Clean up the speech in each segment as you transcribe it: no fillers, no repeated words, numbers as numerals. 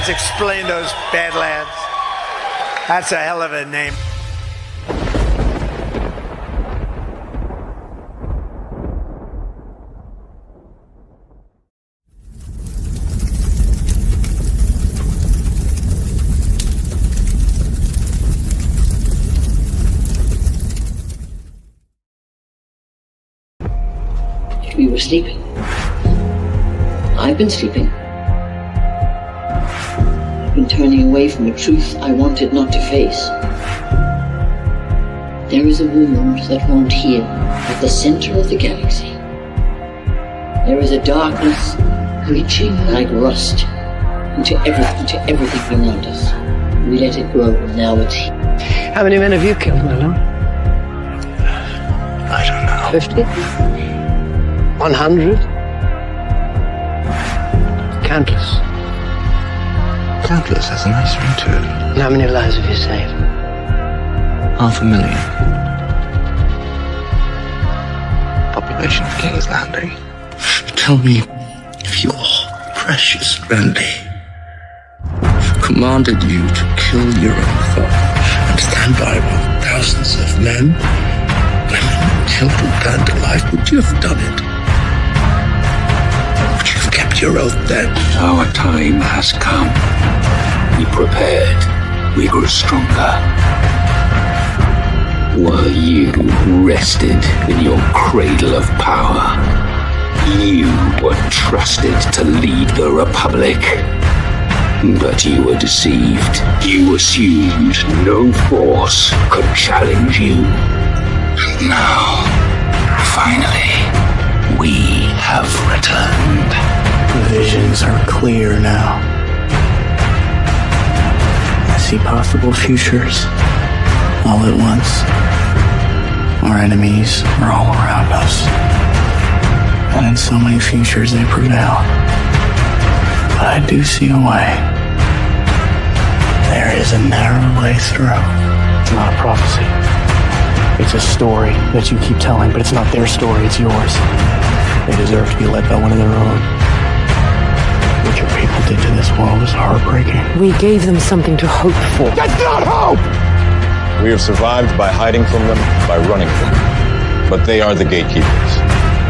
Badlands. Explain those Badlands. That's a hell of a name. We were sleeping. I've been sleeping. I've been turning away from a truth I wanted not to face. There is a wound that won't heal at the center of the galaxy. There is a darkness reaching like rust into everything around us. We let it grow, and now it's here. How many men have you killed, my lord? I don't know. 50? 100? Countless. Countless has a nice ring to it. And how many lives have you saved? 500,000. Population of King's Landing. Tell me if your precious Randy commanded you to kill your own father and stand by while thousands of men, women, children burned alive, would you have done it? Would you have kept your oath then? Our time has come. We prepared. We grew stronger. Were you rested in your cradle of power? You were trusted to lead the Republic. But you were deceived. You assumed no force could challenge you. And now, finally, we have returned. The visions are clear now. I see possible futures all at once. Our enemies are all around us. And in so many futures they prevail. But I do see a way. There is a narrow way through. It's not a prophecy. It's a story that you keep telling, but it's not their story, it's yours. They deserve to be led by one of their own. What your people did to this world is heartbreaking. We gave them something to hope for. That's not hope! We have survived by hiding from them, by running from them. But they are the gatekeepers.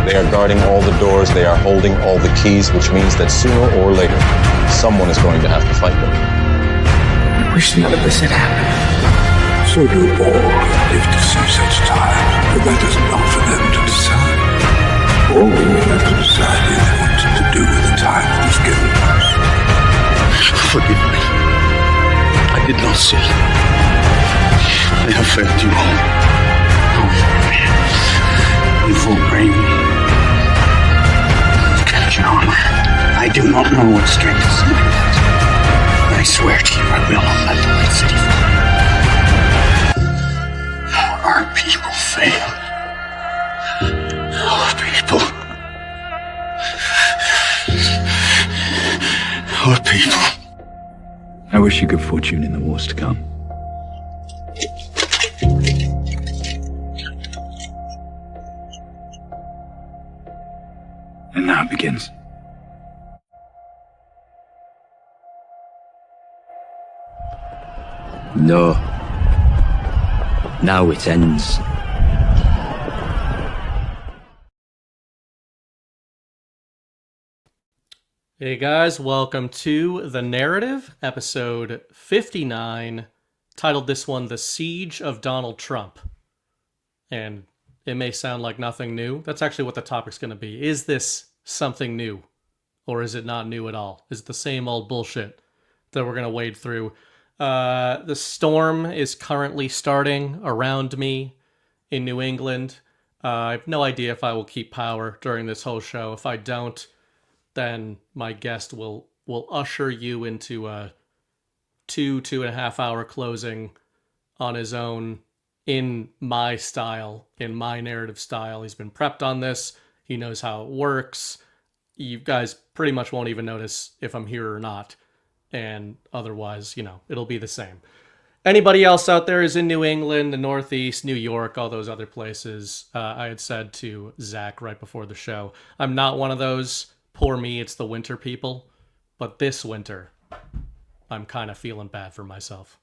They are guarding all the doors, they are holding all the keys, which means that sooner or later, someone is going to have to fight them. I wish none of this had happened. So do all who live to see such times, but that is not for them to decide. All we have to decide is what to do with the time that is given us. Forgive me. I did not see. I have failed you all. You fool-brain me. Captain Armor, I do not know what strength is in my blood. But I swear to you, I will not let the White City fall. Our people fail. Our people. Our people. I wish you good fortune in the wars to come. And now it begins. No. Now it ends. Hey guys, welcome to The Narrative, episode 59, titled this one, The Siege of Donald Trump. And it may sound like nothing new. That's actually what the topic's going to be. Is this something new? Or is it not new at all? Is it the same old bullshit that we're going to wade through? The storm is currently starting around me in New England. I have no idea if I will keep power during this whole show. If I don't, then my guest will usher you into a 2.5 hour closing on his own in my style, in my narrative style. He's been prepped on this. He knows how it works. You guys pretty much won't even notice if I'm here or not. And otherwise, it'll be the same. Anybody else out there is in New England, the Northeast, New York, all those other places. I had said to Zach right before the show, I'm not one of those, poor me, it's the winter people. But this winter, I'm kind of feeling bad for myself.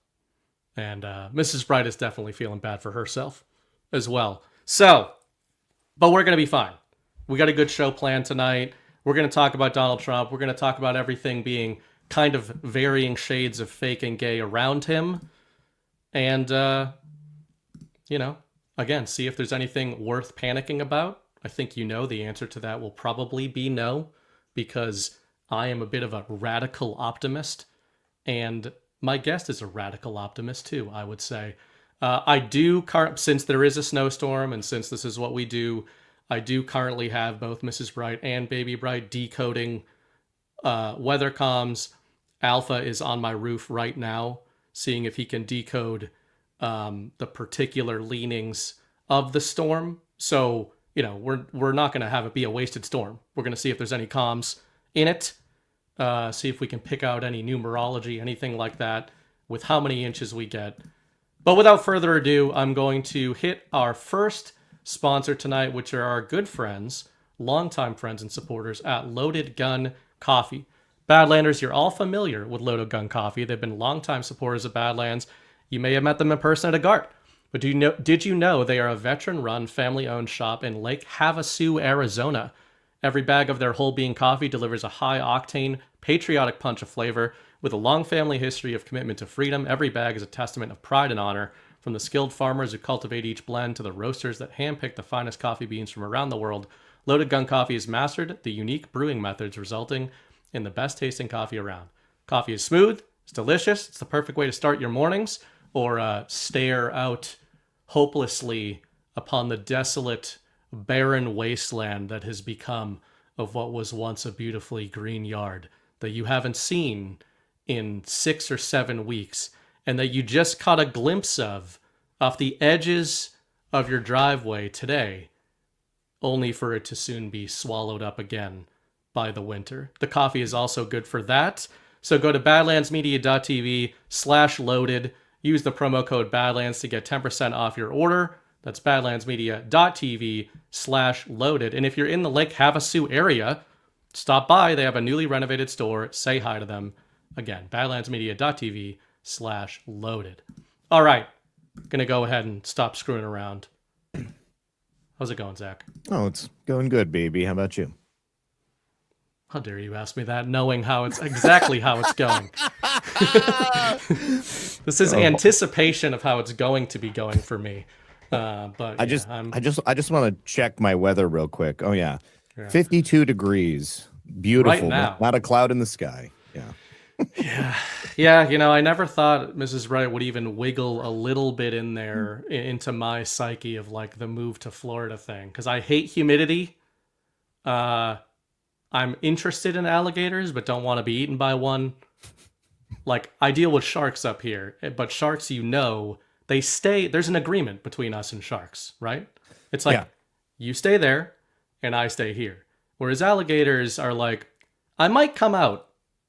And Mrs. Bright is definitely feeling bad for herself as well. So, but we're going to be fine. We got a good show planned tonight. We're going to talk about Donald Trump. We're going to talk about everything being kind of varying shades of fake and gay around him. And, again, see if there's anything worth panicking about. I think the answer to that will probably be no, because I am a bit of a radical optimist, and my guest is a radical optimist too, I would say. Since there is a snowstorm, and since this is what we do, I do currently have both Mrs. Bright and Baby Bright decoding weather comms. Alpha is on my roof right now, seeing if he can decode the particular leanings of the storm. So, we're not going to have it be a wasted storm. We're going to see if there's any comms in it, see if we can pick out any numerology, anything like that, with how many inches we get. But without further ado, I'm going to hit our first sponsor tonight, which are our good friends, longtime friends and supporters at Loaded Gun Coffee. Badlanders, you're all familiar with Loaded Gun Coffee. They've been longtime supporters of Badlands. You may have met them in person at a GART. But did you know they are a veteran-run, family-owned shop in Lake Havasu, Arizona? Every bag of their whole bean coffee delivers a high-octane, patriotic punch of flavor. With a long family history of commitment to freedom, every bag is a testament of pride and honor. From the skilled farmers who cultivate each blend to the roasters that handpick the finest coffee beans from around the world, Loaded Gun Coffee has mastered the unique brewing methods resulting in the best-tasting coffee around. Coffee is smooth, it's delicious, it's the perfect way to start your mornings, or stare out hopelessly upon the desolate, barren wasteland that has become of what was once a beautifully green yard that you haven't seen in 6 or 7 weeks, and that you just caught a glimpse of off the edges of your driveway today, only for it to soon be swallowed up again by the winter. The coffee is also good for that. So go to badlandsmedia.tv/loaded. Use the promo code Badlands to get 10% off your order. That's badlandsmedia.tv/loaded. And if you're in the Lake Havasu area, stop by. They have a newly renovated store. Say hi to them. Again, badlandsmedia.tv/loaded. All right. Gonna go ahead and stop screwing around. How's it going, Zach? Oh, it's going good, baby. How about you? How dare you ask me that, knowing how it's exactly how it's going? This is anticipation of how it's going to be going for me. But I just want to check my weather real quick. Oh yeah, 52 degrees, beautiful. Right now. Not a cloud in the sky. Yeah. I never thought Mrs. Wright would even wiggle a little bit in there into my psyche of like the move to Florida thing, because I hate humidity. I'm interested in alligators, but don't want to be eaten by one. Like, I deal with sharks up here, but sharks, they stay. There's an agreement between us and sharks, right? It's like, you stay there, and I stay here. Whereas alligators are like, I might come out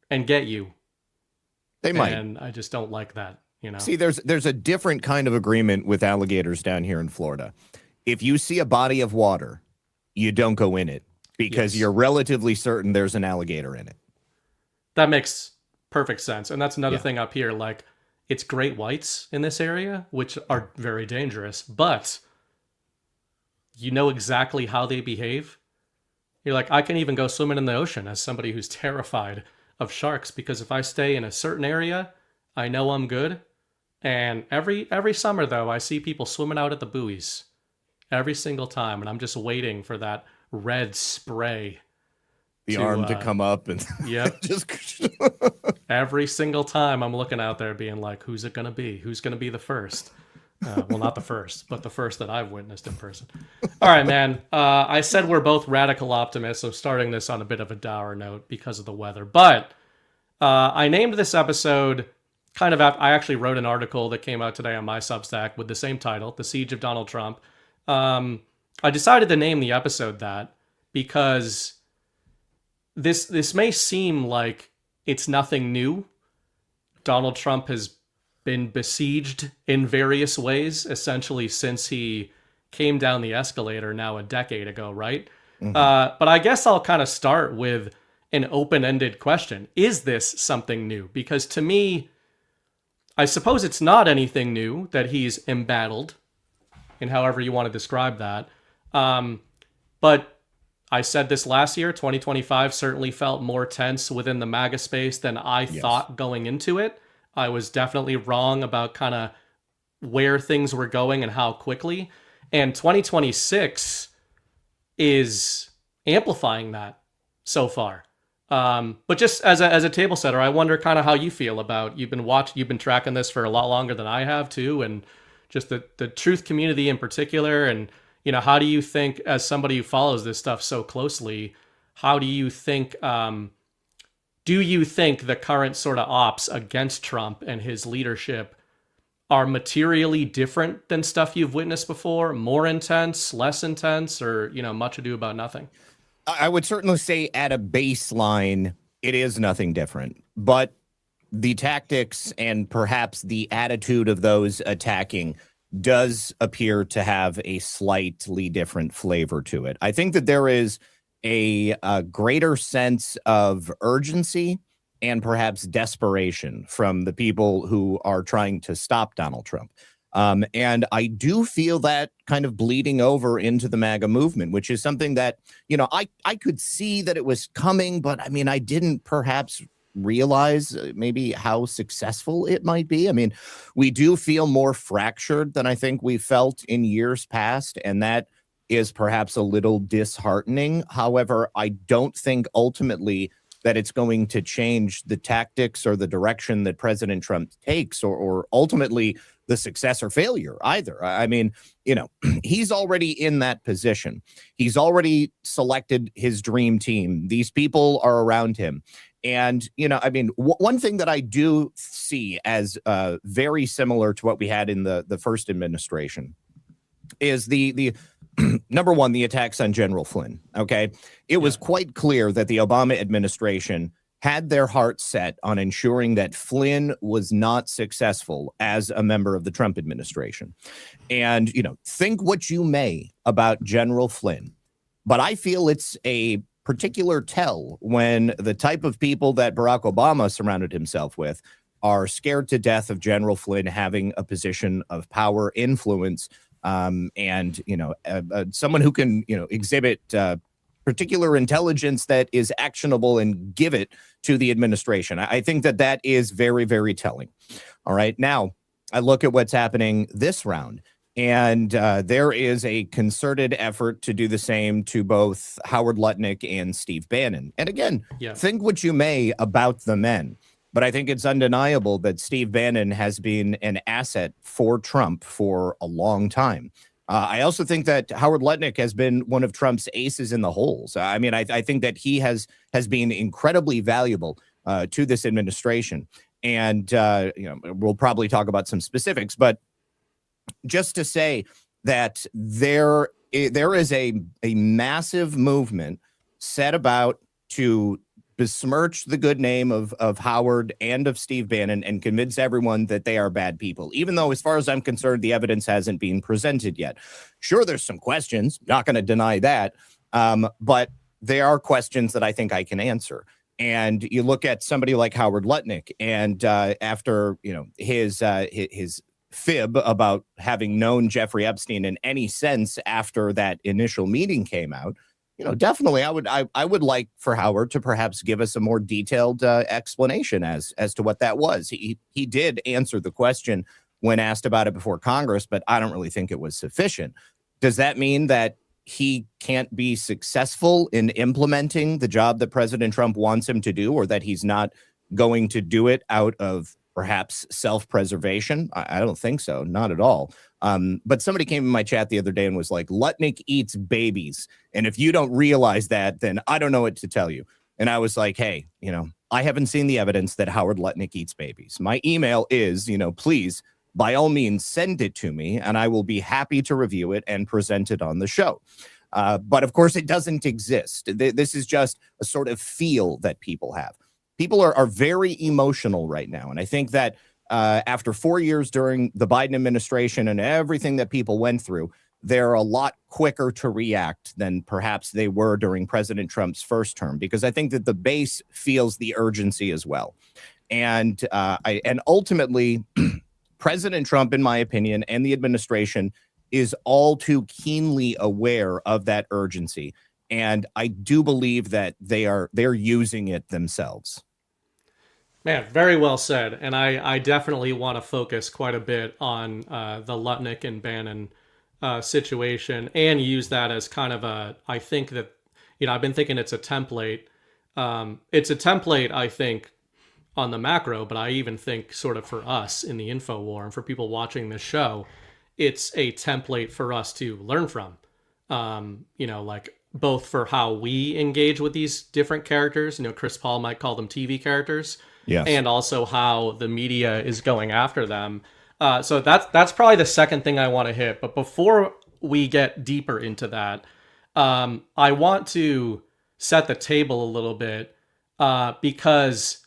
and get you. They might. And I just don't like that, See, there's a different kind of agreement with alligators down here in Florida. If you see a body of water, you don't go in it, because you're relatively certain there's an alligator in it. That makes perfect sense. And that's another thing up here. Like, it's great whites in this area, which are very dangerous, but you know exactly how they behave. You're like, I can even go swimming in the ocean as somebody who's terrified of sharks, because if I stay in a certain area, I know I'm good. And every summer, though, I see people swimming out at the buoys every single time, and I'm just waiting for that red spray, the arm to come up and just every single time I'm looking out there being like, who's it gonna be the first? Well, not the first, but the first that I've witnessed in person. All right, man. I said we're both radical optimists, so starting this on a bit of a dour note because of the weather, but I named this episode kind of after I actually wrote an article that came out today on my Substack with the same title, The Siege of Donald Trump. I decided to name the episode that because this may seem like it's nothing new. Donald Trump has been besieged in various ways, essentially since he came down the escalator now a decade ago, right? Mm-hmm. But I guess I'll kind of start with an open-ended question. Is this something new? Because to me, I suppose it's not anything new that he's embattled, in however you want to describe that. But I said this last year, 2025 certainly felt more tense within the MAGA space than I thought going into it. I was definitely wrong about kind of where things were going and how quickly. And 2026 is amplifying that so far. But just as a table setter, I wonder kind of how you feel about, you've been tracking this for a lot longer than I have too, and just the truth community in particular. And, you know, how do you think, as somebody who follows this stuff so closely, how do you think the current sort of ops against Trump and his leadership are materially different than stuff you've witnessed before? More intense, less intense, or, you know, much ado about nothing? I would certainly say at a baseline, it is nothing different. But the tactics and perhaps the attitude of those attacking does appear to have a slightly different flavor to it. I think that there is a greater sense of urgency and perhaps desperation from the people who are trying to stop Donald Trump. And I do feel that kind of bleeding over into the MAGA movement, which is something that, you know, I could see that it was coming, but I mean, I didn't perhaps realize maybe how successful it might be. I mean, we do feel more fractured than I think we felt in years past, and that is perhaps a little disheartening. However, I don't think ultimately that it's going to change the tactics or the direction that President Trump takes, or ultimately the success or failure either. I mean, you know, he's already in that position. He's already selected his dream team. These people are around him. And, you know, I mean, one thing that I do see as very similar to what we had in the first administration is the number one, the attacks on General Flynn. Okay. It was quite clear that the Obama administration had their heart set on ensuring that Flynn was not successful as a member of the Trump administration. And, you know, think what you may about General Flynn, but I feel it's a particular tell when the type of people that Barack Obama surrounded himself with are scared to death of General Flynn having a position of power, influence, and, you know, someone who can, you know, exhibit particular intelligence that is actionable and give it to the administration. I think that that is very, very telling. All right. Now, I look at what's happening this round, and there is a concerted effort to do the same to both Howard Lutnick and Steve Bannon. And again, think what you may about the men, but I think it's undeniable that Steve Bannon has been an asset for Trump for a long time. I also think that Howard Lutnick has been one of Trump's aces in the holes. I mean, I think that he has been incredibly valuable to this administration. And, you know, we'll probably talk about some specifics, but just to say that there is a massive movement set about to besmirch the good name of Howard and of Steve Bannon and convince everyone that they are bad people, even though, as far as I'm concerned, the evidence hasn't been presented yet. Sure, there's some questions, not going to deny that, but there are questions that I think I can answer. And you look at somebody like Howard Lutnick, and after, you know, his fib about having known Jeffrey Epstein in any sense after that initial meeting came out, you know, definitely I would like for Howard to perhaps give us a more detailed explanation as to what that was. He did answer the question when asked about it before Congress, but I don't really think it was sufficient. Does that mean that he can't be successful in implementing the job that President Trump wants him to do, or that he's not going to do it out of perhaps self-preservation? I don't think so. Not at all. But somebody came in my chat the other day and was like, Lutnick eats babies. And if you don't realize that, then I don't know what to tell you. And I was like, hey, you know, I haven't seen the evidence that Howard Lutnick eats babies. My email is, you know, please, by all means, send it to me, and I will be happy to review it and present it on the show. But of course, it doesn't exist. This is just a sort of feel that people have. People are very emotional right now. And I think that after 4 years during the Biden administration and everything that people went through, they're a lot quicker to react than perhaps they were during President Trump's first term, because I think that the base feels the urgency as well. And ultimately, President Trump, in my opinion, and the administration is all too keenly aware of that urgency. And I do believe that they're using it themselves. Man, very well said. And I definitely want to focus quite a bit on the Lutnick and Bannon situation, and use that as kind of I think that, I've been thinking it's a template. It's a template, I think, on the macro, but I even think sort of for us in the info war and for people watching this show, it's a template for us to learn from. Like both for how we engage with these different characters, Chris Paul might call them TV characters, yes, and also how the media is going after them. So that's probably the second thing I want to hit. But before we get deeper into that, I want to set the table a little bit because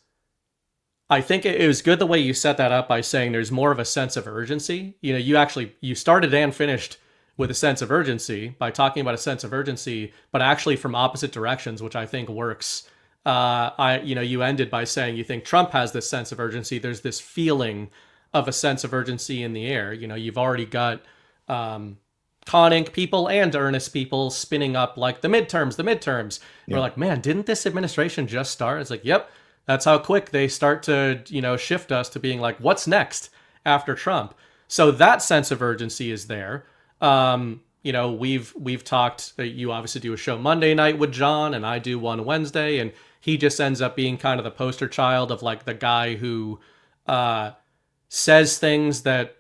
I think it was good the way you set that up by saying there's more of a sense of urgency. You started and finished with a sense of urgency by talking about a sense of urgency, but actually from opposite directions, which I think works. You ended by saying you think Trump has this sense of urgency. There's this feeling of a sense of urgency in the air. You've already got Con Inc. people and earnest people spinning up like the midterms. Yeah. We're like, man, didn't this administration just start? It's like, yep. That's how quick they start to, shift us to being like, what's next after Trump? So that sense of urgency is there. We've talked, you obviously do a show Monday night with John, and I do one Wednesday, and he just ends up being kind of the poster child of like the guy who says things that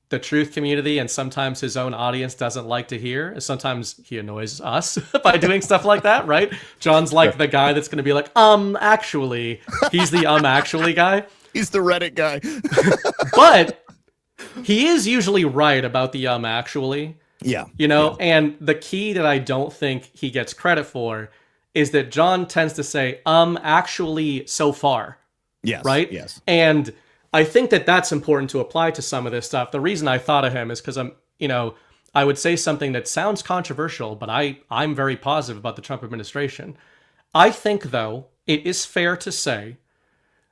the truth community and sometimes his own audience doesn't like to hear. Sometimes he annoys us by doing stuff like that, right? John's like the guy that's going to be like, actually. He's the actually guy. He's the Reddit guy. But he is usually right about the actually. Yeah. And the key that I don't think he gets credit for is that John tends to say, actually so far. Yes. Right? Yes. And I think that that's important to apply to some of this stuff. The reason I thought of him is because I would say something that sounds controversial, but I'm very positive about the Trump administration. I think, though, it is fair to say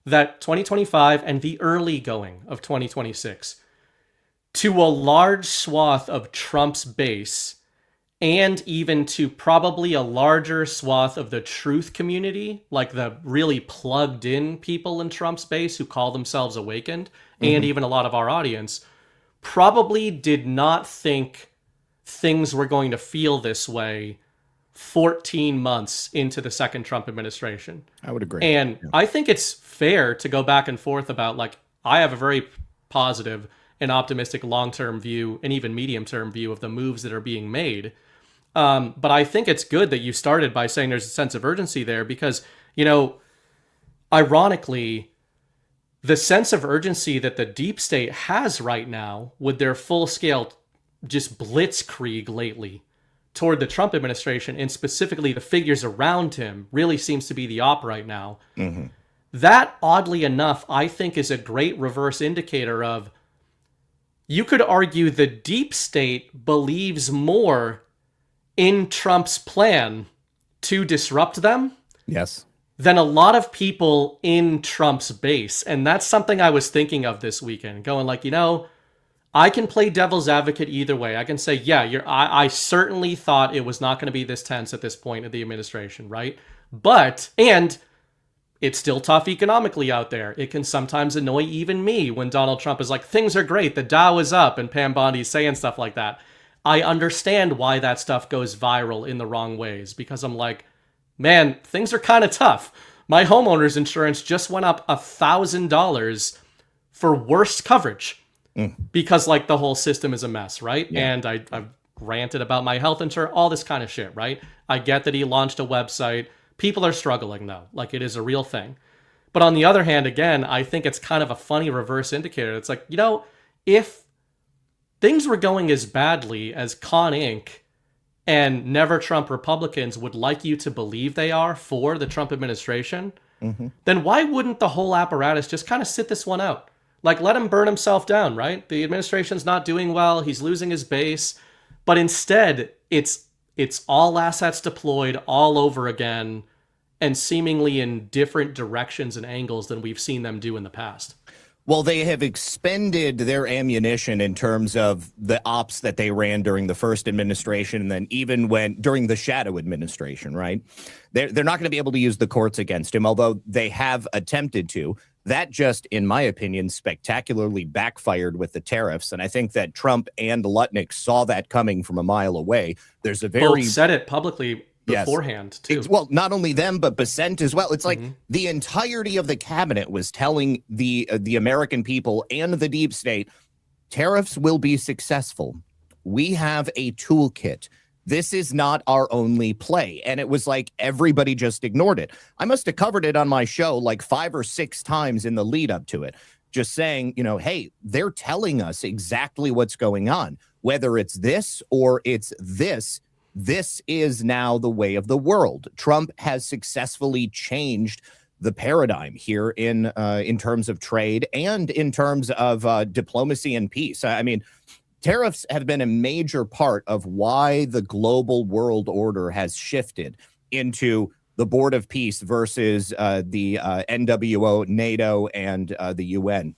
that 2025 and the early going of 2026, to a large swath of Trump's base, and even to probably a larger swath of the truth community, like the really plugged in people in Trump's base who call themselves awakened, and even a lot of our audience, probably did not think things were going to feel this way 14 months into the second Trump administration. I would agree. And I think it's fair to go back and forth about, like, I have a very positive and optimistic long-term view and even medium-term view of the moves that are being made. But I think it's good that you started by saying there's a sense of urgency there because, ironically, the sense of urgency that the deep state has right now with their full-scale just blitzkrieg lately toward the Trump administration and specifically the figures around him really seems to be the op right now. Mm-hmm. That, oddly enough, I think is a great reverse indicator of, you could argue the deep state believes more in Trump's plan to disrupt them, yes, than a lot of people in Trump's base. And that's something I was thinking of this weekend, going like, I can play devil's advocate either way. I can say, yeah, I certainly thought it was not going to be this tense at this point of the administration, right? And it's still tough economically out there. It can sometimes annoy even me when Donald Trump is like, things are great, the Dow is up, and Pam Bondi's saying stuff like that. I understand why that stuff goes viral in the wrong ways, because I'm like, man, things are kind of tough. My homeowner's insurance just went up $1,000 for worst coverage because like the whole system is a mess, right? Yeah. And I've ranted about my health insurance, all this kind of shit, right? I get that he launched a website. People are struggling though. Like it is a real thing. But on the other hand, again, I think it's kind of a funny reverse indicator. It's like, if things were going as badly as Con Inc. and Never Trump Republicans would like you to believe they are for the Trump administration, then why wouldn't the whole apparatus just kind of sit this one out? Like, let him burn himself down, right? The administration's not doing well. He's losing his base. But instead, it's all assets deployed all over again, and seemingly in different directions and angles than we've seen them do in the past. Well, they have expended their ammunition in terms of the ops that they ran during the first administration, and then even during the shadow administration, right? They're not going to be able to use the courts against him, although they have attempted to. That just, in my opinion, spectacularly backfired with the tariffs. And I think that Trump and Lutnick saw that coming from a mile away. There's a very... Both said it publicly beforehand, too. Well, not only them, but Besant as well. It's like the entirety of the cabinet was telling the American people and the deep state, tariffs will be successful. We have a toolkit. This is not our only play. And it was like everybody just ignored it. I must have covered it on my show like 5 or 6 times in the lead up to it, just saying, hey, they're telling us exactly what's going on, whether it's this or it's this. This is now the way of the world. Trump has successfully changed the paradigm here in terms of trade and in terms of diplomacy and peace. I mean, tariffs have been a major part of why the global world order has shifted into the Board of Peace versus the NWO, NATO, and the UN.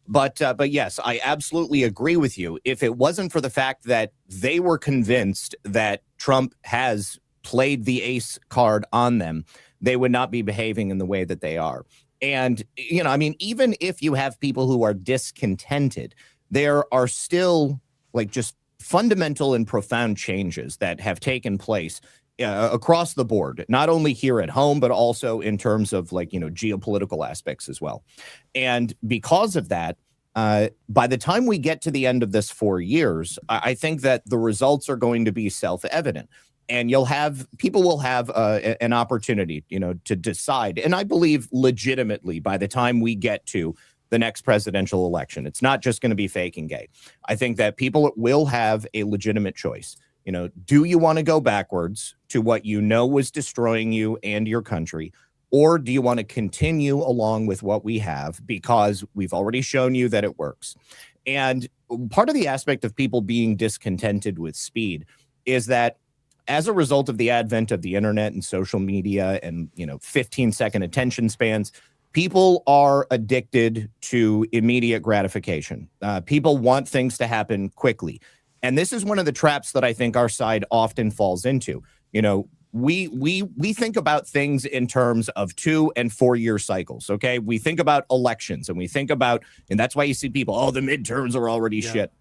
But yes, I absolutely agree with you. If it wasn't for the fact that they were convinced that Trump has played the ace card on them, they would not be behaving in the way that they are. And, I mean, even if you have people who are discontented, there are still like just fundamental and profound changes that have taken place across the board, not only here at home, but also in terms of geopolitical aspects as well. And because of that, by the time we get to the end of this 4 years, I think that the results are going to be self-evident, and people will have an opportunity, to decide. And I believe legitimately by the time we get to the next presidential election, it's not just going to be fake and gay. I think that people will have a legitimate choice. Do you want to go backwards to what was destroying you and your country? Or do you want to continue along with what we have because we've already shown you that it works? And part of the aspect of people being discontented with speed is that as a result of the advent of the internet and social media and 15-second attention spans, people are addicted to immediate gratification. People want things to happen quickly. And this is one of the traps that I think our side often falls into. We think about things in terms of 2 and 4 year cycles. Okay. We think about elections and and that's why you see people, the midterms are already shit.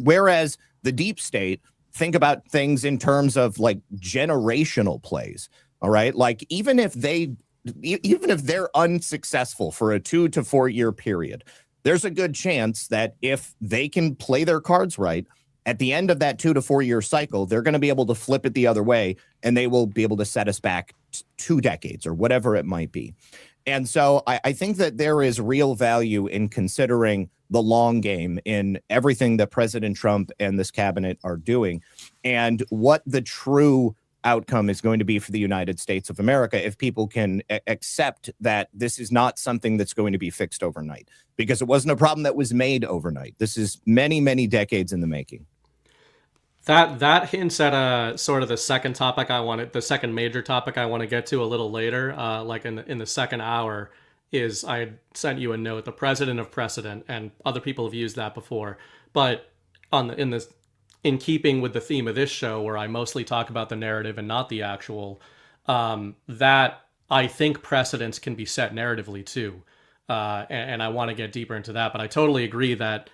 Whereas the deep state think about things in terms of like generational plays. All right. Like even if they're unsuccessful for a 2 to 4 year period, there's a good chance that if they can play their cards right, at the end of that 2 to 4 year cycle, they're going to be able to flip it the other way, and they will be able to set us back 2 decades or whatever it might be. And so I think that there is real value in considering the long game in everything that President Trump and this cabinet are doing, and what the true outcome is going to be for the United States of America if people can accept that this is not something that's going to be fixed overnight, because it wasn't a problem that was made overnight. This is many, many decades in the making. That hints at sort of the second major topic I want to get to a little later, like in the second hour, is I sent you a note, the president of precedent, and other people have used that before, but in keeping with the theme of this show, where I mostly talk about the narrative and not the actual, that I think precedents can be set narratively too. And I want to get deeper into that, but I totally agree that,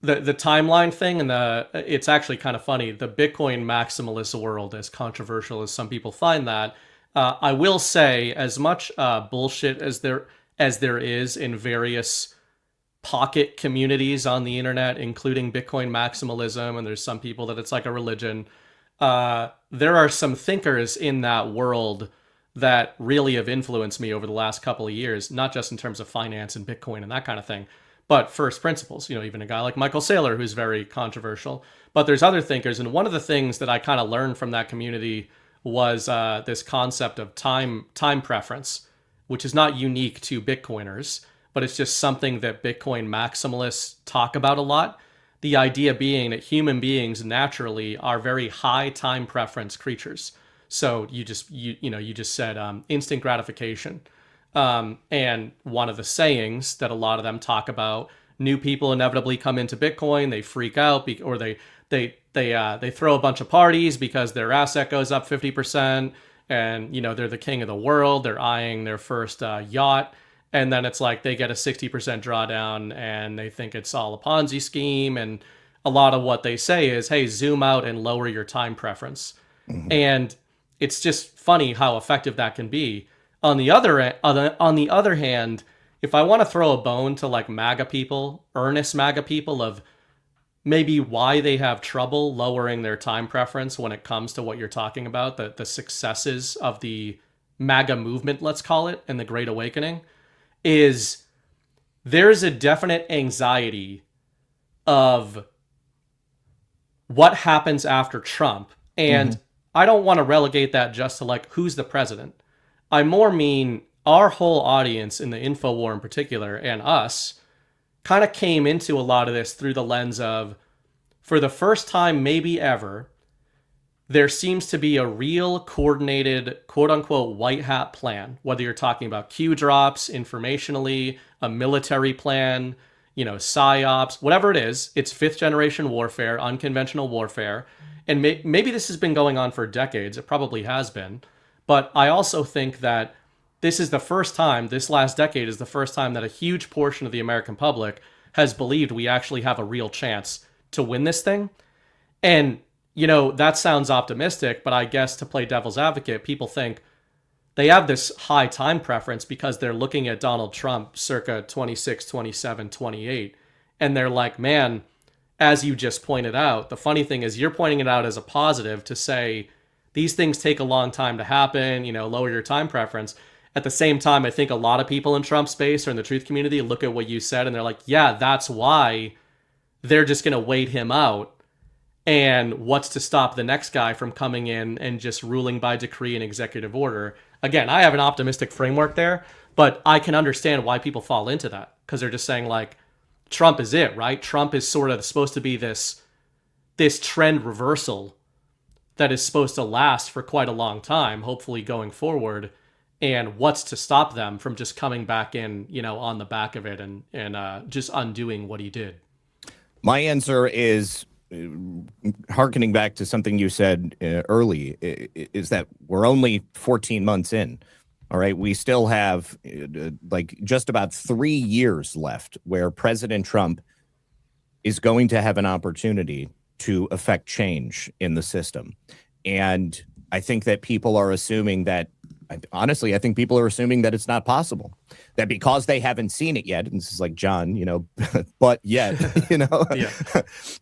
the timeline thing and it's actually kind of funny. The Bitcoin maximalist world, as controversial as some people find that, I will say, as much bullshit as there is in various pocket communities on the internet, including Bitcoin maximalism, and there's some people that it's like a religion. There are some thinkers in that world that really have influenced me over the last couple of years, not just in terms of finance and Bitcoin and that kind of thing, but first principles, even a guy like Michael Saylor, who's very controversial. But there's other thinkers, and one of the things that I kind of learned from that community was this concept of time preference, which is not unique to Bitcoiners, but it's just something that Bitcoin maximalists talk about a lot. The idea being that human beings naturally are very high time preference creatures. So you just said instant gratification. And one of the sayings that a lot of them talk about, new people inevitably come into Bitcoin, they freak out, or they throw a bunch of parties because their asset goes up 50%, and they're the king of the world. They're eyeing their first yacht, and then it's like they get a 60% drawdown, and they think it's all a Ponzi scheme. And a lot of what they say is, "Hey, zoom out and lower your time preference." Mm-hmm. And it's just funny how effective that can be. On the other hand, if I want to throw a bone to like MAGA people, earnest MAGA people, of maybe why they have trouble lowering their time preference when it comes to what you're talking about, the successes of the MAGA movement, let's call it, and the Great Awakening, is there's a definite anxiety of what happens after Trump. And I don't want to relegate that just to like, who's the president? I more mean our whole audience in the info war in particular, and us, kind of came into a lot of this through the lens of, for the first time maybe ever, there seems to be a real coordinated, quote unquote, white hat plan, whether you're talking about Q drops, informationally, a military plan, psyops, whatever it is. It's fifth generation warfare, unconventional warfare. And maybe this has been going on for decades. It probably has been. But I also think that this last decade is the first time that a huge portion of the American public has believed we actually have a real chance to win this thing. And, that sounds optimistic, but I guess to play devil's advocate, people think they have this high time preference because they're looking at Donald Trump circa 26, 27, 28. And they're like, man, as you just pointed out, the funny thing is you're pointing it out as a positive to say these things take a long time to happen, lower your time preference. At the same time, I think a lot of people in Trump's space or in the truth community look at what you said and they're like, yeah, that's why they're just going to wait him out. And what's to stop the next guy from coming in and just ruling by decree and executive order? Again, I have an optimistic framework there, but I can understand why people fall into that, because they're just saying like, Trump is it, right? Trump is sort of supposed to be this trend reversal that is supposed to last for quite a long time, hopefully going forward. And what's to stop them from just coming back in, on the back of it and just undoing what he did? My answer is, hearkening back to something you said early, is that we're only 14 months in. All right. We still have like just about 3 years left where President Trump is going to have an opportunity to affect change in the system. And I think that people are assuming that, honestly, I think people are assuming that it's not possible, that because they haven't seen it yet, and this is like John, but yet,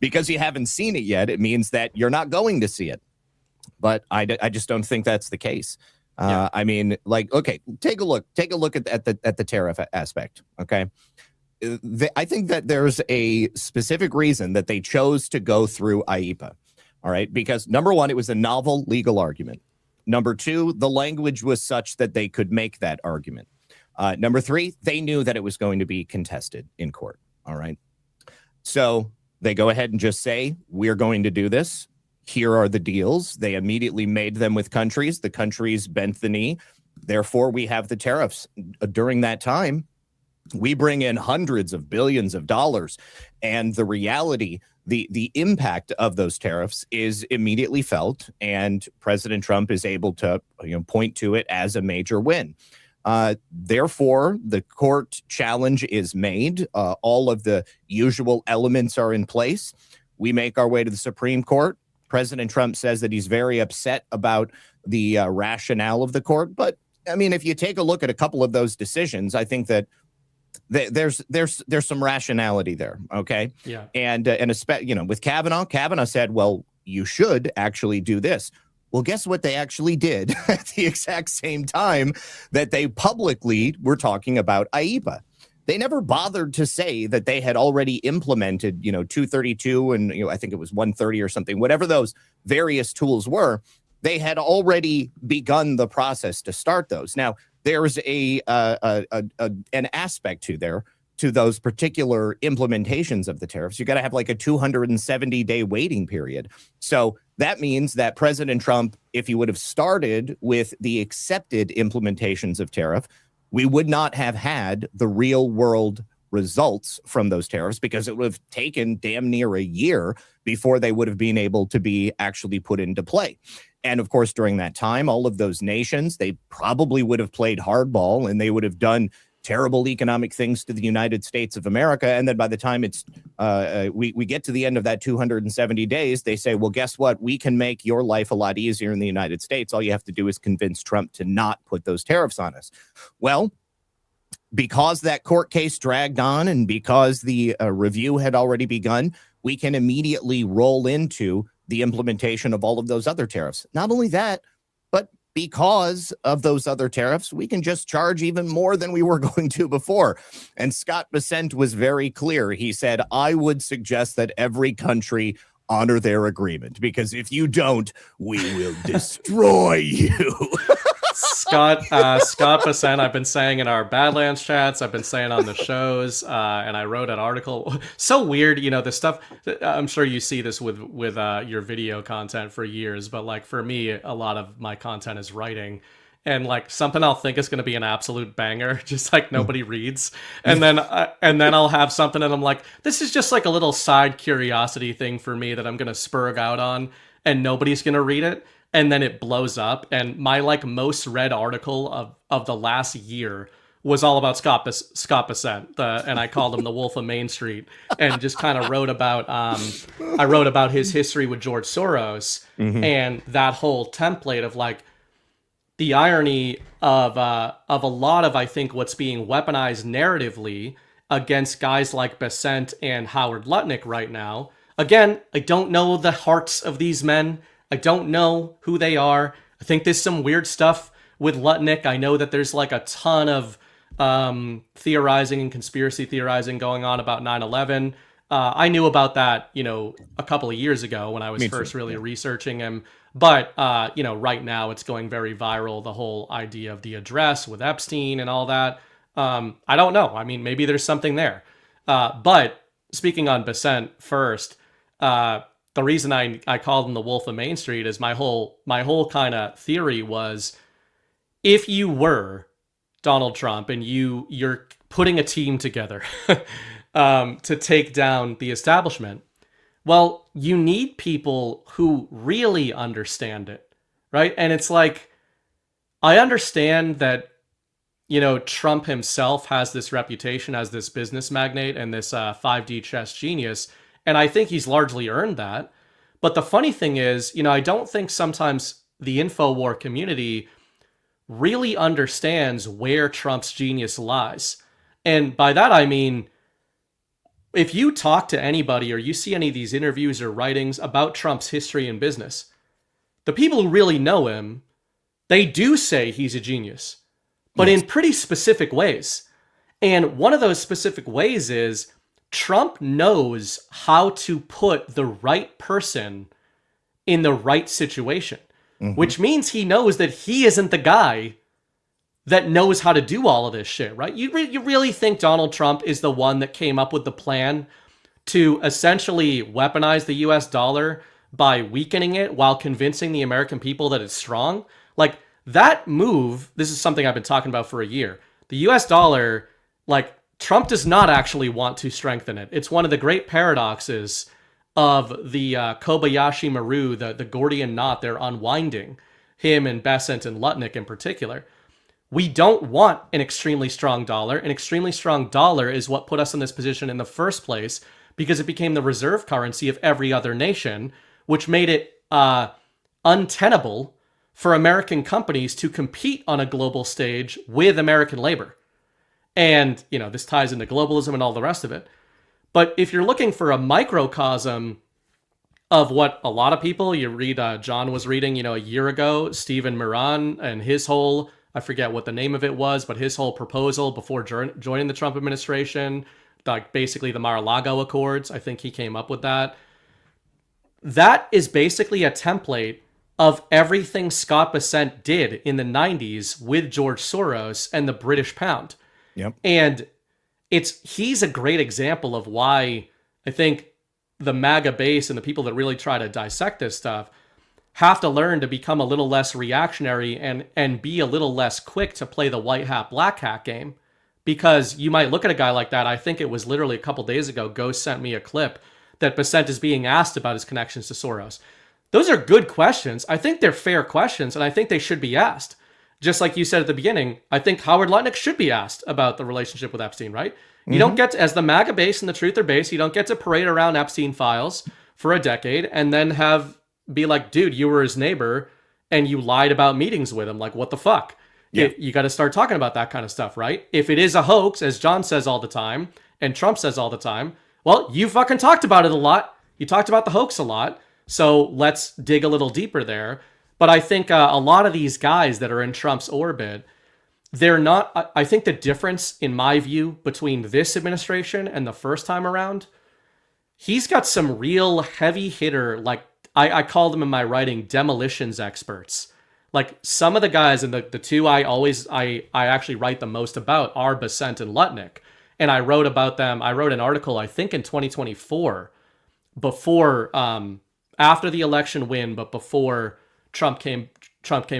because you haven't seen it yet, it means that you're not going to see it. But I just don't think that's the case. I mean, like, okay, take a look at the tariff aspect. Okay. I think that there's a specific reason that they chose to go through IEEPA. All right. Because number one, it was a novel legal argument. Number two, the language was such that they could make that argument. Number three, they knew that it was going to be contested in court. All right. So they go ahead and just say, we're going to do this. Here are the deals. They immediately made them with countries. The countries bent the knee. Therefore, we have the tariffs. During that time, we bring in hundreds of billions of dollars. And the reality, the impact of those tariffs is immediately felt. And President Trump is able to point to it as a major win. Therefore, the court challenge is made. All of the usual elements are in place. We make our way to the Supreme Court. President Trump says that he's very upset about the rationale of the court. But I mean, if you take a look at a couple of those decisions, I think that there's some rationality there. Okay. Yeah. And with Kavanaugh said, well, you should actually do this. Well, guess what they actually did at the exact same time that they publicly were talking about IEEPA. They never bothered to say that they had already implemented, 232 and, I think it was 130 or something, whatever those various tools were. They had already begun the process to start those. Now, there's an aspect to there to those particular implementations of the tariffs, you got to have like a 270-day waiting period. So that means that President Trump, if he would have started with the accepted implementations of tariff, we would not have had the real world results from those tariffs, because it would have taken damn near a year before they would have been able to be actually put into play. And of course, during that time, all of those nations, they probably would have played hardball, and they would have done terrible economic things to the United States of America. And then by the time it's we get to the end of that 270 days, they say, well, guess what? We can make your life a lot easier in the United States. All you have to do is convince Trump to not put those tariffs on us. Well, because that court case dragged on and because the review had already begun, we can immediately roll into the implementation of all of those other tariffs. Not only that, but because of those other tariffs, we can just charge even more than we were going to before. And Scott Bessent was very clear. He said, I would suggest that every country honor their agreement, because if you don't, we will destroy you. Scott Bessent, I've been saying in our Badlands chats, I've been saying on the shows, and I wrote an article. So weird, the stuff. I'm sure you see this with your video content for years, but like for me, a lot of my content is writing, and like something I'll think is going to be an absolute banger, just like nobody reads, and then I'll have something, and I'm like, this is just like a little side curiosity thing for me that I'm going to spurg out on, and nobody's going to read it. And then it blows up. And my like most read article of the last year was all about Scott Bessent, and I called him the Wolf of Main Street, and just kind of wrote about I wrote about his history with George Soros, and that whole template of like the irony of a lot of, I think, what's being weaponized narratively against guys like Bessent and Howard Lutnick right now. Again, I don't know the hearts of these men. I don't know who they are. I think there's some weird stuff with Lutnick. I know that there's like a ton of theorizing and conspiracy theorizing going on about 9/11. I knew about that, a couple of years ago when I was first really researching him. But, right now it's going very viral, the whole idea of the address with Epstein and all that. I don't know. I mean, maybe there's something there. But speaking on Bessent first, the reason I called him the Wolf of Main Street is my whole kind of theory was, if you were Donald Trump and you're putting a team together to take down the establishment, well, you need people who really understand it, right? And it's like, I understand that, Trump himself has this reputation as this business magnate and this 5D chess genius, and I think he's largely earned that. But the funny thing is, I don't think sometimes the InfoWar community really understands where Trump's genius lies. And by that, I mean, if you talk to anybody or you see any of these interviews or writings about Trump's history in business, the people who really know him, they do say he's a genius, but in pretty specific ways. And one of those specific ways is Trump knows how to put the right person in the right situation, which means he knows that he isn't the guy that knows how to do all of this shit, right? You really think Donald Trump is the one that came up with the plan to essentially weaponize the US dollar by weakening it while convincing the American people that it's strong? Like, that move, this is something I've been talking about for a year. The US dollar, like, Trump does not actually want to strengthen it. It's one of the great paradoxes of the Kobayashi Maru, the Gordian knot they're unwinding, him and Bessent and Lutnick in particular. We don't want an extremely strong dollar. An extremely strong dollar is what put us in this position in the first place, because it became the reserve currency of every other nation, which made it untenable for American companies to compete on a global stage with American labor. And, this ties into globalism and all the rest of it. But if you're looking for a microcosm of what a lot of people, you read, John was reading, a year ago, Stephen Moran and his whole, I forget what the name of it was, but his whole proposal before joining the Trump administration, like basically the Mar-a-Lago Accords, I think he came up with that. That is basically a template of everything Scott Bessent did in the 90s with George Soros and the British pound. Yep. And he's a great example of why I think the MAGA base and the people that really try to dissect this stuff have to learn to become a little less reactionary and be a little less quick to play the white hat, black hat game. Because you might look at a guy like that. I think it was literally a couple days ago, Ghost sent me a clip that Bessent is being asked about his connections to Soros. Those are good questions. I think they're fair questions, and I think they should be asked. Just like you said at the beginning, I think Howard Lutnick should be asked about the relationship with Epstein, right? You don't get to, as the MAGA base and the truther base, you don't get to parade around Epstein files for a decade and then be like, dude, you were his neighbor and you lied about meetings with him. Like, what the fuck? Yeah. You got to start talking about that kind of stuff, right? If it is a hoax, as John says all the time, and Trump says all the time, well, you fucking talked about it a lot. You talked about the hoax a lot. So let's dig a little deeper there. But I think a lot of these guys that are in Trump's orbit, they're not, I think the difference in my view between this administration and the first time around, he's got some real heavy hitter, like I call them in my writing, demolitions experts. Like some of the guys, and the two I actually write the most about are Bessent and Lutnick. And I wrote about them. I wrote an article, I think in 2024, before, after the election win, but before Trump came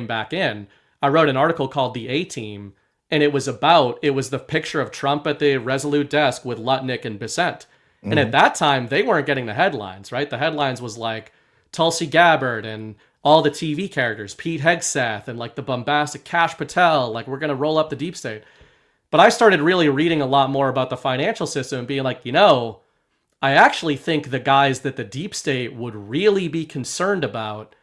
back in. I wrote an article called The A-Team, and it was the picture of Trump at the Resolute desk with Lutnick and Bessent. Mm-hmm. And at that time, they weren't getting the headlines, right? The headlines was like Tulsi Gabbard and all the TV characters, Pete Hegseth and like the bombastic Kash Patel, like we're going to roll up the deep state. But I started really reading a lot more about the financial system and being like, I actually think the guys that the deep state would really be concerned about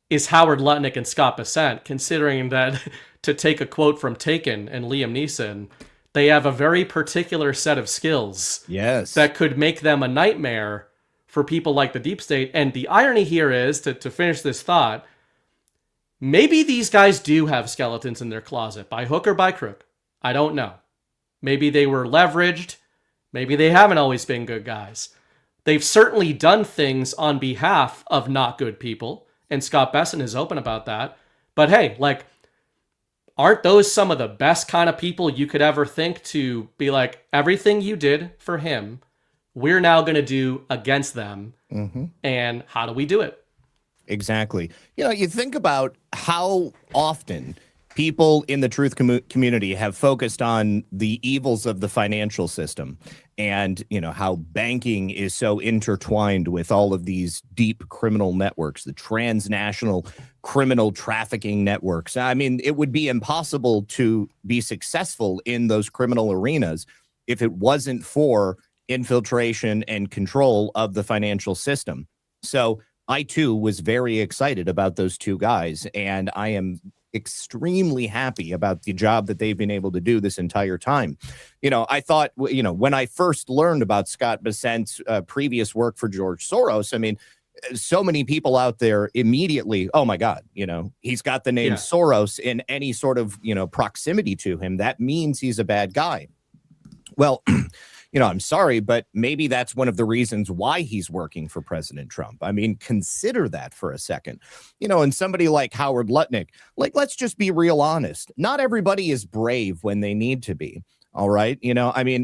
is Howard Lutnick and Scott Bessent, considering that, to take a quote from Taken and Liam Neeson, they have a very particular set of skills that could make them a nightmare for people like the deep state. And the irony here is, to finish this thought, maybe these guys do have skeletons in their closet, by hook or by crook. I don't know. Maybe they were leveraged. Maybe they haven't always been good guys. They've certainly done things on behalf of not good people. And Scott Bessent is open about that. But hey, like, aren't those some of the best kind of people you could ever think to be like, everything you did for him, we're now going to do against them. Mm-hmm. And how do we do it? Exactly. You think about how often people in the truth community have focused on the evils of the financial system and, how banking is so intertwined with all of these deep criminal networks, the transnational criminal trafficking networks. I mean, it would be impossible to be successful in those criminal arenas if it wasn't for infiltration and control of the financial system. So I, too, was very excited about those two guys, and I am extremely happy about the job that they've been able to do this entire time. I thought, when I first learned about Scott Bessent's previous work for George Soros, I mean, so many people out there immediately, oh my God, he's got the name Soros in any sort of, proximity to him. That means he's a bad guy. Well, I'm sorry, but maybe that's one of the reasons why he's working for President Trump. I mean, consider that for a second. And somebody like Howard Lutnick, let's just be real honest. Not everybody is brave when they need to be. All right.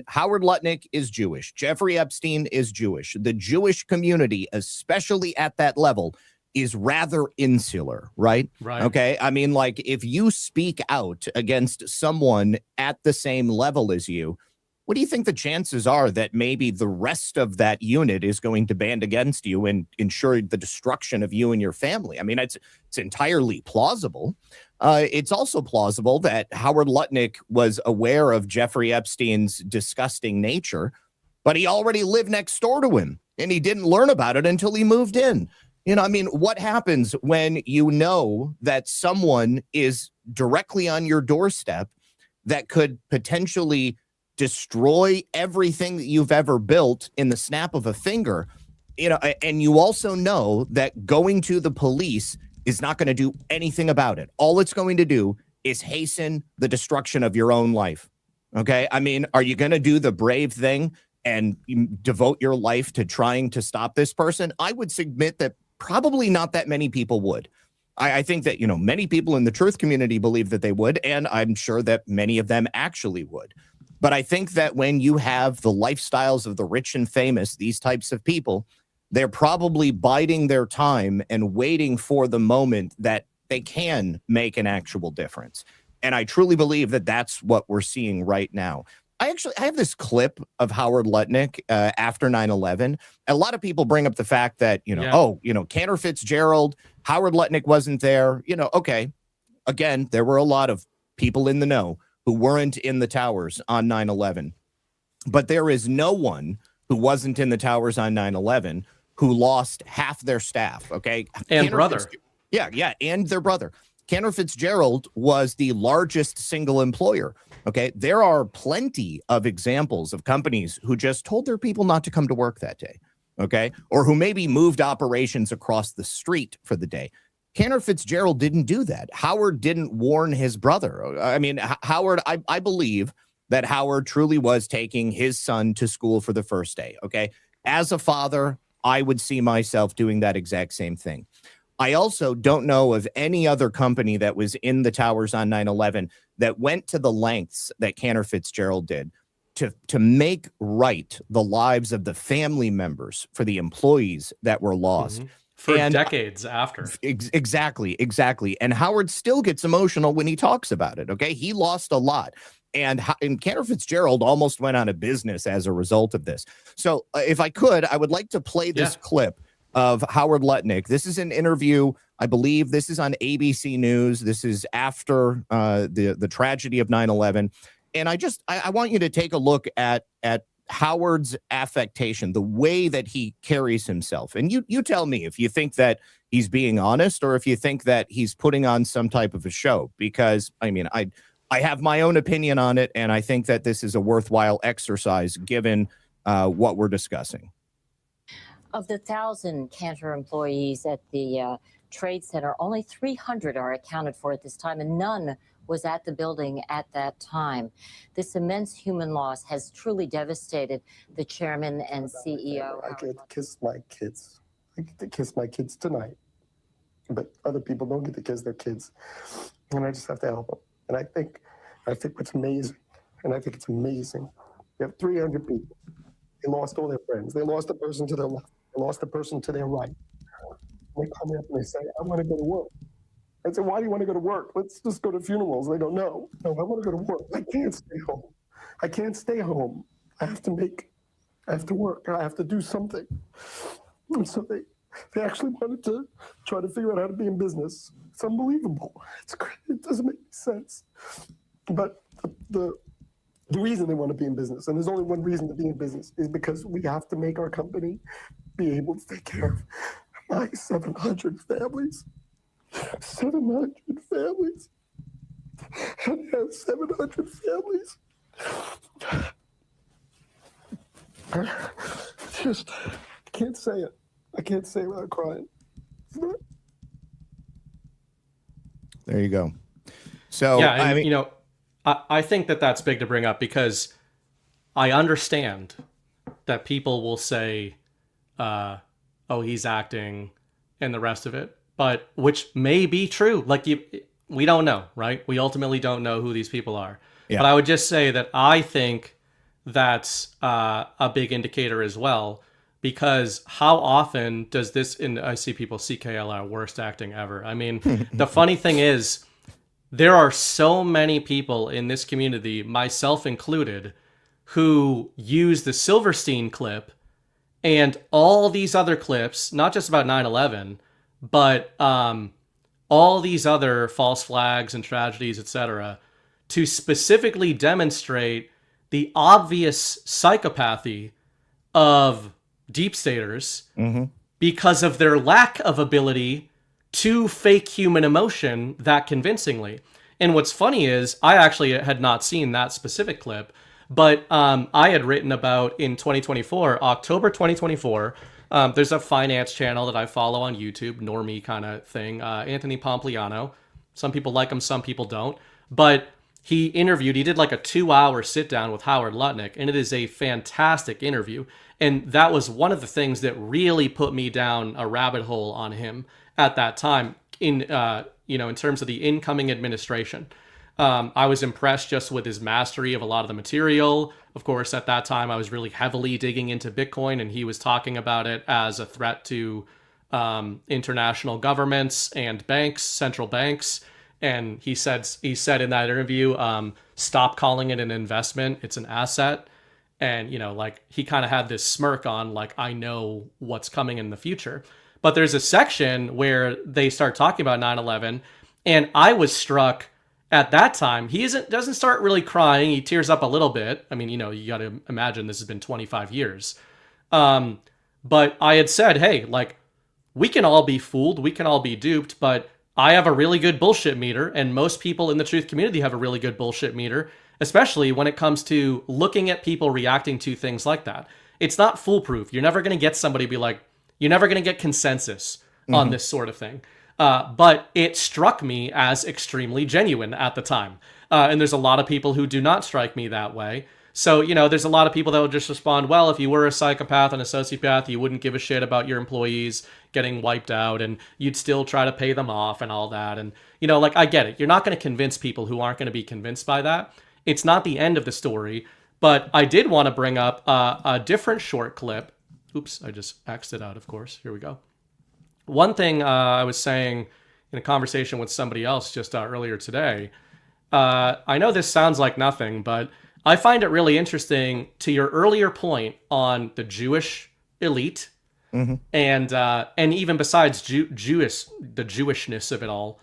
Howard Lutnick is Jewish. Jeffrey Epstein is Jewish. The Jewish community, especially at that level, is rather insular, right? Right. Okay. If you speak out against someone at the same level as you, what do you think the chances are that maybe the rest of that unit is going to band against you and ensure the destruction of you and your family? I mean, it's entirely plausible. It's also plausible that Howard Lutnick was aware of Jeffrey Epstein's disgusting nature, but he already lived next door to him, and he didn't learn about it until he moved in. What happens when you know that someone is directly on your doorstep that could potentially destroy everything that you've ever built in the snap of a finger, and you also know that going to the police is not going to do anything about it. All it's going to do is hasten the destruction of your own life. Okay. Are you going to do the brave thing and devote your life to trying to stop this person? I would submit that probably not that many people would. I think that, many people in the truth community believe that they would, and I'm sure that many of them actually would. But I think that when you have the lifestyles of the rich and famous, these types of people, they're probably biding their time and waiting for the moment that they can make an actual difference. And I truly believe that that's what we're seeing right now. I have this clip of Howard Lutnick after 9/11. A lot of people bring up the fact that, Cantor Fitzgerald, Howard Lutnick wasn't there. Okay. Again, there were a lot of people in the know who weren't in the towers on 9/11. But there is no one who wasn't in the towers on 9/11 who lost half their staff, okay? And brother. And their brother. Cantor Fitzgerald was the largest single employer, okay? There are plenty of examples of companies who just told their people not to come to work that day, okay? Or who maybe moved operations across the street for the day. Cantor Fitzgerald didn't do that. Howard didn't warn his brother. I mean, Howard, I believe that Howard truly was taking his son to school for the first day, okay? As a father, I would see myself doing that exact same thing. I also don't know of any other company that was in the towers on 9/11 that went to the lengths that Cantor Fitzgerald did to make right the lives of the family members for the employees that were lost. Mm-hmm. For decades after. Exactly. And Howard still gets emotional when he talks about it, okay? He lost a lot. And Cantor Fitzgerald almost went out of business as a result of this. So if I could, I would like to play this clip of Howard Lutnick. This is an interview. I believe this is on ABC News. This is after the tragedy of 9/11. And I want you to take a look at Howard's affectation, the way that he carries himself. And you tell me if you think that he's being honest or if you think that he's putting on some type of a show. Because, I mean, I have my own opinion on it, and I think that this is a worthwhile exercise given what we're discussing. Of the 1,000 Cantor employees at the Trade Center, only 300 are accounted for at this time, and none was at the building at that time. This immense human loss has truly devastated the chairman and CEO. I get to kiss my kids. I get to kiss my kids tonight, but other people don't get to kiss their kids, and I just have to help them. And I think what's amazing, and I think it's amazing, you have 300 people. They lost all their friends. They lost the person to their left. They lost the person to their right. They come up and they say, I want to go to work. I said, why do you want to go to work? Let's just go to funerals. They go, no, I want to go to work. I can't stay home. I can't stay home. I have to work. I have to do something. And so they actually wanted to try to figure out how to be in business. It's unbelievable. It's great. It doesn't make sense. But the reason they want to be in business, and there's only one reason to be in business, is because we have to make our company be able to take care of my 700 families. 700 families. I have 700 families. Just, I can't say it. I can't say it without crying. There you go. So, yeah, and, I mean, I think that that's big to bring up because I understand that people will say, oh, he's acting and the rest of it, but which may be true. Like we don't know, right? We ultimately don't know who these people are. Yeah. But I would just say that I think that's a big indicator as well, because how often does this, and I see people CKLR, worst acting ever. I mean, the funny thing is, there are so many people in this community, myself included, who use the Silverstein clip and all these other clips, not just about 9/11, but all these other false flags and tragedies, etc., to specifically demonstrate the obvious psychopathy of deep staters because of their lack of ability to fake human emotion that convincingly. And what's funny is I actually had not seen that specific clip, but I had written about in 2024, October 2024, there's a finance channel that I follow on YouTube, normie kind of thing, Anthony Pompliano. Some people like him, some people don't. But he did like a 2-hour sit down with Howard Lutnick, and it is a fantastic interview. And that was one of the things that really put me down a rabbit hole on him at that time in terms of the incoming administration. I was impressed just with his mastery of a lot of the material. Of course, at that time, I was really heavily digging into Bitcoin, and he was talking about it as a threat to international governments and banks, central banks. And he said in that interview, stop calling it an investment. It's an asset. And, you know, like he kind of had this smirk on, like, I know what's coming in the future. But there's a section where they start talking about 9/11, and I was struck at that time. He doesn't start really crying. He tears up a little bit. I mean, you know, you got to imagine this has been 25 years. But I had said, hey, like, we can all be fooled. We can all be duped. But I have a really good bullshit meter, and most people in the truth community have a really good bullshit meter, especially when it comes to looking at people reacting to things like that. It's not foolproof. You're never going to get somebody to be like, you're never going to get consensus on this sort of thing. But it struck me as extremely genuine at the time. And there's a lot of people who do not strike me that way. So, you know, there's a lot of people that will just respond, well, if you were a psychopath and a sociopath, you wouldn't give a shit about your employees getting wiped out, and you'd still try to pay them off and all that. And, you know, like, I get it. You're not going to convince people who aren't going to be convinced by that. It's not the end of the story. But I did want to bring up a different short clip. Oops, I just X'd it out, of course. Here we go. One thing I was saying in a conversation with somebody else just earlier today, I know this sounds like nothing, but I find it really interesting to your earlier point on the Jewish elite, and even besides the Jewishness of it all,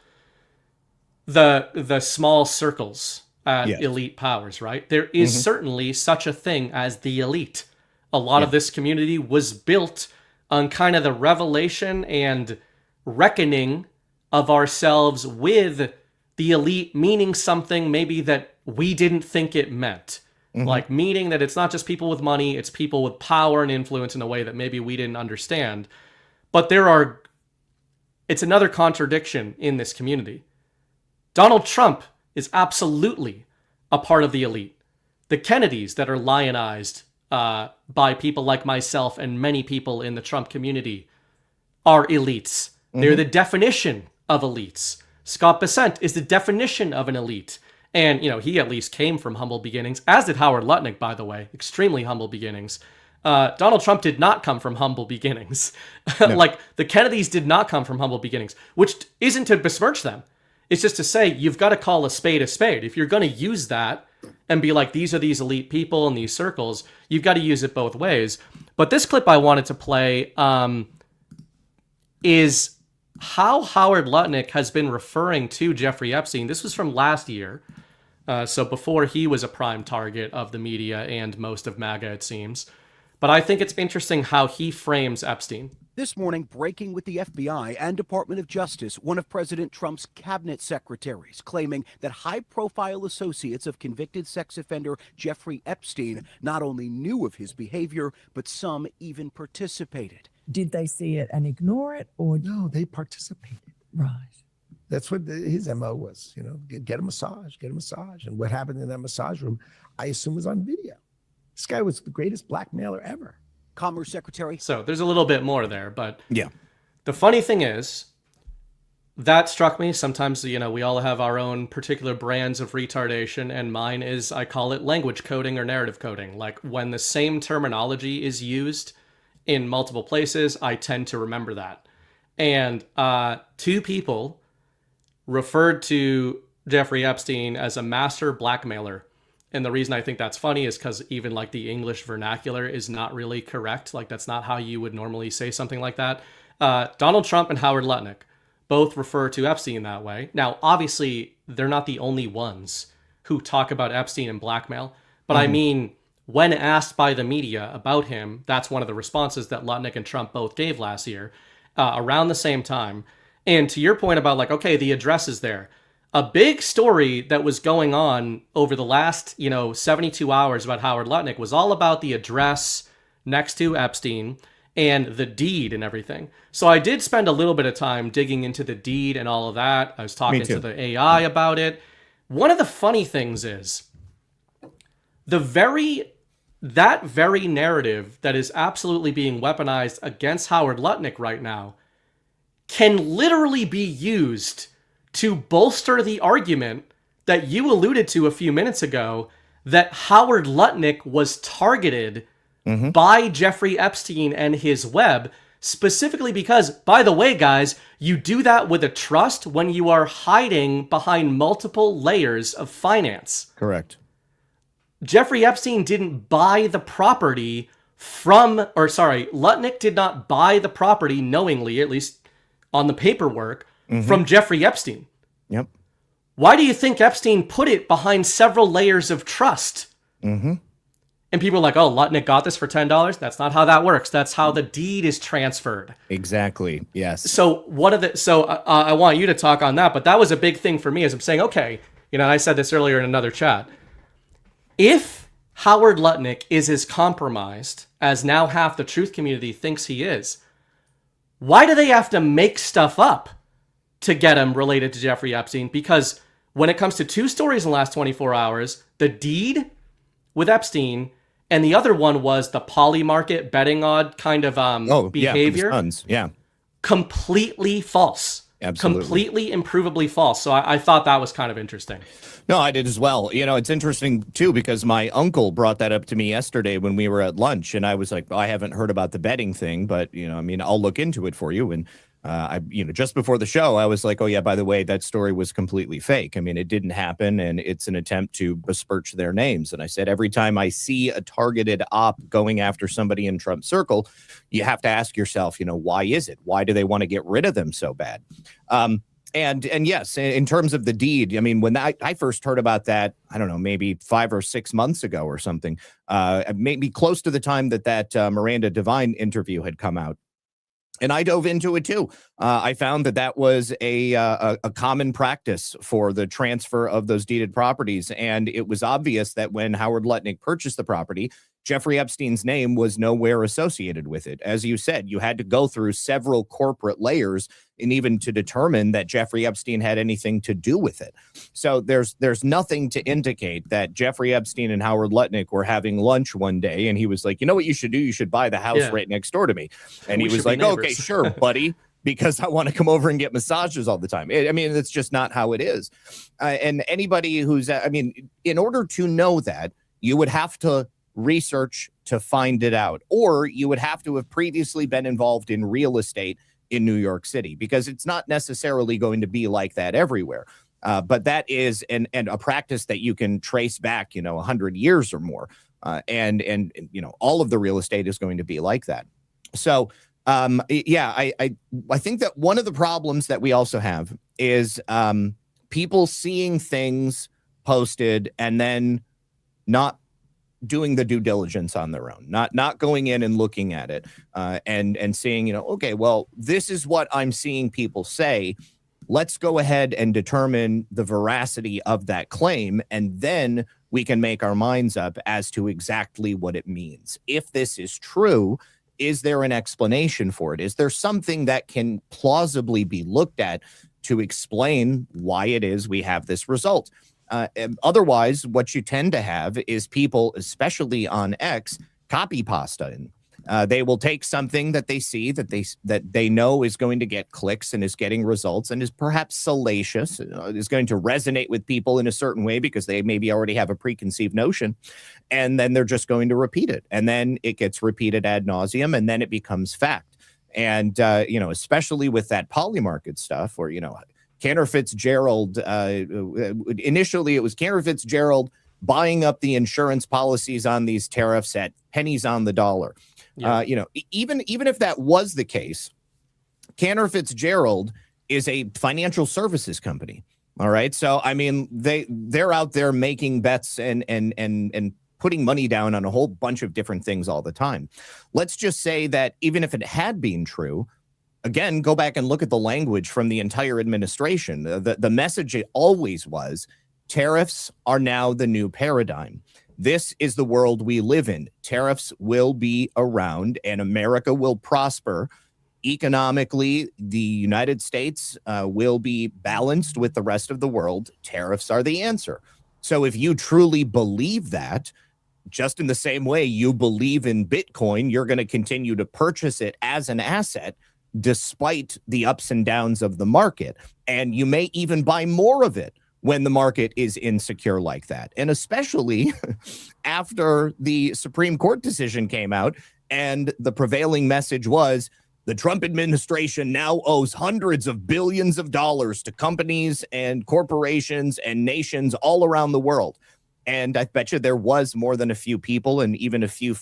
the small circles at elite powers, right? There is certainly such a thing as the elite. A lot of this community was built on kind of the revelation and reckoning of ourselves with the elite meaning something maybe that we didn't think it meant. Like, meaning that it's not just people with money, it's people with power and influence in a way that maybe we didn't understand. But it's another contradiction in this community. Donald Trump is absolutely a part of the elite. The Kennedys that are lionized by people like myself and many people in the Trump community are elites. They're the definition of elites. Scott Bessent is the definition of an elite. And, you know, he at least came from humble beginnings, as did Howard Lutnick, by the way. Extremely humble beginnings. Donald Trump did not come from humble beginnings. No. Like, the Kennedys did not come from humble beginnings, which isn't to besmirch them. It's just to say, you've got to call a spade a spade. If you're going to use that and be like, these are these elite people in these circles, you've got to use it both ways. But this clip I wanted to play is how Howard Lutnick has been referring to Jeffrey Epstein. This was from last year, so before he was a prime target of the media and most of MAGA, it seems. But I think it's interesting how he frames Epstein. This morning, breaking with the FBI and Department of Justice, one of President Trump's cabinet secretaries claiming that high-profile associates of convicted sex offender Jeffrey Epstein not only knew of his behavior, but some even participated. Did they see it and ignore it, or no? They participated. Right. That's what his MO was. You know, get a massage, and what happened in that massage room, I assume, was on video. This guy was the greatest blackmailer ever. Commerce Secretary. So there's a little bit more there, but yeah. The funny thing is, that struck me. Sometimes, you know, we all have our own particular brands of retardation, and mine is, I call it language coding or narrative coding. Like, when the same terminology is used in multiple places, I tend to remember that. And two people referred to Jeffrey Epstein as a master blackmailer. And the reason I think that's funny is because even like the English vernacular is not really correct. Like, that's not how you would normally say something like that. Donald Trump and Howard Lutnick both refer to Epstein that way. Now, obviously, they're not the only ones who talk about Epstein and blackmail. But I mean, when asked by the media about him, that's one of the responses that Lutnick and Trump both gave last year, around the same time. And to your point about like, okay, the address is there. A big story that was going on over the last, 72 hours about Howard Lutnick was all about the address next to Epstein and the deed and everything. So I did spend a little bit of time digging into the deed and all of that. I was talking to the AI about it. One of the funny things is that very narrative that is absolutely being weaponized against Howard Lutnick right now can literally be used to bolster the argument that you alluded to a few minutes ago, that Howard Lutnick was targeted by Jeffrey Epstein and his web, specifically because, by the way, guys, you do that with a trust when you are hiding behind multiple layers of finance. Correct. Jeffrey Epstein didn't buy the property Lutnick did not buy the property knowingly, at least on the paperwork, from Jeffrey Epstein. Yep. Why do you think Epstein put it behind several layers of trust? And people are like, oh, Lutnick got this for $10. That's not how that works. That's how the deed is transferred. Exactly. Yes. So I want you to talk on that, but that was a big thing for me as I'm saying, okay, I said this earlier in another chat. If Howard Lutnick is as compromised as now half the truth community thinks he is, why do they have to make stuff up to get him related to Jeffrey Epstein? Because when it comes to two stories in the last 24 hours, the deed with Epstein and the other one was the poly market betting odd kind of behavior. Yeah. Completely false. Absolutely. Completely improvably false. So I thought that was kind of interesting. No, I did as well. It's interesting, too, because my uncle brought that up to me yesterday when we were at lunch. And I was like, I haven't heard about the betting thing, but, I'll look into it for you. And just before the show, I was like, oh, yeah, by the way, that story was completely fake. It didn't happen. And it's an attempt to besmirch their names. And I said, every time I see a targeted op going after somebody in Trump's circle, you have to ask yourself, why is it? Why do they want to get rid of them so bad? And yes, in terms of the deed, when I first heard about that, I don't know, maybe 5 or 6 months ago or something, maybe close to the time that Miranda Devine interview had come out. And I dove into it, too. I found that was a common practice for the transfer of those deeded properties. And it was obvious that when Howard Lutnick purchased the property, Jeffrey Epstein's name was nowhere associated with it. As you said, you had to go through several corporate layers and even to determine that Jeffrey Epstein had anything to do with it. So there's nothing to indicate that Jeffrey Epstein and Howard Lutnick were having lunch one day and he was like, you know what you should do? You should buy the house right next door to me. And he was like, okay, sure, buddy, because I want to come over and get massages all the time. That's just not how it is. And anybody who's, in order to know that, you would have to research to find it out, or you would have to have previously been involved in real estate in New York City, because it's not necessarily going to be like that everywhere. But that is a practice that you can trace back, 100 years or more. And all of the real estate is going to be like that. So, I think that one of the problems that we also have is people seeing things posted and then not doing the due diligence on their own, not going in and looking at it and seeing, okay, well, this is what I'm seeing people say. Let's go ahead and determine the veracity of that claim, and then we can make our minds up as to exactly what it means. If this is true, is there an explanation for it? Is there something that can plausibly be looked at to explain why it is we have this result? Otherwise, what you tend to have is people, especially on X, copy pasta. They will take something that they see that they know is going to get clicks and is getting results and is perhaps salacious, is going to resonate with people in a certain way because they maybe already have a preconceived notion, and then they're just going to repeat it, and then it gets repeated ad nauseum, and then it becomes fact. And especially with that poly market stuff, where Cantor Fitzgerald, initially it was Cantor Fitzgerald buying up the insurance policies on these tariffs at pennies on the dollar. Yeah. Even if that was the case, Cantor Fitzgerald is a financial services company. All right. So, they're out there making bets and putting money down on a whole bunch of different things all the time. Let's just say that even if it had been true, again, go back and look at the language from the entire administration. The message always was, tariffs are now the new paradigm. This is the world we live in. Tariffs will be around and America will prosper. Economically, the United States will be balanced with the rest of the world. Tariffs are the answer. So if you truly believe that, just in the same way you believe in Bitcoin, you're going to continue to purchase it as an asset despite the ups and downs of the market. And you may even buy more of it when the market is insecure like that. And especially after the Supreme Court decision came out and the prevailing message was the Trump administration now owes hundreds of billions of dollars to companies and corporations and nations all around the world. And I bet you there was more than a few people and even a few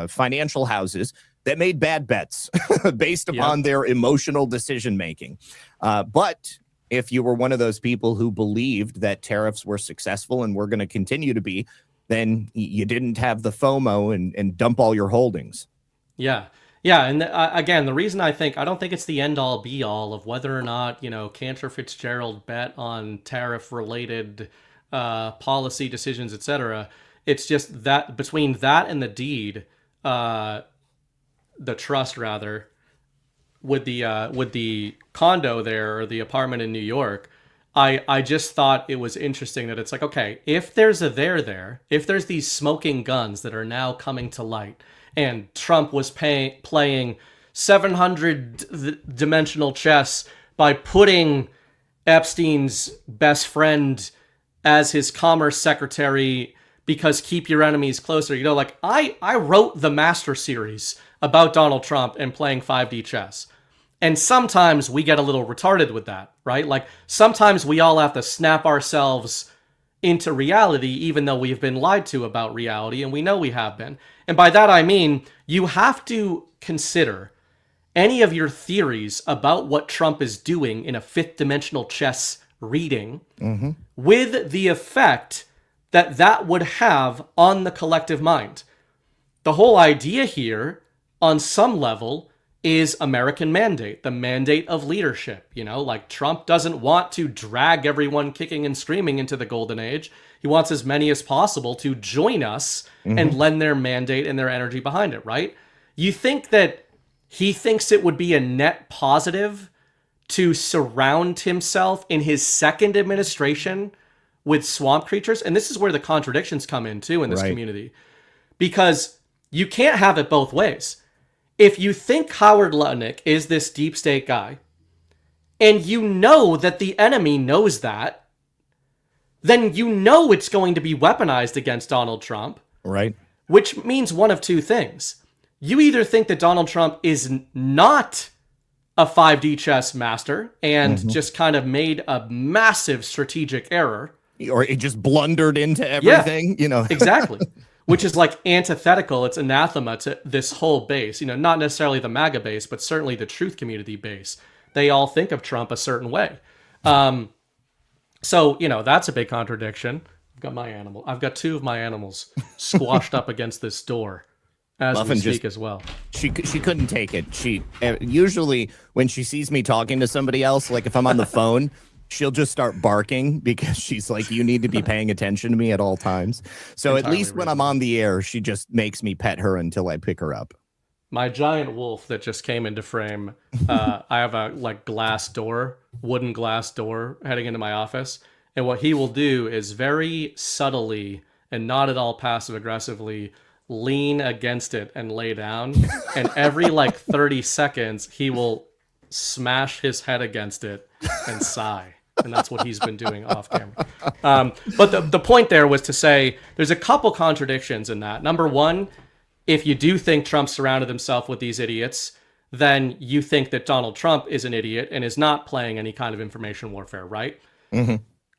financial houses that made bad bets based upon their emotional decision making. But if you were one of those people who believed that tariffs were successful and were going to continue to be, then you didn't have the FOMO and dump all your holdings. Yeah. Yeah. And again, the reason I don't think it's the end all be all of whether or not, Cantor Fitzgerald bet on tariff related policy decisions, etc. It's just that between that and the deed, the trust rather, with the condo there or the apartment in New York, I just thought it was interesting that it's like, okay, if there's if there's these smoking guns that are now coming to light, and Trump was playing 700-dimensional chess by putting Epstein's best friend as his commerce secretary because keep your enemies closer. Like I wrote the Master Series about Donald Trump and playing 5D chess. And sometimes we get a little retarded with that, right? Like sometimes we all have to snap ourselves into reality, even though we've been lied to about reality, and we know we have been. And by that I mean, you have to consider any of your theories about what Trump is doing in a fifth dimensional chess reading with the effect that that would have on the collective mind. The whole idea here, on some level, is American mandate, the mandate of leadership. Like Trump doesn't want to drag everyone kicking and screaming into the golden age. He wants as many as possible to join us and lend their mandate and their energy behind it, right? You think that he thinks it would be a net positive to surround himself in his second administration with swamp creatures? And this is where the contradictions come in too in this community. Because you can't have it both ways. If you think Howard Lutnick is this deep state guy, and you know that the enemy knows that, then you know it's going to be weaponized against Donald Trump. Right. Which means one of two things. You either think that Donald Trump is not a 5D chess master and just kind of made a massive strategic error. Or it just blundered into everything, Exactly. Which is like antithetical, it's anathema to this whole base, not necessarily the MAGA base, but certainly the truth community base. They all think of Trump a certain way. So, that's a big contradiction. I've got two of my animals squashed up against this door as we speak as well. She couldn't take it. She usually when she sees me talking to somebody else, like if I'm on the phone, she'll just start barking because she's like, you need to be paying attention to me at all times. So at least when I'm on the air, she just makes me pet her until I pick her up. My giant wolf that just came into frame, I have a wooden glass door heading into my office. And what he will do is very subtly and not at all passive aggressively lean against it and lay down. And every 30 seconds, he will smash his head against it and sigh. And that's what he's been doing off camera. But the point there was to say there's a couple contradictions in that. Number one, if you do think Trump surrounded himself with these idiots, then you think that Donald Trump is an idiot and is not playing any kind of information warfare, right?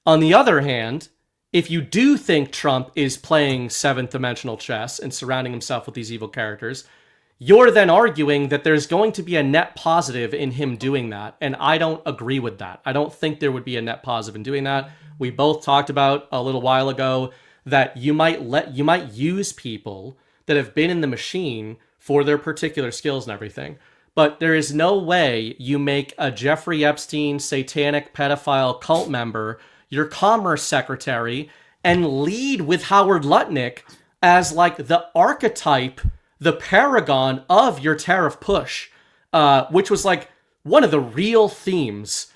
On the other hand, if you do think Trump is playing seventh dimensional chess and surrounding himself with these evil characters, you're then arguing that there's going to be a net positive in him doing that. And I don't agree with that. I don't think there would be a net positive in doing that. We both talked about a little while ago that you might use people that have been in the machine for their particular skills and everything. But there is no way you make a Jeffrey Epstein satanic pedophile cult member your commerce secretary and lead with Howard Lutnick as the archetype, the paragon of your tariff push, which was one of the real themes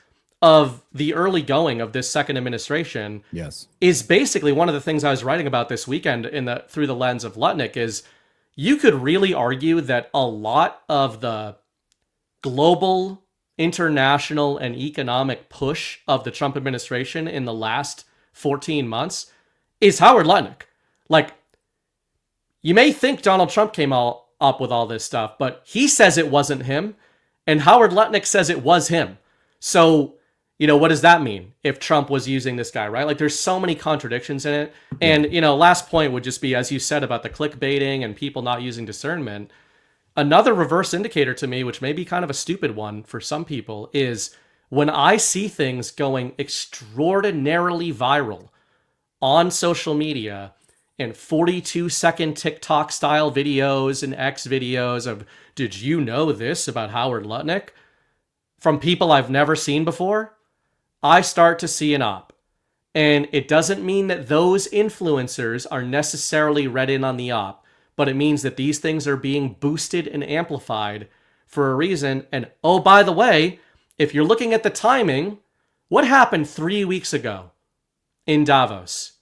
of the early going of this second administration. Yes, is basically one of the things I was writing about this weekend through the lens of Lutnick. Is you could really argue that a lot of the global international and economic push of the Trump administration in the last 14 months is Howard Lutnick. Like, you may think Donald Trump came up with all this stuff, but he says it wasn't him, and Howard Lutnick says it was him. So, you know, what does that mean if Trump was using this guy, right? Like, there's so many contradictions in it. And, you know, last point would just be, as you said about the clickbaiting and people not using discernment, another reverse indicator to me, which may be kind of a stupid one for some people, is when I see things going extraordinarily viral on social media in 42-second TikTok-style videos and X videos of, did you know this about Howard Lutnick? From people I've never seen before, I start to see an op. And it doesn't mean that those influencers are necessarily read in on the op, but it means that these things are being boosted and amplified for a reason. And oh, by the way, if you're looking at the timing, what happened 3 weeks ago in Davos?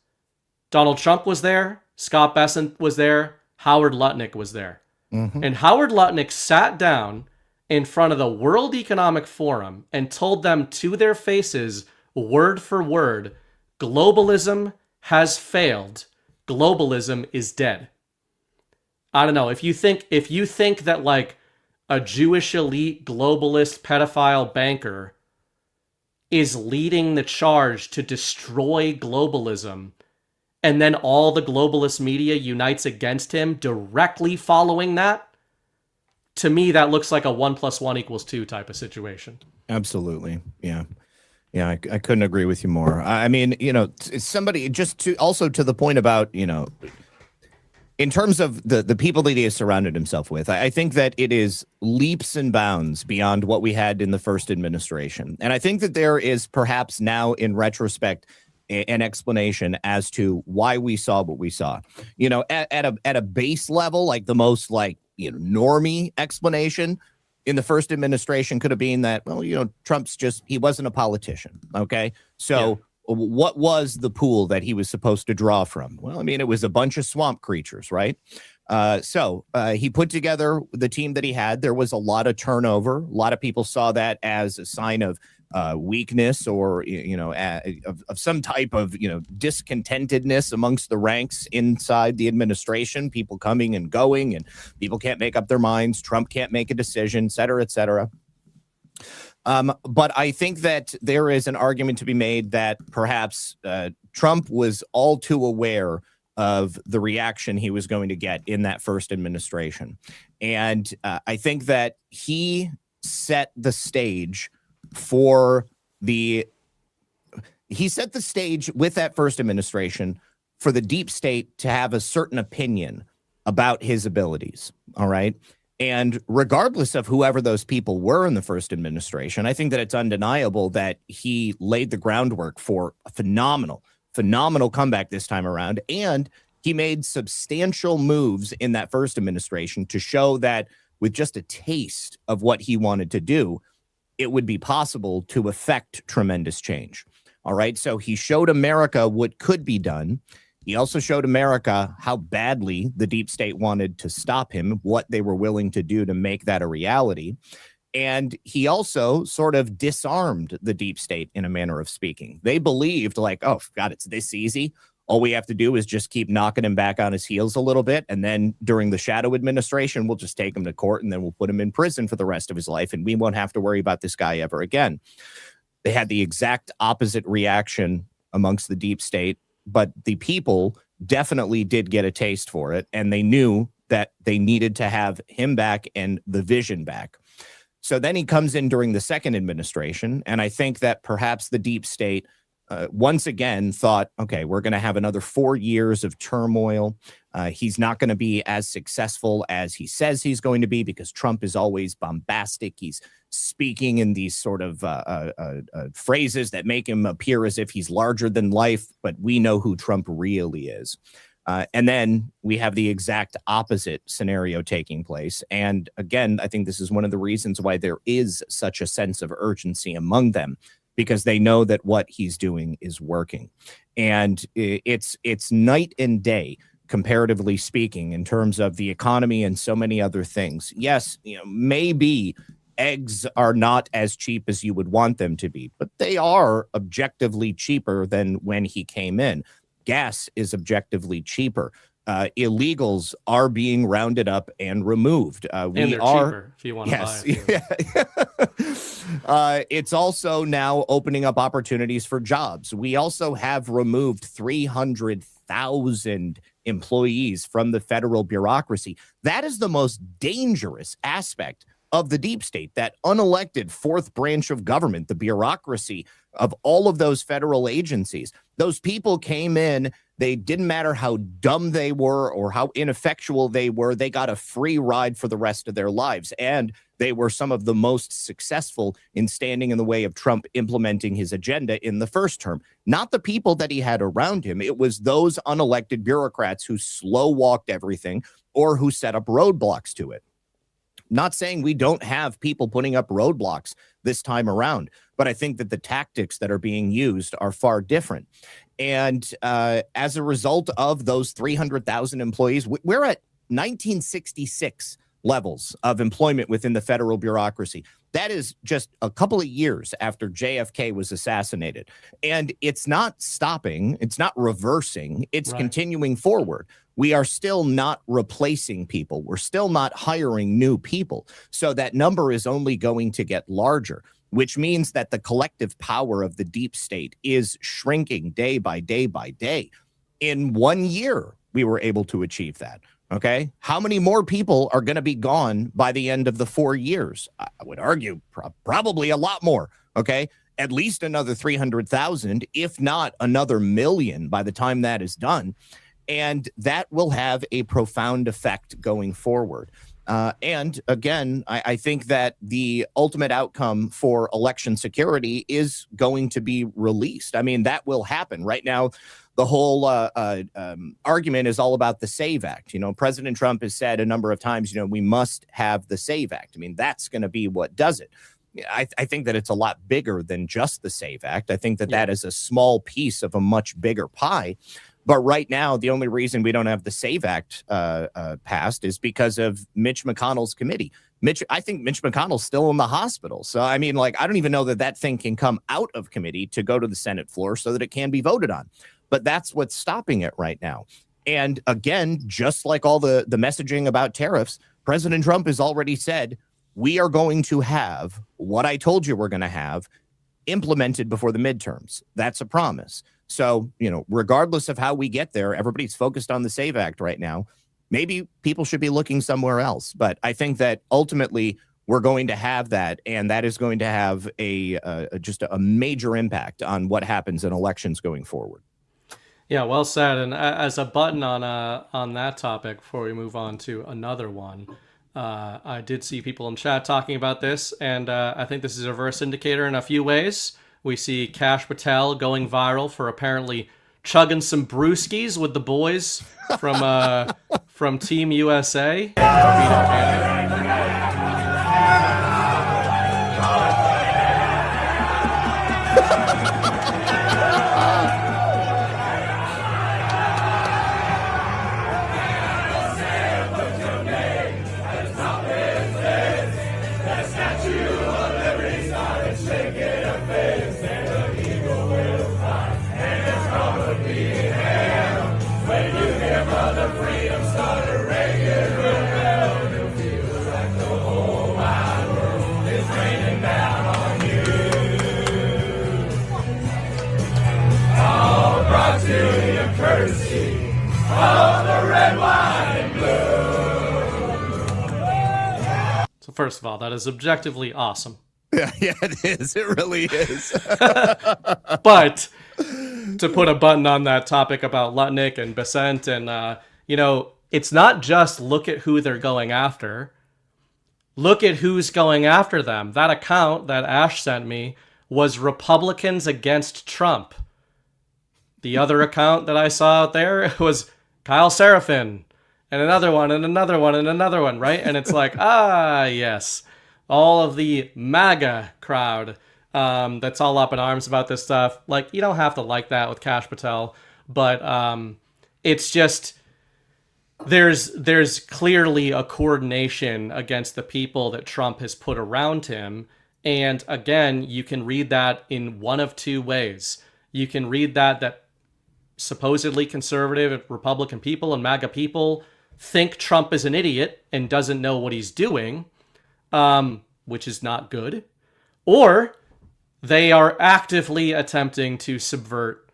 Donald Trump was there, Scott Bessent was there, Howard Lutnick was there. Mm-hmm. And Howard Lutnick sat down in front of the World Economic Forum and told them to their faces, word for word, globalism has failed. Globalism is dead. I don't know. If you think that like a Jewish elite globalist pedophile banker is leading the charge to destroy globalism, and then all the globalist media unites against him directly following that, to me, that looks like a 1 + 1 = 2 type of situation. Absolutely. Yeah. Yeah. I couldn't agree with you more. I mean, you know, somebody just to also to the point about, you know, in terms of the people that he has surrounded himself with, I think that it is leaps and bounds beyond what we had in the first administration. And I think that there is perhaps now in retrospect an explanation as to why we saw what we saw. You know, at a base level, like the most like, you know, normie explanation in the first administration could have been that, well, you know, he wasn't a politician. Okay. So what was the pool that he was supposed to draw from? Well, I mean, it was a bunch of swamp creatures, right? So he put together the team that he had. There was a lot of turnover. A lot of people saw that as a sign of weakness or, you know, of some type of, you know, discontentedness amongst the ranks inside the administration, people coming and going, and people can't make up their minds. Trump can't make a decision, et cetera, et cetera. But I think that there is an argument to be made that perhaps Trump was all too aware of the reaction he was going to get in that first administration. And I think that he set the stage with that first administration for the deep state to have a certain opinion about his abilities. All right. And regardless of whoever those people were in the first administration, I think that it's undeniable that he laid the groundwork for a phenomenal comeback this time around. And he made substantial moves in that first administration to show that with just a taste of what he wanted to do, it would be possible to effect tremendous change. All right. So he showed America what could be done. He also showed America how badly the deep state wanted to stop him, what they were willing to do to make that a reality. And he also sort of disarmed the deep state in a manner of speaking. They believed like, oh, God, it's this easy. All we have to do is just keep knocking him back on his heels a little bit. And then during the shadow administration, we'll just take him to court and then we'll put him in prison for the rest of his life. And we won't have to worry about this guy ever again. They had the exact opposite reaction amongst the deep state, but the people definitely did get a taste for it. And they knew that they needed to have him back and the vision back. So then he comes in during the second administration. And I think that perhaps the deep state once again thought, okay, we're going to have another 4 years of turmoil. He's not going to be as successful as he says he's going to be because Trump is always bombastic. He's speaking in these sort of phrases that make him appear as if he's larger than life, but we know who Trump really is. And then we have the exact opposite scenario taking place. And again, I think this is one of the reasons why there is such a sense of urgency among them, because they know that what he's doing is working. And it's night and day, comparatively speaking, in terms of the economy and so many other things. Yes, you know, maybe eggs are not as cheap as you would want them to be, but they are objectively cheaper than when he came in. Gas is objectively cheaper. Illegals are being rounded up and removed. And they're cheaper if you want to buy it. It's also now opening up opportunities for jobs. We also have removed 300,000 employees from the federal bureaucracy. That is the most dangerous aspect of the deep state, that unelected fourth branch of government, the bureaucracy of all of those federal agencies. Those people came in, they didn't matter how dumb they were or how ineffectual they were, they got a free ride for the rest of their lives. And they were some of the most successful in standing in the way of Trump implementing his agenda in the first term. Not the people that he had around him. It was those unelected bureaucrats who slow walked everything or who set up roadblocks to it. Not saying we don't have people putting up roadblocks this time around, but I think that the tactics that are being used are far different. And as a result of those 300,000 employees, we're at 1966 levels of employment within the federal bureaucracy. That is just a couple of years after JFK was assassinated. And it's not stopping. It's not reversing. It's continuing forward. We are still not replacing people. We're still not hiring new people. So that number is only going to get larger, which means that the collective power of the deep state is shrinking day by day by day. In 1 year, we were able to achieve that. Okay. How many more people are going to be gone by the end of the 4 years? I would argue probably a lot more. Okay. At least another 300,000, if not another million by the time that is done. And that will have a profound effect going forward. And again, I think that the ultimate outcome for election security is going to be released. I mean, that will happen. Right now, the whole argument is all about the SAVE Act. You know, President Trump has said a number of times, you know, we must have the SAVE Act. I mean, that's going to be what does it. I think that it's a lot bigger than just the SAVE Act. I think that that is a small piece of a much bigger pie. But right now, the only reason we don't have the SAVE Act passed is because of Mitch McConnell's committee. I think Mitch McConnell's still in the hospital. So, I mean, like, I don't even know that that thing can come out of committee to go to the Senate floor so that it can be voted on. But that's what's stopping it right now. And again, just like all the messaging about tariffs, President Trump has already said, we are going to have what I told you we're going to have implemented before the midterms. That's a promise. So, you know, regardless of how we get there, everybody's focused on the SAVE Act right now. Maybe people should be looking somewhere else. But I think that ultimately we're going to have that, and that is going to have just a major impact on what happens in elections going forward. Yeah, well said. And as a button on that topic, before we move on to another one, I did see people in chat talking about this, and I think this is a reverse indicator in a few ways. We see Kash Patel going viral for apparently chugging some brewskis with the boys from Team USA. Courtesy of the red, white, and blue. So first of all, that is objectively awesome. Yeah, it is. It really is. But to put a button on that topic about Lutnick and Besant, and you know, it's not just look at who they're going after. Look at who's going after them. That account that Ash sent me was Republicans against Trump. The other account that I saw out there was Kyle Seraphin, and another one, and another one, and another one, right? And it's like, yes, all of the MAGA crowd that's all up in arms about this stuff. Like, you don't have to like that with Kash Patel, but it's just, there's clearly a coordination against the people that Trump has put around him. And again, you can read that in one of two ways. You can read that supposedly conservative Republican people and MAGA people think Trump is an idiot and doesn't know what he's doing, which is not good. Or they are actively attempting to subvert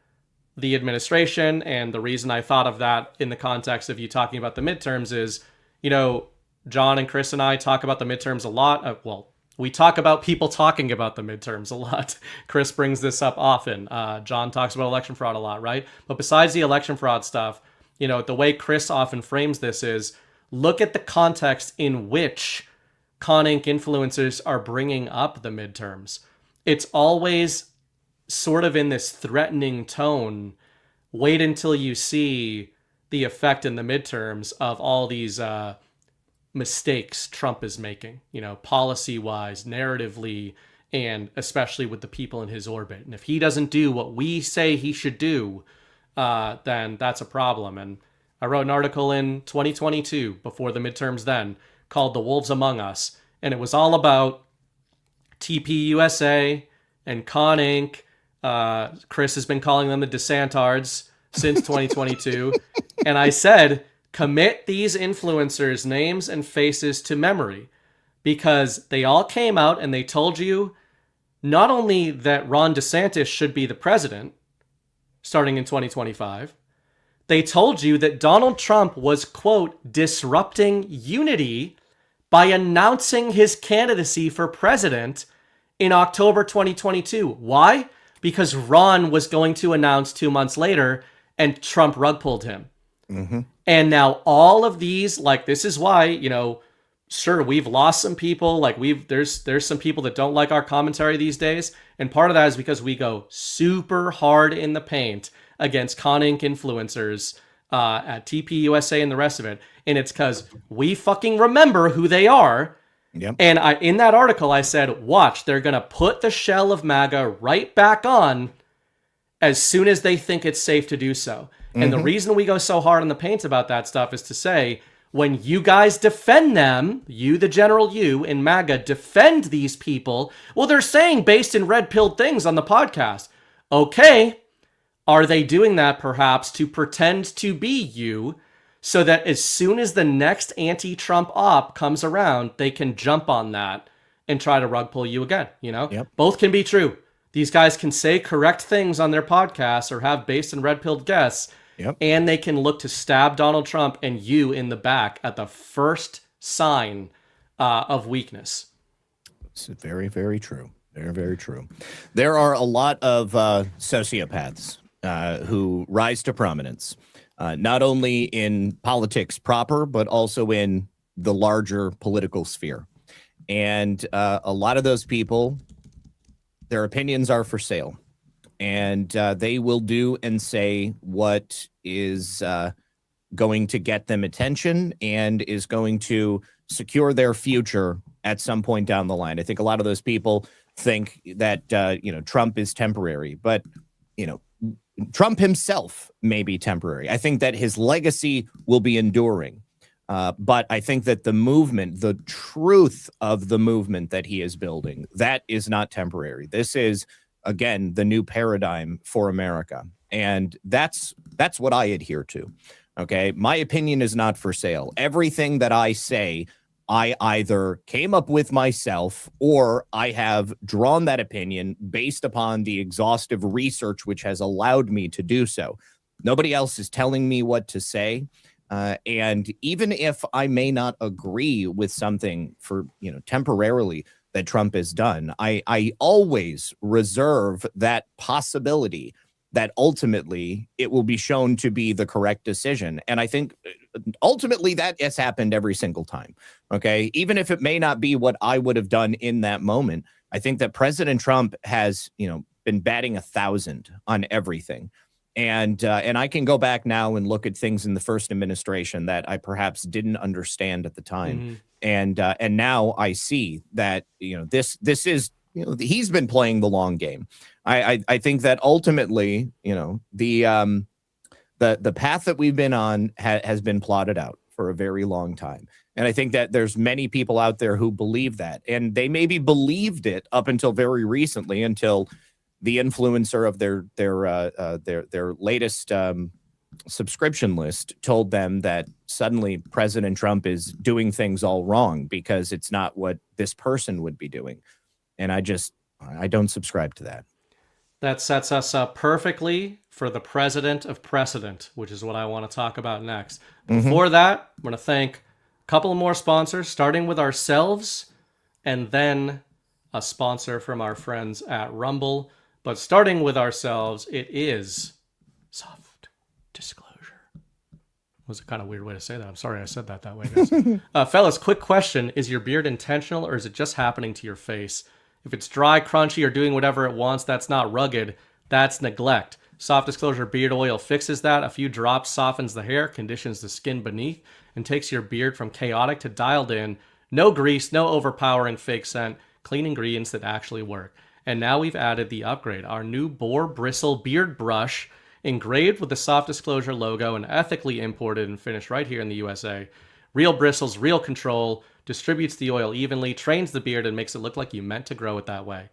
the administration. And the reason I thought of that in the context of you talking about the midterms is, John and Chris and I talk about the midterms a lot. We talk about people talking about the midterms a lot. Chris brings this up often. John talks about election fraud a lot, right? But besides the election fraud stuff, the way Chris often frames this is, look at the context in which Con Inc. influencers are bringing up the midterms. It's always sort of in this threatening tone. Wait until you see the effect in the midterms of all these mistakes Trump is making, policy-wise, narratively, and especially with the people in his orbit. And if he doesn't do what we say he should do, then that's a problem. And I wrote an article in 2022, before the midterms then, called The Wolves Among Us. And it was all about TPUSA and Con Inc. Chris has been calling them the DeSantards since 2022. And I said, commit these influencers' names and faces to memory, because they all came out and they told you not only that Ron DeSantis should be the president starting in 2025, they told you that Donald Trump was, quote, disrupting unity by announcing his candidacy for president in October 2022. Why? Because Ron was going to announce 2 months later and Trump rug pulled him. Mm-hmm. And now all of these, this is why, sure, we've lost some people. There's some people that don't like our commentary these days. And part of that is because we go super hard in the paint against Con Inc. influencers at TPUSA and the rest of it. And it's because we fucking remember who they are. Yep. And in that article, I said, watch, they're going to put the shell of MAGA right back on as soon as they think it's safe to do so. And the reason we go so hard in the paint about that stuff is to say, when you guys defend them, you, the general you in MAGA, defend these people, well, they're saying based in red-pilled things on the podcast. Okay, are they doing that perhaps to pretend to be you so that as soon as the next anti-Trump op comes around, they can jump on that and try to rug pull you again, Yep. Both can be true. These guys can say correct things on their podcasts or have based in red-pilled guests, Yep. and they can look to stab Donald Trump and you in the back at the first sign of weakness. It's very, very true. Very, very true. There are a lot of sociopaths who rise to prominence, not only in politics proper, but also in the larger political sphere. And a lot of those people, their opinions are for sale. And they will do and say what is going to get them attention and is going to secure their future at some point down the line. I think a lot of those people think that, Trump is temporary, but, Trump himself may be temporary. I think that his legacy will be enduring. But I think that the movement, the truth of the movement that he is building, that is not temporary. This is, again, the new paradigm for America. And that's what I adhere to. Okay. My opinion is not for sale. Everything that I say, I either came up with myself or I have drawn that opinion based upon the exhaustive research which has allowed me to do so. Nobody else is telling me what to say. And even if I may not agree with something for, temporarily that Trump has done, I always reserve that possibility that ultimately it will be shown to be the correct decision. And I think ultimately that has happened every single time. Okay. Even if it may not be what I would have done in that moment, I think that President Trump has, been batting 1,000 on everything. And I can go back now and look at things in the first administration that I perhaps didn't understand at the time. Mm-hmm. And now I see that, this is, he's been playing the long game. I think that ultimately, the The path that we've been on has been plotted out for a very long time. And I think that there's many people out there who believe that, and they maybe believed it up until very recently, until the influencer of their latest subscription list told them that suddenly President Trump is doing things all wrong because it's not what this person would be doing. And I don't subscribe to that. That sets us up perfectly for the president of precedent, which is what I want to talk about next. Before that, I'm going to thank a couple more sponsors, starting with ourselves, and then a sponsor from our friends at Rumble. But starting with ourselves, it is soft disclosure. Was a kind of weird way to say that. I'm sorry I said that way, guys. Fellas, quick question. Is your beard intentional, or is it just happening to your face? If it's dry, crunchy, or doing whatever it wants, that's not rugged. That's neglect. Soft Disclosure Beard Oil fixes that. A few drops softens the hair, conditions the skin beneath, and takes your beard from chaotic to dialed in. No grease, no overpowering fake scent. Clean ingredients that actually work. And now we've added the upgrade. Our new boar bristle beard brush, engraved with the Soft Disclosure logo and ethically imported and finished right here in the USA. Real bristles, real control, distributes the oil evenly, trains the beard, and makes it look like you meant to grow it that way.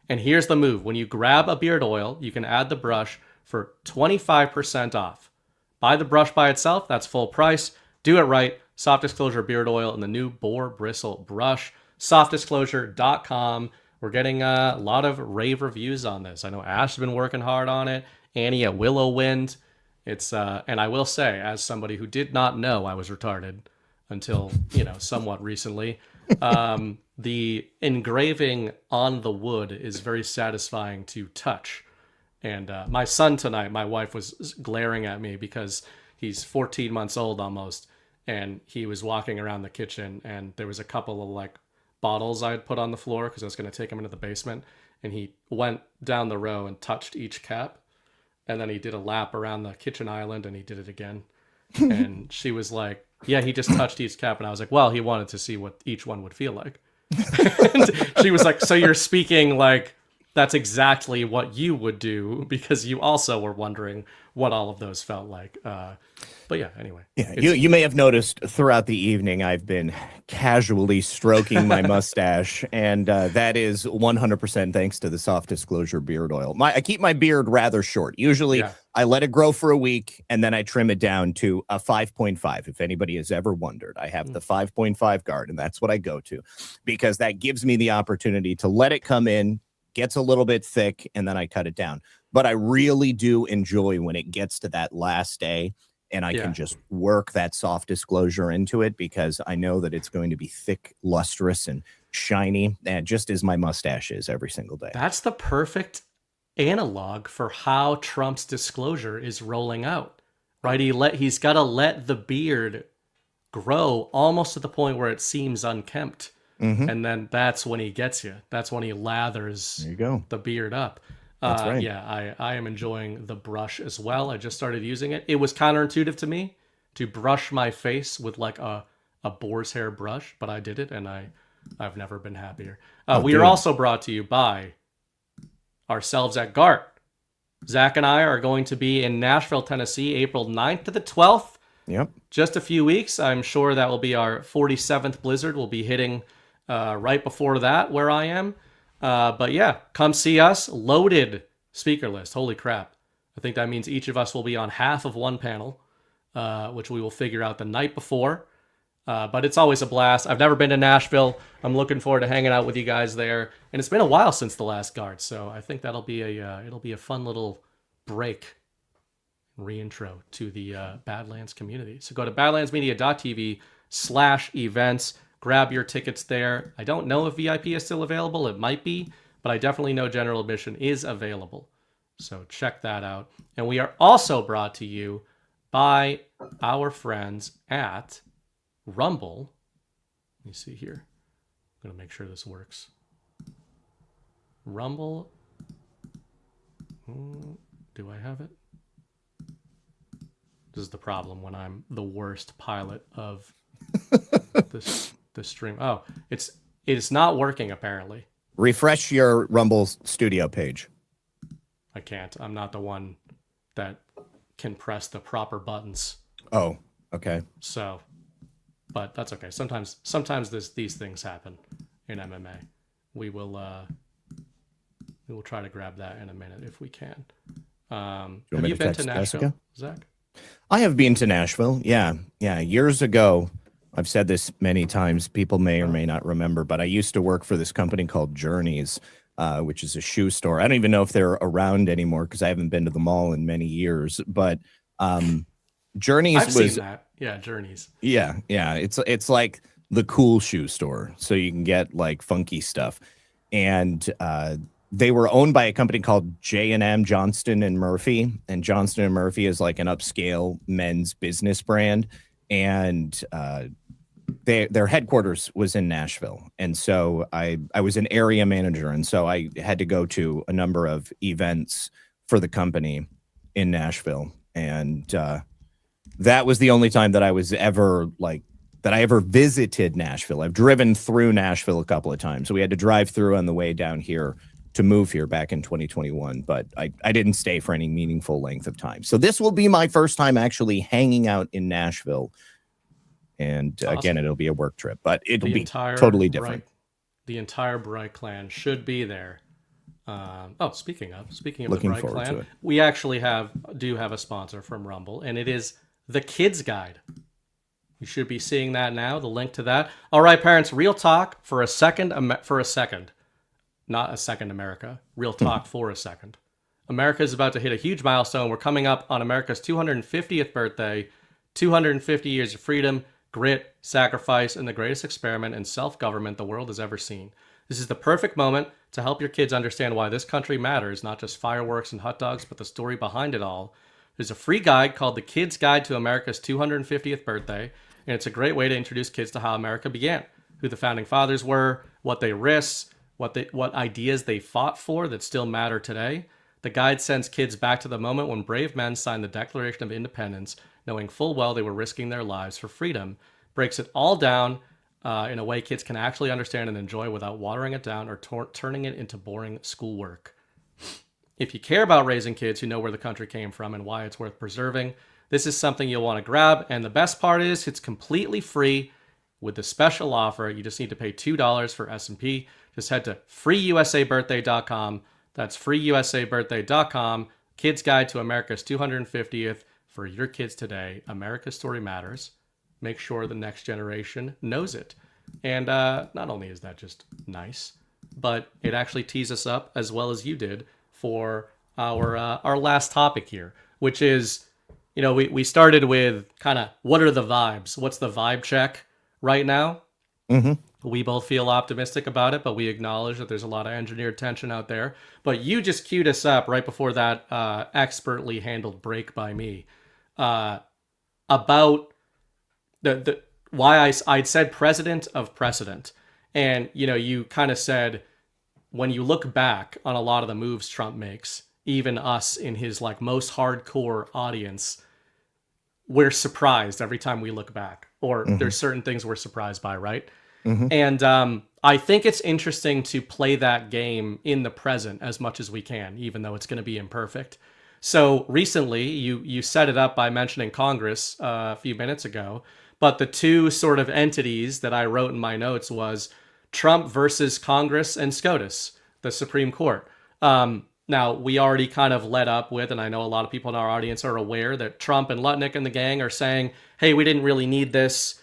And here's the move. When you grab a beard oil, you can add the brush for 25% off. Buy the brush by itself, that's full price. Do it right. Soft Disclosure Beard Oil and the new boar bristle brush. Softdisclosure.com. We're getting a lot of rave reviews on this. I know Ash has been working hard on it. Annie at Willow Wind. It's and I will say, as somebody who did not know I was retarded until, somewhat recently, the engraving on the wood is very satisfying to touch. And my son tonight, my wife was glaring at me because he's 14 months old almost, and he was walking around the kitchen, and there was a couple of bottles I had put on the floor because I was going to take him into the basement, and he went down the row and touched each cap, and then he did a lap around the kitchen island, and he did it again. And she was like, yeah, he just touched each cap. And I was like, well, he wanted to see what each one would feel like. And she was like, so you're speaking like that's exactly what you would do, because you also were wondering what all of those felt like. But yeah, anyway. Yeah, you may have noticed throughout the evening I've been casually stroking my mustache, and that is 100% thanks to the Soft Disclosure beard oil. I keep my beard rather short. Usually I let it grow for a week, and then I trim it down to a 5.5. If anybody has ever wondered, I have the 5.5 guard, and that's what I go to, because that gives me the opportunity to let it come in, gets a little bit thick, and then I cut it down. But I really do enjoy when it gets to that last day and I can just work that Soft Disclosure into it, because I know that it's going to be thick, lustrous, and shiny, and just as my mustache is every single day. That's the perfect analog for how Trump's disclosure is rolling out, right? He's got to let the beard grow almost to the point where it seems unkempt. And then that's when he gets you. That's when he lathers the beard up. That's right. Yeah, I am enjoying the brush as well. I just started using it. It was counterintuitive to me to brush my face with like a boar's hair brush, but I did it, and I've never been happier. We are also brought to you by ourselves at GART. Zach and I are going to be in Nashville, Tennessee, April 9th to the 12th. Yep. Just a few weeks. I'm sure that will be our 47th Blizzard. We'll be hitting right before that where I am. But yeah, come see us. Loaded speaker list. Holy crap. I think that means each of us will be on half of one panel, which we will figure out the night before. But it's always a blast. I've never been to Nashville. I'm looking forward to hanging out with you guys there. And it's been a while since the last Guard, so I think that'll be it'll be a fun little break, reintro to the Badlands community. So go to badlandsmedia.tv/events. Grab your tickets there. I don't know if VIP is still available. It might be, but I definitely know general admission is available. So check that out. And we are also brought to you by our friends at Rumble. Let me see here. I'm going to make sure this works. Rumble. Do I have it? This is the problem when I'm the worst pilot of the stream. Oh, it's not working apparently. Refresh your Rumble studio page. I can't. I'm not the one that can press the proper buttons. Oh, okay. So, but that's okay. Sometimes these things happen in MMA. We will try to grab that in a minute if we can. Have you been to Nashville, Jessica? Zach? I have been to Nashville. Yeah. Years ago, I've said this many times. People may or may not remember, but I used to work for this company called Journeys, which is a shoe store. I don't even know if they're around anymore because I haven't been to the mall in many years. But Journeys I've seen that. Yeah, Journeys. Yeah. It's like the cool shoe store, so you can get like funky stuff. And they were owned by a company called J&M, Johnston and Murphy, and Johnston and Murphy is like an upscale men's business brand, and their headquarters was in Nashville, and so I was an area manager, and so I had to go to a number of events for the company in Nashville, and that was the only time that I was ever ever visited Nashville. I've driven through Nashville a couple of times, so we had to drive through on the way down here to move here back in 2021, but I didn't stay for any meaningful length of time. So this will be my first time actually hanging out in Nashville. And awesome. Again, it'll be a work trip, but it'll be totally different. The entire Bright clan should be there. Speaking of Looking the Bright forward clan, to it. we actually do have a sponsor from Rumble, and it is the Kids Guide. You should be seeing that now, the link to that. All right, parents, real talk for a second. Not a second, America. Real talk for a second. America is about to hit a huge milestone. We're coming up on America's 250th birthday, 250 years of freedom, grit, sacrifice, and the greatest experiment in self-government the world has ever seen. This is the perfect moment to help your kids understand why this country matters, not just fireworks and hot dogs, but the story behind it all. There's a free guide called The Kids Guide to America's 250th Birthday, and it's a great way to introduce kids to how America began, who the founding fathers were, what they risked, what ideas they fought for that still matter today. The guide sends kids back to the moment when brave men signed the Declaration of Independence, knowing full well they were risking their lives for freedom. Breaks it all down in a way kids can actually understand and enjoy without watering it down or turning it into boring schoolwork. If you care about raising kids who know where the country came from and why it's worth preserving, this is something you'll want to grab. And the best part is it's completely free with the special offer. You just need to pay $2 for S&P. Just head to freeusabirthday.com. That's freeusabirthday.com. Kids Guide to America's 250th for your kids today. America's story matters. Make sure the next generation knows it. And not only is that just nice, but it actually tees us up as well as you did for our last topic here, which is, we started with kind of what are the vibes? What's the vibe check right now? Mm-hmm. We both feel optimistic about it, but we acknowledge that there's a lot of engineered tension out there. But you just queued us up right before that expertly handled break by me about the why I'd said president of precedent. And, you kind of said, when you look back on a lot of the moves Trump makes, even us in his most hardcore audience, we're surprised every time we look back, or there's certain things we're surprised by, right? Mm-hmm. And I think it's interesting to play that game in the present as much as we can, even though it's going to be imperfect. So recently, you set it up by mentioning Congress a few minutes ago, but the two sort of entities that I wrote in my notes was Trump versus Congress and SCOTUS, the Supreme Court. Now, we already kind of led up with, and I know a lot of people in our audience are aware that Trump and Lutnick and the gang are saying, hey, we didn't really need this.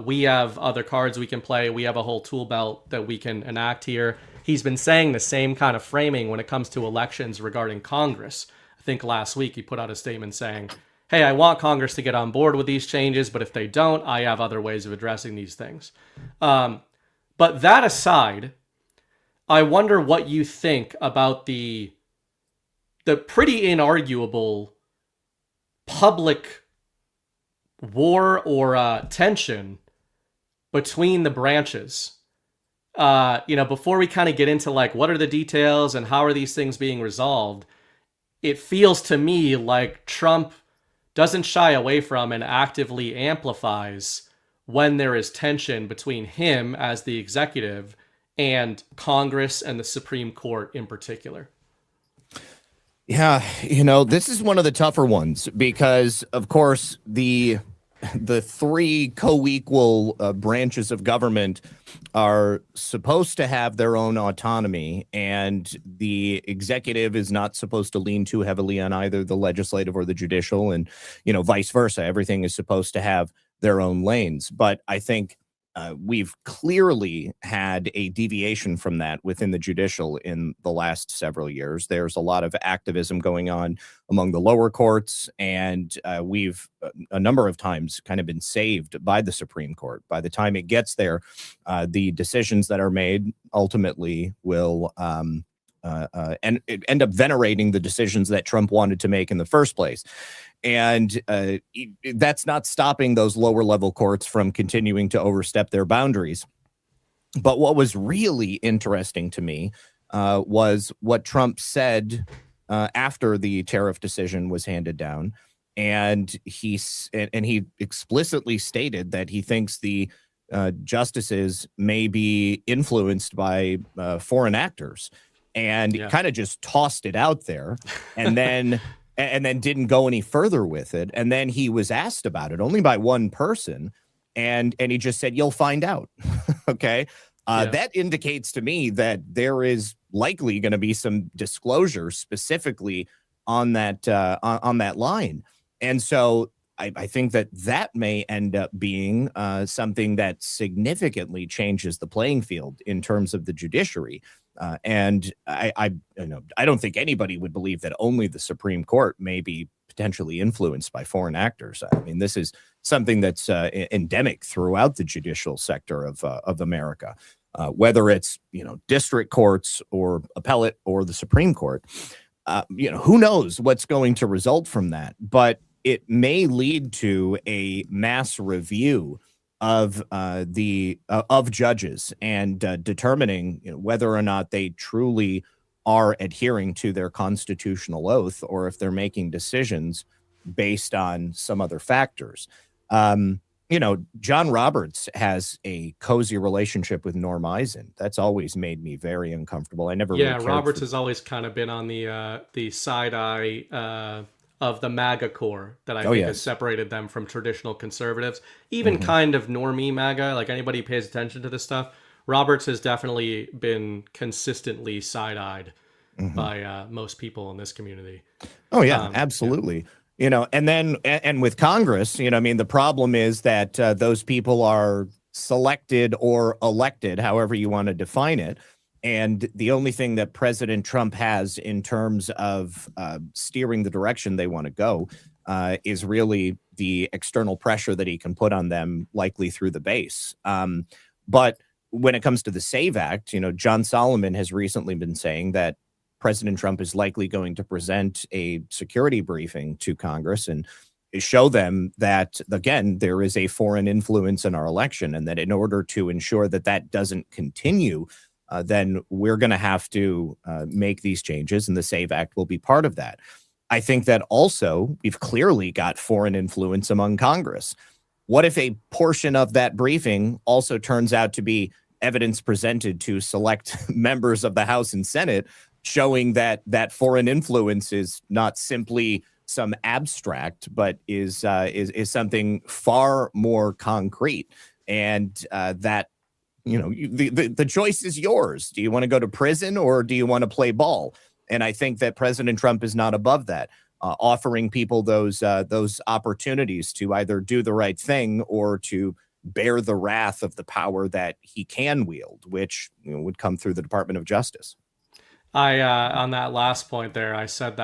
We have other cards we can play. We have a whole tool belt that we can enact here. He's been saying the same kind of framing when it comes to elections regarding Congress. I think last week he put out a statement saying, hey, I want Congress to get on board with these changes, but if they don't, I have other ways of addressing these things. But that aside, I wonder what you think about the pretty inarguable public war or tension between the branches. Before we kind of get into what are the details and how are these things being resolved, it feels to me like Trump doesn't shy away from and actively amplifies when there is tension between him as the executive and Congress and the Supreme Court in particular. Yeah, this is one of the tougher ones because, of course, the three co-equal branches of government are supposed to have their own autonomy, and the executive is not supposed to lean too heavily on either the legislative or the judicial, and vice versa. Everything is supposed to have their own lanes. But I think we've clearly had a deviation from that within the judicial in the last several years. There's a lot of activism going on among the lower courts, and we've a number of times kind of been saved by the Supreme Court. By the time it gets there, the decisions that are made ultimately will and end up venerating the decisions that Trump wanted to make in the first place. And that's not stopping those lower level courts from continuing to overstep their boundaries. But what was really interesting to me was what Trump said after the tariff decision was handed down. And he explicitly stated that he thinks the justices may be influenced by foreign actors. And kind of just tossed it out there. And then didn't go any further with it. And then he was asked about it only by one person. And he just said, "You'll find out." Okay. That indicates to me that there is likely going to be some disclosure specifically on that line. And so I think that may end up being something that significantly changes the playing field in terms of the judiciary. And I don't think anybody would believe that only the Supreme Court may be potentially influenced by foreign actors. I mean, this is something that's endemic throughout the judicial sector of America, whether it's district courts or appellate or the Supreme Court. Who knows what's going to result from that, but it may lead to a mass review of judges and determining whether or not they truly are adhering to their constitutional oath or if they're making decisions based on some other factors. John Roberts has a cozy relationship with Norm Eisen. That's always made me very uncomfortable. I never. Yeah, really Roberts has always kind of been on the side eye of the MAGA core that I think has separated them from traditional conservatives, even kind of normie MAGA, like anybody who pays attention to this stuff. Roberts has definitely been consistently side-eyed by most people in this community. Oh, yeah, absolutely. And with Congress, the problem is that those people are selected or elected, however you want to define it. And the only thing that President Trump has in terms of steering the direction they want to go is really the external pressure that he can put on them, likely through the base. But when it comes to the SAVE Act, John Solomon has recently been saying that President Trump is likely going to present a security briefing to Congress and show them that, again, there is a foreign influence in our election, and that in order to ensure that that doesn't continue, then we're going to have to make these changes, and the SAVE Act will be part of that. I think that also we've clearly got foreign influence among Congress. What if a portion of that briefing also turns out to be evidence presented to select members of the House and Senate showing that foreign influence is not simply some abstract, but is something far more concrete, and that the choice is yours. Do you want to go to prison or do you want to play ball? And I think that President Trump is not above that, offering people those opportunities to either do the right thing or to bear the wrath of the power that he can wield, which would come through the Department of Justice. I on that last point there, I said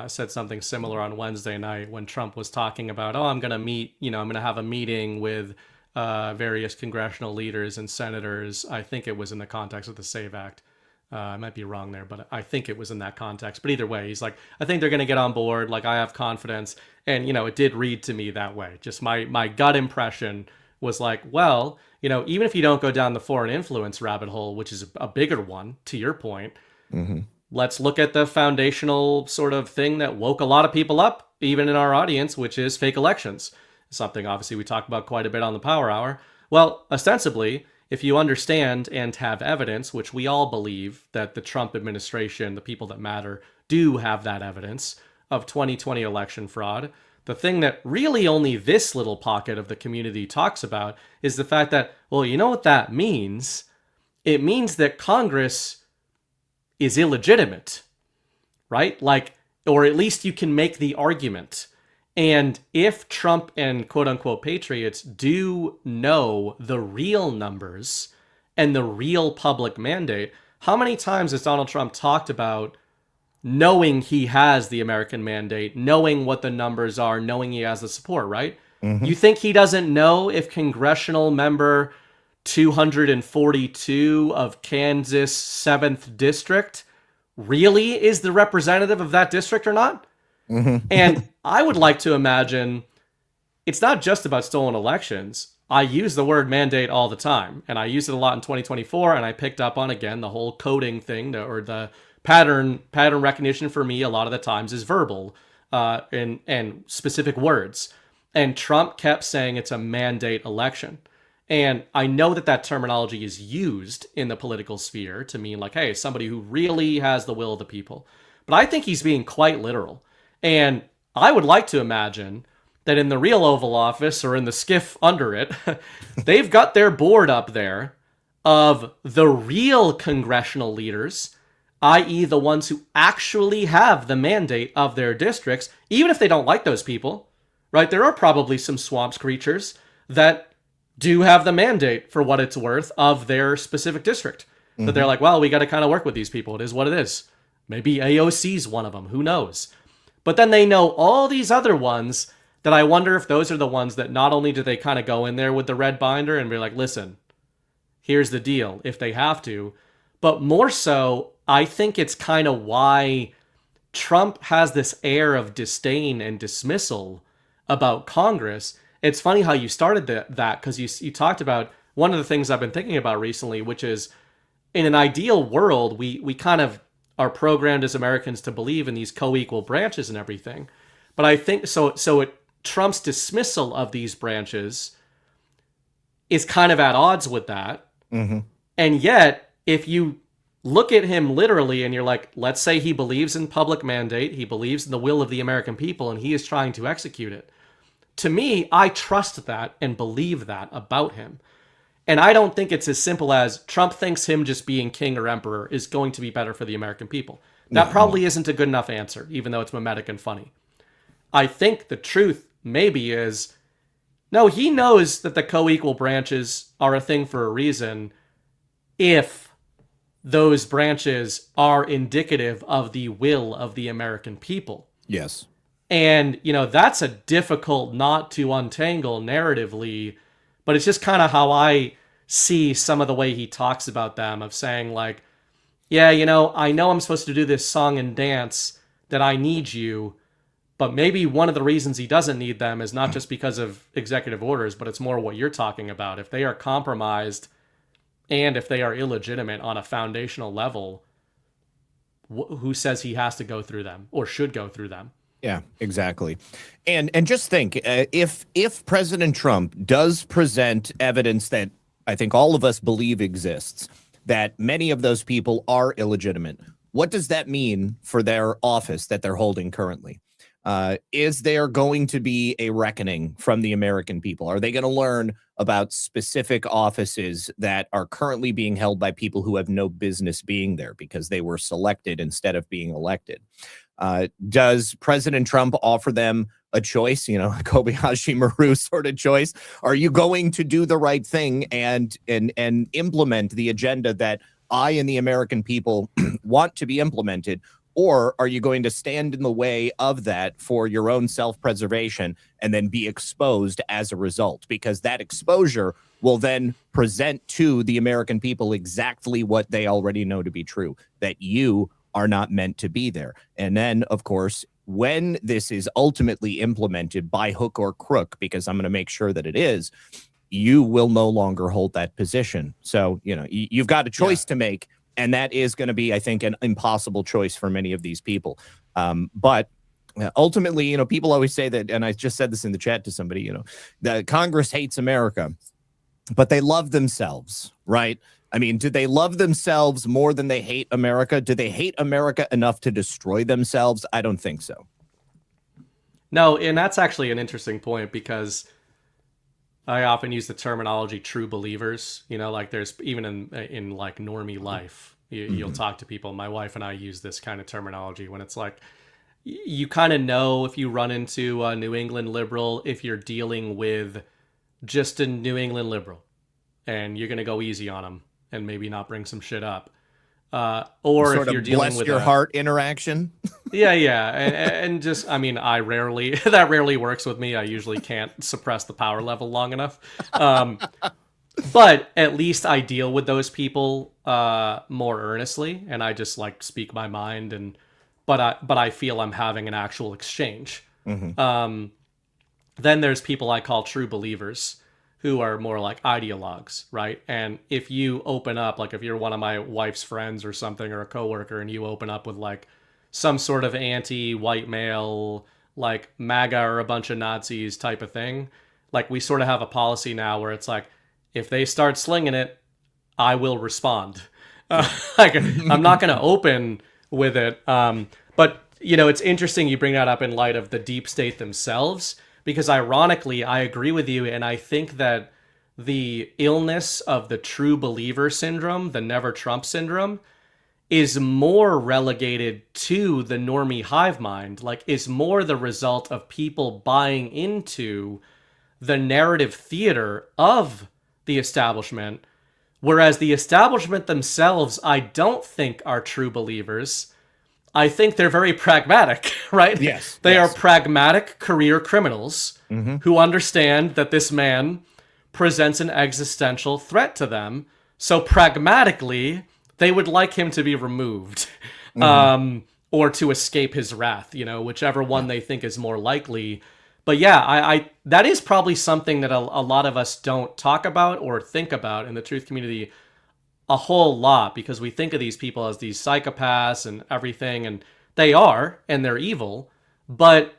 said something similar on Wednesday night when Trump was talking about, I'm going to have a meeting with various congressional leaders and senators. I think it was in the context of the SAVE Act. I might be wrong there, but I think it was in that context. But either way, he's like, I think they're going to get on board. Like, I have confidence. And, it did read to me that way. Just my gut impression was like, well, even if you don't go down the foreign influence rabbit hole, which is a bigger one, to your point, let's look at the foundational sort of thing that woke a lot of people up, even in our audience, which is fake elections. Something obviously we talked about quite a bit on the Power Hour. Well, ostensibly, if you understand and have evidence, which we all believe that the Trump administration, the people that matter, do have that evidence of 2020 election fraud, the thing that really only this little pocket of the community talks about is the fact that, well, you know what that means? It means that Congress is illegitimate, right? Like, or at least you can make the argument. And if Trump and quote unquote patriots do know the real numbers and the real public mandate, how many times has Donald Trump talked about knowing he has the American mandate, knowing what the numbers are, knowing he has the support, right? Mm-hmm. You think he doesn't know if congressional member 242 of Kansas 7th District really is the representative of that district or not? Mm-hmm. And I would like to imagine it's not just about stolen elections. I use the word mandate all the time, and I used it a lot in 2024, and I picked up on, again, the whole coding thing, or the pattern recognition for me a lot of the times is verbal and specific words. And Trump kept saying it's a mandate election. And I know that terminology is used in the political sphere to mean like, hey, somebody who really has the will of the people. But I think he's being quite literal. And I would like to imagine that in the real Oval Office or in the skiff under it, they've got their board up there of the real congressional leaders, i.e. the ones who actually have the mandate of their districts, even if they don't like those people, right? There are probably some swamps creatures that do have the mandate, for what it's worth, of their specific district. Mm-hmm. That they're like, well, we got to kind of work with these people. It is what it is. Maybe AOC's one of them. Who knows? But then they know all these other ones that I wonder if those are the ones that not only do they kind of go in there with the red binder and be like, listen, here's the deal, if they have to. But more so, I think it's kind of why Trump has this air of disdain and dismissal about Congress. It's funny how you started that because you talked about one of the things I've been thinking about recently, which is in an ideal world, we kind of are programmed as Americans to believe in these co-equal branches and everything. But I think Trump's dismissal of these branches is kind of at odds with that. Mm-hmm. And yet, if you look at him literally and you're like, let's say he believes in public mandate, he believes in the will of the American people, and he is trying to execute it. To me, I trust that and believe that about him. And I don't think it's as simple as Trump thinks him just being king or emperor is going to be better for the American people. That probably isn't a good enough answer, even though it's mimetic and funny. I think the truth maybe is, no, he knows that the co-equal branches are a thing for a reason if those branches are indicative of the will of the American people. Yes. And, that's a difficult knot to untangle narratively, but it's just kind of how I see some of the way he talks about them, of saying like, yeah, I know I'm supposed to do this song and dance that I need you, but maybe one of the reasons he doesn't need them is not just because of executive orders, but it's more what you're talking about. If they are compromised and if they are illegitimate on a foundational level, who says he has to go through them or should go through them? Yeah, exactly. And just think, if President Trump does present evidence that I think all of us believe exists, that many of those people are illegitimate, what does that mean for their office that they're holding currently? Is there going to be a reckoning from the American people? Are they going to learn about specific offices that are currently being held by people who have no business being there because they were selected instead of being elected? Does President Trump offer them a choice, Kobayashi Maru sort of choice? Are you going to do the right thing and implement the agenda that I and the American people want to be implemented? Or are you going to stand in the way of that for your own self-preservation and then be exposed as a result? Because that exposure will then present to the American people exactly what they already know to be true, that you are not meant to be there. And then, of course, when this is ultimately implemented by hook or crook, because I'm going to make sure that it is, you will no longer hold that position. So, you've got a choice to make. And that is going to be, I think, an impossible choice for many of these people. But ultimately, people always say that, and I just said this in the chat to somebody, that Congress hates America. but they love themselves, right? I mean, do they love themselves more than they hate America? Do they hate America enough to destroy themselves? I don't think so. No, and that's actually an interesting point, because I often use the terminology true believers. You know, like there's even in like normie life, you'll talk to people. My wife and I use this kind of terminology when it's like, you kind of know if you run into a New England liberal, if you're dealing with just a New England liberal, and you're going to go easy on them and maybe not bring some shit up. Or sort if you're dealing with your heart interaction. Yeah. And just, I mean, that rarely works with me. I usually can't suppress the power level long enough. But at least I deal with those people more earnestly, and I just like speak my mind, but I feel I'm having an actual exchange. Mm-hmm. Then there's people I call true believers, who are more like ideologues, right? And if you open up, like if you're one of my wife's friends or something, or a coworker, and you open up with like some sort of anti-white male, like MAGA or a bunch of Nazis type of thing, like we sort of have a policy now where it's like, if they start slinging it, I will respond. Like, I'm not going to open with it. But, you know, it's interesting you bring that up in light of the deep state themselves, because ironically, I agree with you, and I think that the illness of the true believer syndrome, the never Trump syndrome, is more relegated to the normie hive mind, like is more the result of people buying into the narrative theater of the establishment, whereas the establishment themselves, I don't think are true believers. I think they're very pragmatic, right? Yes. They are pragmatic career criminals who understand that this man presents an existential threat to them. So pragmatically, they would like him to be removed or to escape his wrath, you know, whichever one they think is more likely. But yeah, I that is probably something that a lot of us don't talk about or think about in the truth community a whole lot, because we think of these people as these psychopaths and everything, and they are, and they're evil, but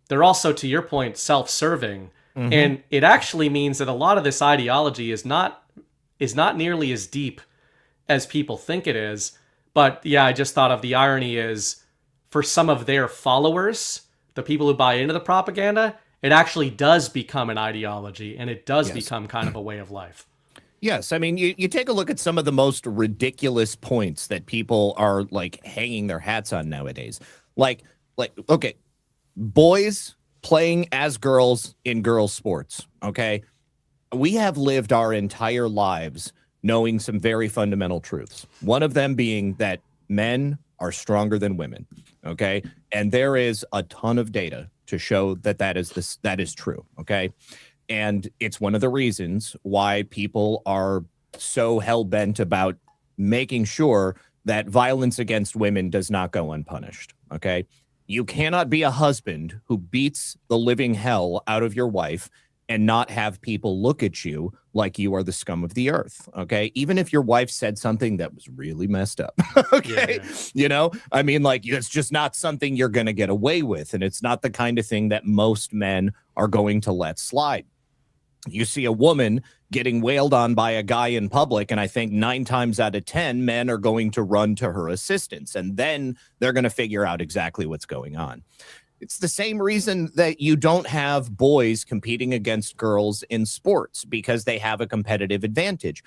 they're also, to your point, self-serving. And it actually means that a lot of this ideology is not nearly as deep as people think it is. But yeah, I just thought of the irony is, for some of their followers, the people who buy into the propaganda, it actually does become an ideology, and it does become kind of a way of life. Yes, I mean, you take a look at some of the most ridiculous points that people are like hanging their hats on nowadays. Like, okay, boys playing as girls in girls' sports, okay? We have lived our entire lives knowing some very fundamental truths. One of them being that men are stronger than women, okay? And there is a ton of data to show that that is true, okay? And it's one of the reasons why people are so hell-bent about making sure that violence against women does not go unpunished, okay? You cannot be a husband who beats the living hell out of your wife and not have people look at you like you are the scum of the earth, okay? Even if your wife said something that was really messed up, okay? Yeah. You know, I mean, like, it's just not something you're going to get away with, and it's not the kind of thing that most men are going to let slide. You see a woman getting wailed on by a guy in public, and I think 9 times out of 10, men are going to run to her assistance, and then they're going to figure out exactly what's going on. It's the same reason that you don't have boys competing against girls in sports, because they have a competitive advantage.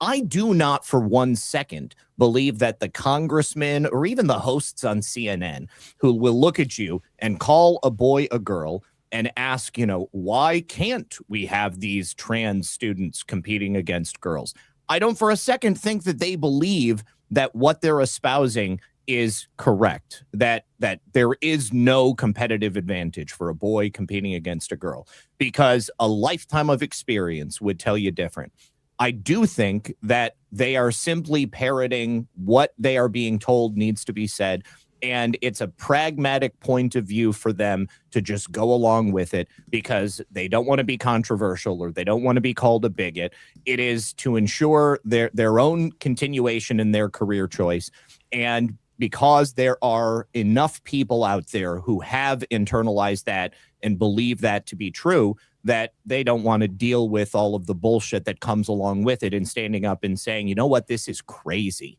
I do not for 1 second believe that the congressmen or even the hosts on CNN who will look at you and call a boy a girl and ask, you know, why can't we have these trans students competing against girls? I don't for a second think that they believe that what they're espousing is correct, that there is no competitive advantage for a boy competing against a girl, because a lifetime of experience would tell you different. I do think that they are simply parroting what they are being told needs to be said, and it's a pragmatic point of view for them to just go along with it because they don't want to be controversial or they don't want to be called a bigot. It is to ensure their own continuation in their career choice. And because there are enough people out there who have internalized that and believe that to be true, that they don't want to deal with all of the bullshit that comes along with it and standing up and saying, you know what, this is crazy.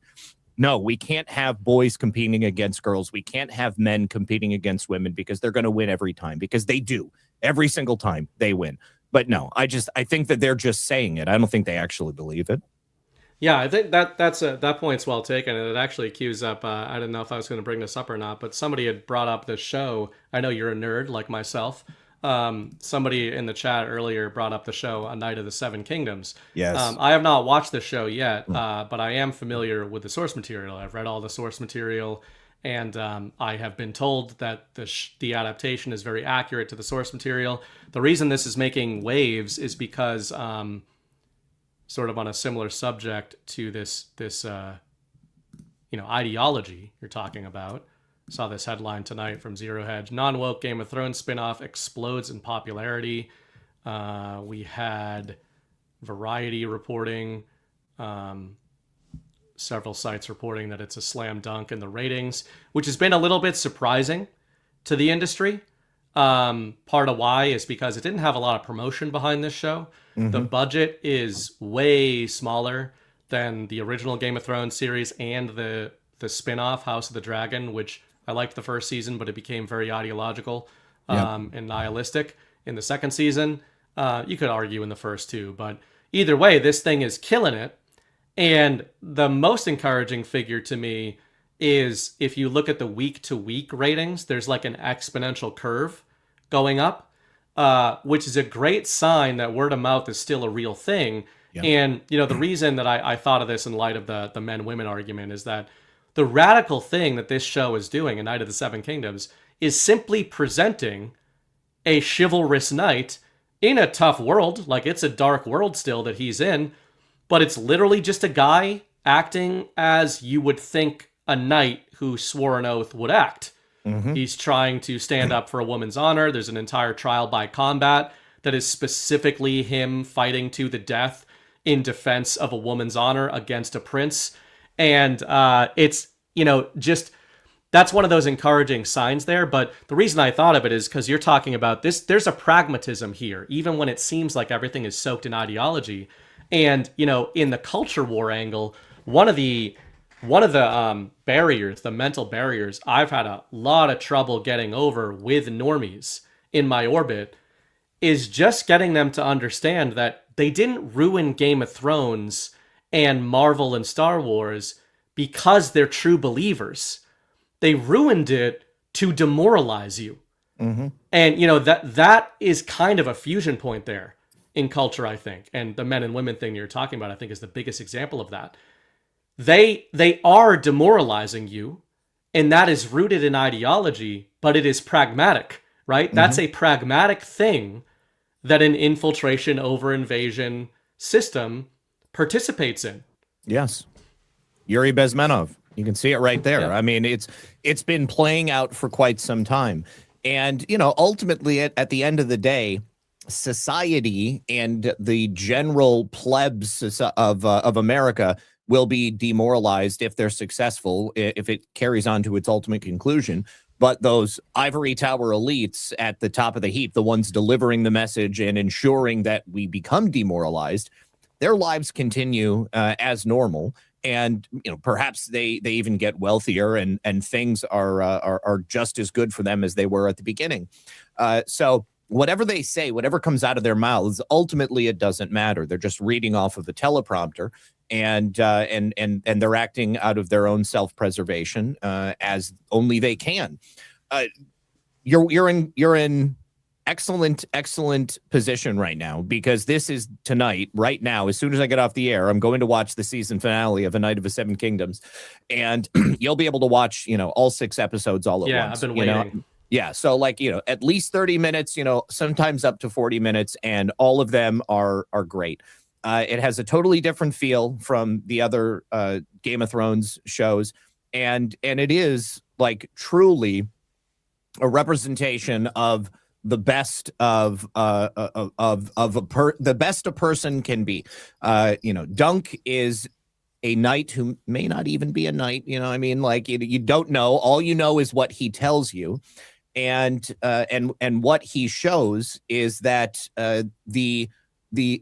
No, we can't have boys competing against girls. We can't have men competing against women because they're going to win every time, because they do. Every single time they win. But no, I think that they're just saying it. I don't think they actually believe it. Yeah, I think that point's well taken, and it actually cues up. I didn't know if I was going to bring this up or not, but somebody had brought up this show. I know you're a nerd like myself. Somebody in the chat earlier brought up the show A Night of the Seven Kingdoms. Yes. I have not watched the show yet, but I am familiar with the source material. I've read all the source material, and I have been told that the adaptation is very accurate to the source material. The reason this is making waves is because, sort of on a similar subject to this ideology you're talking about. Saw this headline tonight from Zero Hedge. Non-woke Game of Thrones spinoff explodes in popularity. We had Variety reporting, several sites reporting that it's a slam dunk in the ratings, which has been a little bit surprising to the industry. Part of why is because it didn't have a lot of promotion behind this show. Mm-hmm. The budget is way smaller than the original Game of Thrones series and the spin-off House of the Dragon, which I liked the first season, but it became very ideological and nihilistic in the second season. You could argue in the first two, but either way, this thing is killing it. And the most encouraging figure to me is if you look at the week-to-week ratings, there's like an exponential curve going up, which is a great sign that word of mouth is still a real thing. Yep. And, the reason that I thought of this in light of the men-women argument is that the radical thing that this show is doing, A Night of the Seven Kingdoms, is simply presenting a chivalrous knight in a tough world. Like, it's a dark world still that he's in, but it's literally just a guy acting as you would think a knight who swore an oath would act. Mm-hmm. He's trying to stand up for a woman's honor. There's an entire trial by combat that is specifically him fighting to the death in defense of a woman's honor against a prince. And it's, just that's one of those encouraging signs there. But the reason I thought of it is because you're talking about this. There's a pragmatism here, even when it seems like everything is soaked in ideology. And, in the culture war angle, one of the barriers, the mental barriers I've had a lot of trouble getting over with normies in my orbit is just getting them to understand that they didn't ruin Game of Thrones and Marvel and Star Wars because they're true believers. They ruined it to demoralize you. Mm-hmm. And, that is kind of a fusion point there in culture, I think. And the men and women thing you're talking about, I think, is the biggest example of that. They are demoralizing you, and that is rooted in ideology, but it is pragmatic, right? Mm-hmm. That's a pragmatic thing that an infiltration over invasion system participates in. Yes. Yuri Bezmenov. You can see it right there. Yeah. I mean, it's been playing out for quite some time. And, ultimately at the end of the day, society and the general plebs of America will be demoralized if they're successful, if it carries on to its ultimate conclusion. But those ivory tower elites at the top of the heap, the ones delivering the message and ensuring that we become demoralized, their lives continue as normal. And perhaps they even get wealthier, and things are just as good for them as they were at the beginning. So whatever they say, whatever comes out of their mouths, ultimately it doesn't matter. They're just reading off of the teleprompter, and they're acting out of their own self-preservation as only they can. You're in excellent position right now, because this is tonight, right now. As soon as I get off the air, I'm going to watch the season finale of A Night of the Seven Kingdoms, and you'll be able to watch, all 6 episodes all at once. Yeah, I've been waiting. Yeah, so at least 30 minutes, sometimes up to 40 minutes, and all of them are great. It has a totally different feel from the other Game of Thrones shows, and it is truly a representation of the best of the best a person can be. Dunk is a knight who may not even be a knight. You don't know. All you know is what he tells you. And what he shows is that the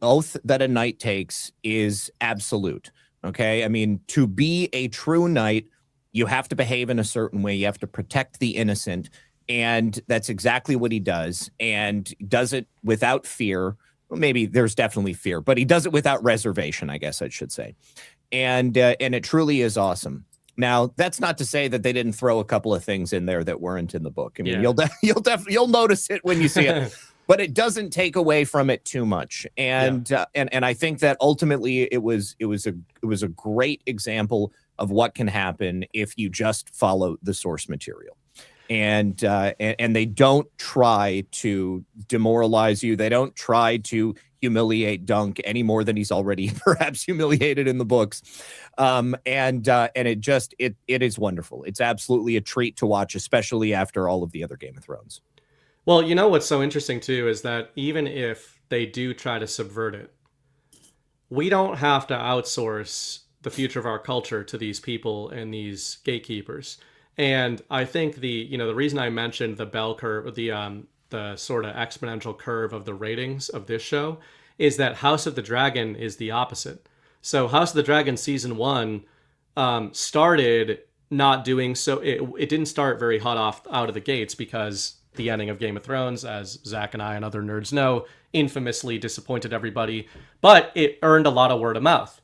oath that a knight takes is absolute. Okay, I mean, to be a true knight, you have to behave in a certain way. You have to protect the innocent, and that's exactly what he does. And does it without fear. Well, maybe there's definitely fear, but he does it without reservation, I guess I should say. And it truly is awesome. Now, that's not to say that they didn't throw a couple of things in there that weren't in the book. I mean, you'll notice it when you see it, but it doesn't take away from it too much. And I think that ultimately it was a great example of what can happen if you just follow the source material. And they don't try to demoralize you. They don't try to humiliate Dunk any more than he's already perhaps humiliated in the books. And it is wonderful. It's absolutely a treat to watch, especially after all of the other Game of Thrones. Well, you know what's so interesting too is that even if they do try to subvert it, we don't have to outsource the future of our culture to these people and these gatekeepers. And I think the reason I mentioned the bell curve, the sort of exponential curve of the ratings of this show is that House of the Dragon is the opposite. So House of the Dragon season 1 started not doing so. It didn't start very hot out of the gates because the ending of Game of Thrones, as Zach and I and other nerds know, infamously disappointed everybody, but it earned a lot of word of mouth.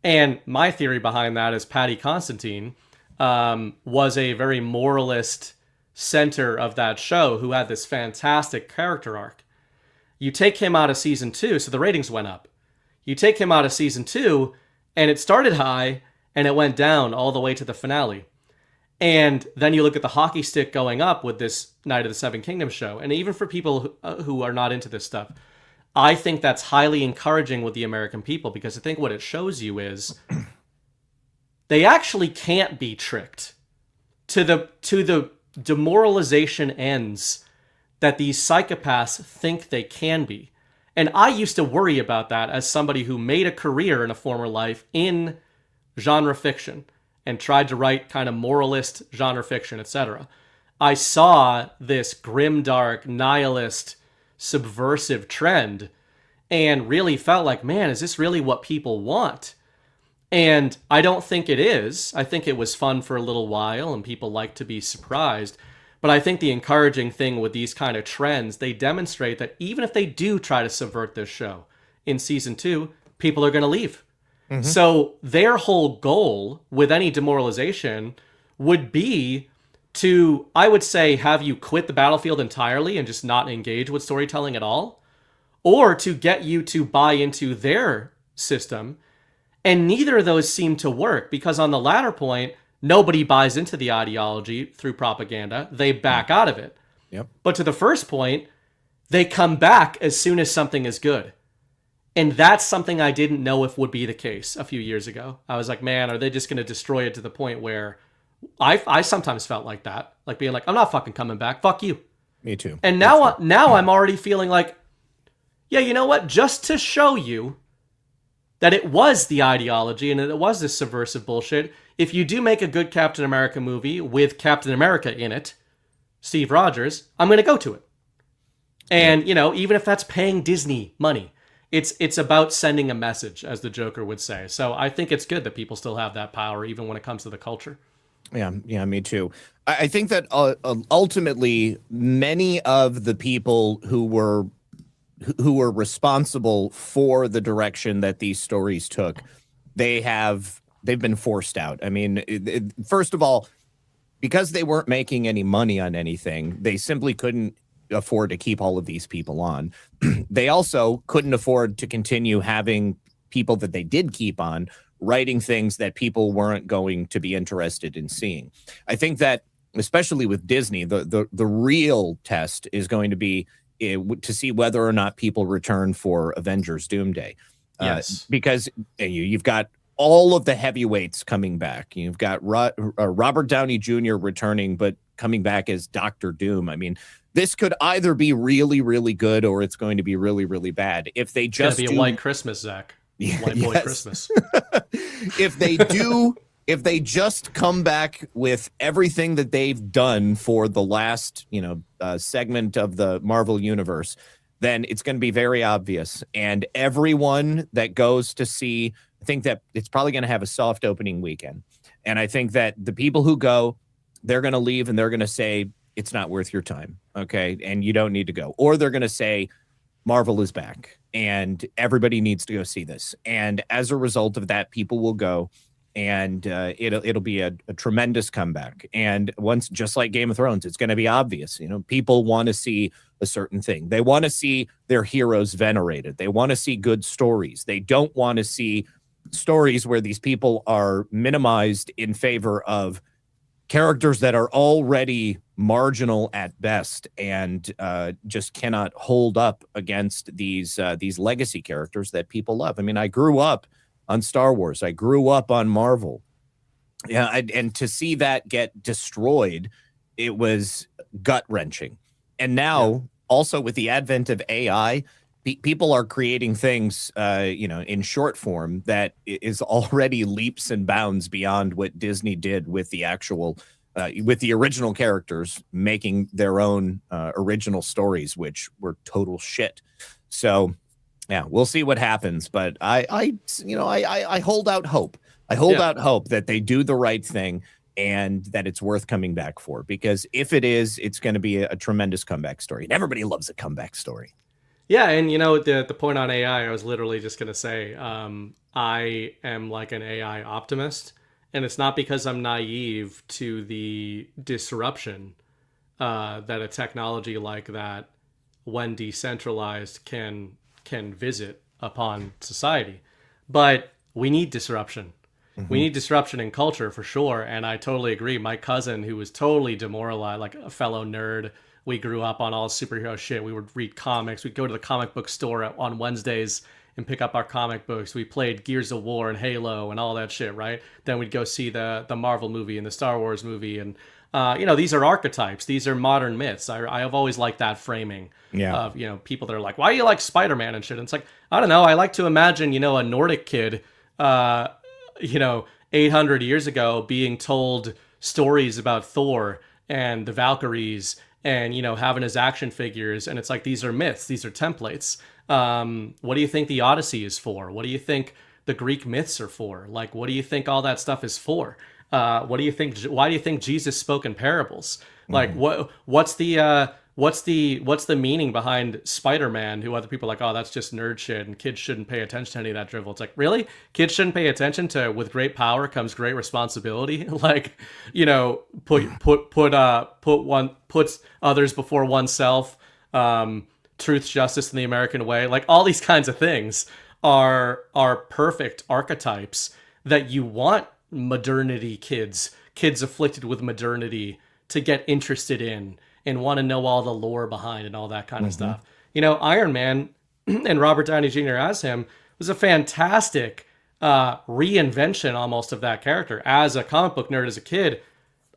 And my theory behind that is Paddy Considine was a very moralist center of that show who had this fantastic character arc. You take him out of season 2, so the ratings went up. You take him out of season 2, and it started high, and it went down all the way to the finale. And then you look at the hockey stick going up with this Night of the Seven Kingdoms show. And even for people who are not into this stuff, I think that's highly encouraging with the American people, because I think what it shows you is they actually can't be tricked to the demoralization ends that these psychopaths think they can be. And I used to worry about that as somebody who made a career in a former life in genre fiction and tried to write kind of moralist genre fiction, etc. I saw this grimdark, nihilist, subversive trend and really felt like, man, is this really what people want? And I don't think it is. I think it was fun for a little while and people like to be surprised. But I think the encouraging thing with these kind of trends, they demonstrate that even if they do try to subvert this show in season 2, people are going to leave. Mm-hmm. So their whole goal with any demoralization would be to, I would say, have you quit the battlefield entirely and just not engage with storytelling at all, or to get you to buy into their system. And neither of those seem to work, because on the latter point, nobody buys into the ideology through propaganda. They back out of it. Yep. But to the first point, they come back as soon as something is good. And that's something I didn't know if would be the case a few years ago. I was like, man, are they just going to destroy it to the point where I sometimes felt like that, like being like, I'm not fucking coming back. Fuck you. Me too. And now I'm already feeling like, yeah, you know what? Just to show you that it was the ideology and that it was this subversive bullshit, if you do make a good Captain America movie with Captain America in it, Steve Rogers, I'm going to go to it. And, you know, even if that's paying Disney money, it's about sending a message, as the Joker would say. So I think it's good that people still have that power, even when it comes to the culture. Yeah, me too. I think that ultimately many of the people who were responsible for the direction that these stories took, they've been forced out. I mean, first of all, because they weren't making any money on anything, they simply couldn't afford to keep all of these people on. They also couldn't afford to continue having people that they did keep on writing things that people weren't going to be interested in seeing. I think that, especially with Disney, the real test is going to be to see whether or not people return for Avengers Doomsday. Yes. Because you've got all of the heavyweights coming back. You've got Robert Downey Jr. returning, but coming back as Dr. Doom. I mean, this could either be really, really good or it's going to be really, really bad. If they just be a white Christmas, Zach. White boy Christmas. If they if they just come back with everything that they've done for the last, segment of the Marvel universe, then it's going to be very obvious. And everyone that goes to see, I think that it's probably going to have a soft opening weekend. And I think that the people who go, they're going to leave and they're going to say, it's not worth your time. Okay. And you don't need to go. Or they're going to say, Marvel is back and everybody needs to go see this. And as a result of that, people will go. And it'll be a tremendous comeback. And once, just like Game of Thrones, it's going to be obvious. People want to see a certain thing. They want to see their heroes venerated. They want to see good stories. They don't want to see stories where these people are minimized in favor of characters that are already marginal at best and just cannot hold up against these legacy characters that people love. I mean, I grew up on Star Wars. I grew up on Marvel. Yeah, and to see that get destroyed, it was gut-wrenching. And now, also with the advent of AI, people are creating things, in short form that is already leaps and bounds beyond what Disney did with the actual, with the original characters making their own original stories, which were total shit. So, yeah, we'll see what happens, but I hold out hope. I hold out hope that they do the right thing and that it's worth coming back for, because if it is, it's going to be a tremendous comeback story. And everybody loves a comeback story. Yeah, and the point on AI, I was literally just going to say, I am like an AI optimist, and it's not because I'm naive to the disruption that a technology like that, when decentralized, can visit upon society. But we need disruption. We need disruption in culture for sure. And I totally agree. My cousin, who was totally demoralized, like a fellow nerd, we grew up on all superhero shit. We would read comics. We'd go to the comic book store on Wednesdays and pick up our comic books. We played Gears of War and Halo and all that shit, right? Then we'd go see the Marvel movie and the Star Wars movie. And, these are archetypes. These are modern myths. I have always liked that framing of, people that are like, why do you like Spider-Man and shit? And it's like, I don't know. I like to imagine, a Nordic kid, 800 years ago being told stories about Thor and the Valkyries and, having his action figures. And it's like, these are myths. These are templates. What do you think the Odyssey is for? What do you think the Greek myths are for? Like, what do you think all that stuff is for? What do you think? Why do you think Jesus spoke in parables? Like, what's the meaning behind Spider-Man, who other people are like, oh, that's just nerd shit and kids shouldn't pay attention to any of that drivel? It's like, really? Kids shouldn't pay attention to with great power comes great responsibility? Like, puts others before oneself, truth, justice, and the American way. Like, all these kinds of things are perfect archetypes that you want modernity kids afflicted with modernity to get interested in and want to know all the lore behind and all that kind of stuff. Iron Man and Robert Downey Jr. as him was a fantastic reinvention almost of that character. As a comic book nerd as a kid,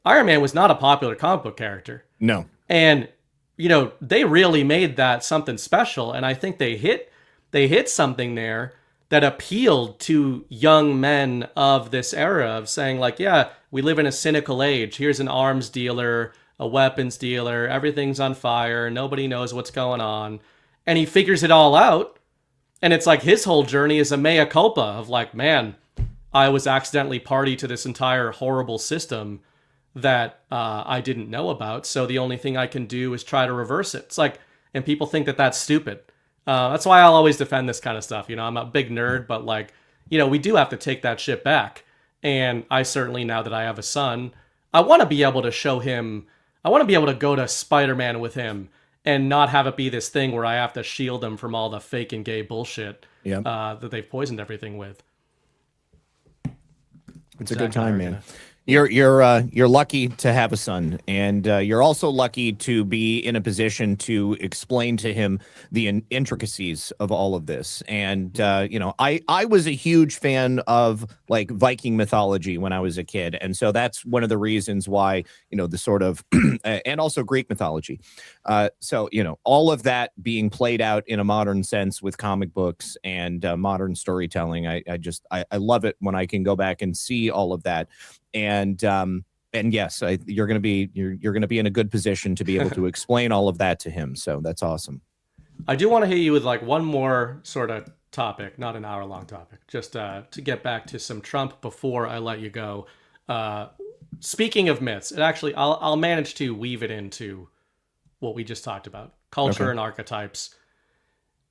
Iron Man was not a popular comic book character. No. And, they really made that something special. And I think they hit something there that appealed to young men of this era of saying like, yeah, we live in a cynical age. Here's an arms dealer, a weapons dealer, everything's on fire, nobody knows what's going on. And he figures it all out. And it's like his whole journey is a mea culpa of like, man, I was accidentally party to this entire horrible system that I didn't know about. So the only thing I can do is try to reverse it. It's like, and people think that that's stupid. That's why I'll always defend this kind of stuff. I'm a big nerd, but like, we do have to take that shit back. And I certainly, now that I have a son, I want to be able to show him, I want to be able to go to Spider-Man with him and not have it be this thing where I have to shield him from all the fake and gay bullshit that they've poisoned everything with. It's a good time, man. You're lucky to have a son, and you're also lucky to be in a position to explain to him the intricacies of all of this. And I was a huge fan of like Viking mythology when I was a kid, and so that's one of the reasons why the sort of and also Greek mythology. So all of that being played out in a modern sense with comic books and modern storytelling. I love it when I can go back and see all of that. And yes, you're going to be in a good position to be able to explain all of that to him. So that's awesome. I do want to hit you with like one more sort of topic, not an hour-long topic, just to get back to some Trump before I let you go. Speaking of myths, I'll manage to weave it into what we just talked about, culture and archetypes.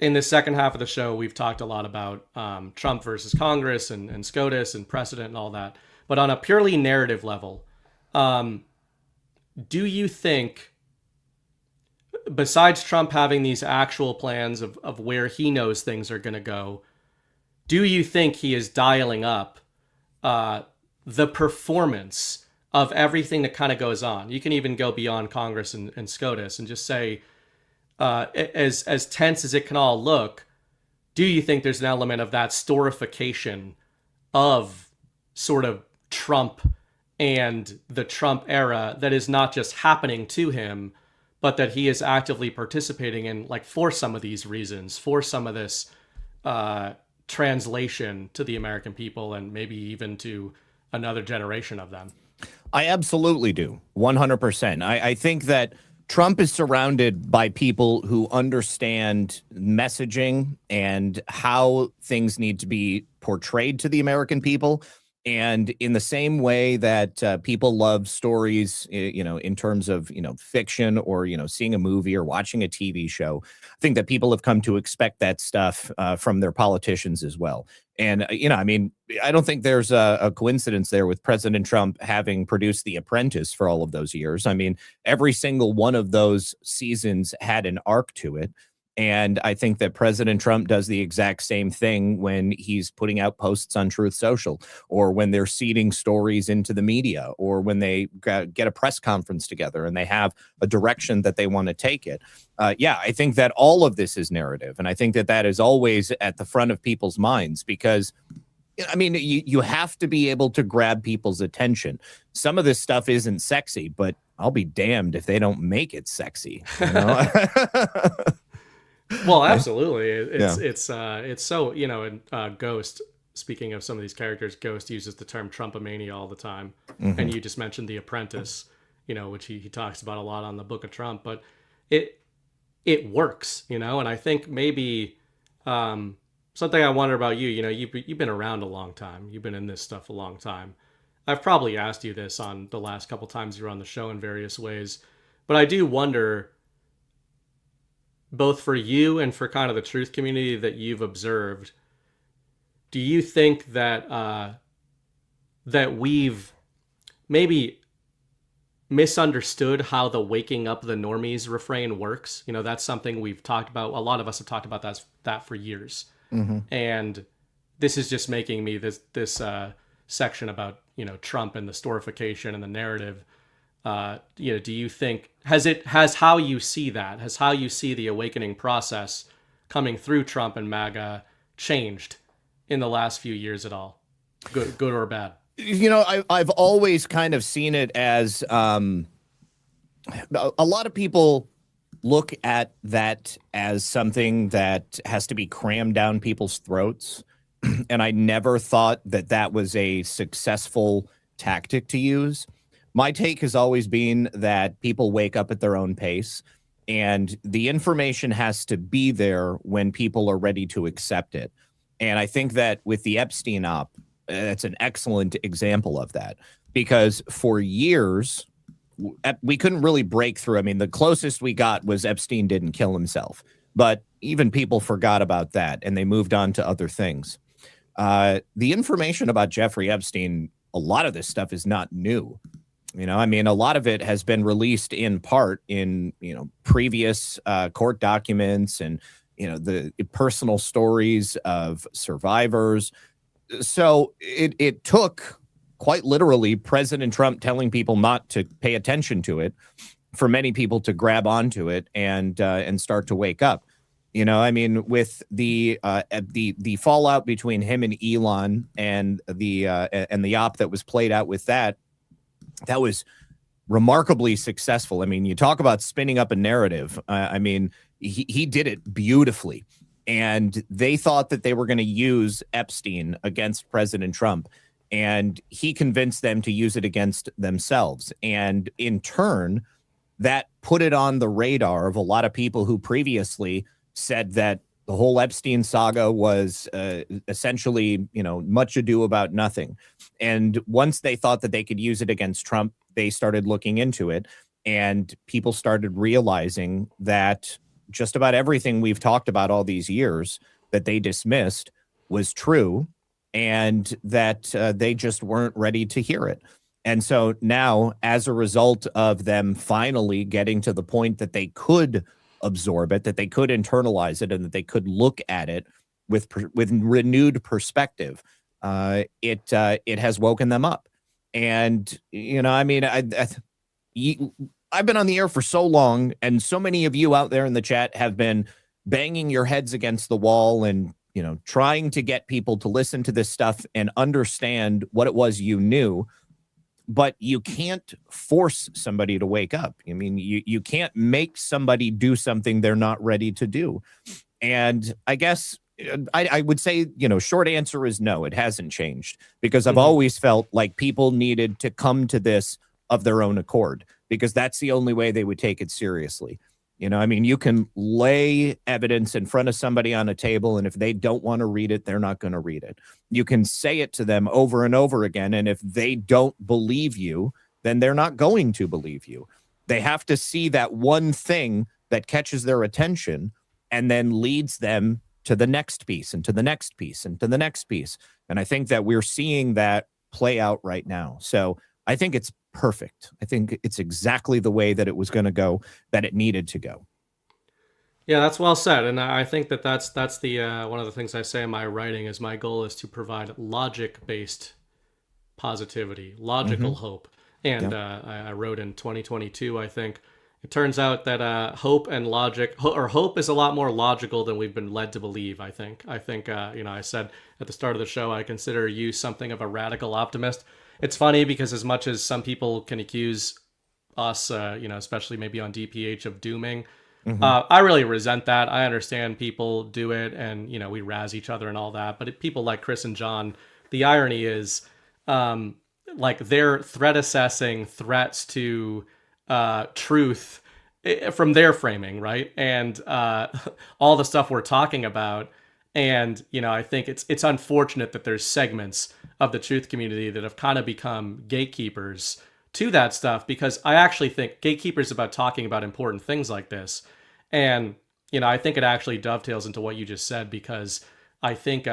In the second half of the show, we've talked a lot about Trump versus Congress and SCOTUS and precedent and all that. But on a purely narrative level, do you think, besides Trump having these actual plans of where he knows things are going to go, do you think he is dialing up the performance of everything that kind of goes on? You can even go beyond Congress and SCOTUS and just say, as tense as it can all look, do you think there's an element of that storification of sort of Trump and the Trump era that is not just happening to him, but that he is actively participating in, like, for some of these reasons, for some of this translation to the American people and maybe even to another generation of them? I absolutely do. 100%. I think that Trump is surrounded by people who understand messaging and how things need to be portrayed to the American people. And in the same way that people love stories, in terms of, fiction or, seeing a movie or watching a TV show, I think that people have come to expect that stuff from their politicians as well. And, I don't think there's a coincidence there with President Trump having produced The Apprentice for all of those years. I mean, every single one of those seasons had an arc to it. And I think that President Trump does the exact same thing when he's putting out posts on Truth Social, or when they're seeding stories into the media, or when they get a press conference together and they have a direction that they want to take it. I think that all of this is narrative. And I think that that is always at the front of people's minds because, you have to be able to grab people's attention. Some of this stuff isn't sexy, but I'll be damned if they don't make it sexy. Well, absolutely. It's so, in Ghost, speaking of some of these characters, Ghost uses the term Trumpomania all the time. Mm-hmm. And you just mentioned The Apprentice, which he talks about a lot on the Book of Trump, but it works, and I think maybe something I wonder about you, you've been around a long time. You've been in this stuff a long time. I've probably asked you this on the last couple times you were on the show in various ways, but I do wonder, both for you and for kind of the truth community that you've observed, do you think that that we've maybe misunderstood how the waking up the normies refrain works? That's something we've talked about. A lot of us have talked about that for years. Mm-hmm. And this is just making me this section about, Trump and the storification and the narrative. Do you think has how you see the awakening process coming through Trump and MAGA changed in the last few years at all, good or bad? I've always kind of seen it as a lot of people look at that as something that has to be crammed down people's throats. And I never thought that that was a successful tactic to use. My take has always been that people wake up at their own pace, and the information has to be there when people are ready to accept it. And I think that with the Epstein op, that's an excellent example of that, because for years, we couldn't really break through. I mean, the closest we got was Epstein didn't kill himself, but even people forgot about that and they moved on to other things. The information about Jeffrey Epstein, a lot of this stuff is not new. A lot of it has been released in part in, previous court documents and, the personal stories of survivors. So it took quite literally President Trump telling people not to pay attention to it, for many people to grab onto it and start to wake up. You know, I mean, with the fallout between him and Elon and the op that was played out with that was remarkably successful. I mean, you talk about spinning up a narrative. I mean, he did it beautifully. And they thought that they were going to use Epstein against President Trump. And he convinced them to use it against themselves. And in turn, that put it on the radar of a lot of people who previously said that the whole Epstein saga was essentially, you know, much ado about nothing. And once they thought that they could use it against Trump, they started looking into it. And people started realizing that just about everything we've talked about all these years that they dismissed was true, and that they just weren't ready to hear it. And so now, as a result of them finally getting to the point that they could absorb it, that they could internalize it, and that they could look at it with renewed perspective, it has woken them up. And, you know, I mean, I've been on the air for so long, and so many of you out there in the chat have been banging your heads against the wall and, you know, trying to get people to listen to this stuff and understand what it was you knew. But you can't force somebody to wake up. I mean, you can't make somebody do something they're not ready to do. And I guess I would say, you know, short answer is no, it hasn't changed, because I've always felt like people needed to come to this of their own accord, because that's the only way they would take it seriously. You know, I mean, you can lay evidence in front of somebody on a table, and if they don't want to read it, they're not going to read it. You can say it to them over and over again, and if they don't believe you, then they're not going to believe you. They have to see that one thing that catches their attention and then leads them to the next piece and to the next piece and to the next piece. And I think that we're seeing that play out right now. So I think it's perfect. I think it's exactly the way that it was going to go, that it needed to go. Yeah, that's well said. And I think that that's the one of the things I say in my writing is my goal is to provide logic-based positivity, logical hope. And I wrote in 2022, I think, it turns out that hope and logic, or hope is a lot more logical than we've been led to believe, I think. You know, I said at the start of the show, I consider you something of a radical optimist. It's funny because as much as some people can accuse us, you know, especially maybe on DPH, of dooming, I really resent that. I understand people do it, and, you know, we razz each other and all that. But people like Chris and John, the irony is, like, they're threat assessing threats to truth from their framing, right? And all the stuff we're talking about. And, you know, I think it's unfortunate that there's segments of the truth community that have kind of become gatekeepers to that stuff, because I actually think gatekeepers about talking about important things like this. And, you know, I think it actually dovetails into what you just said, because I think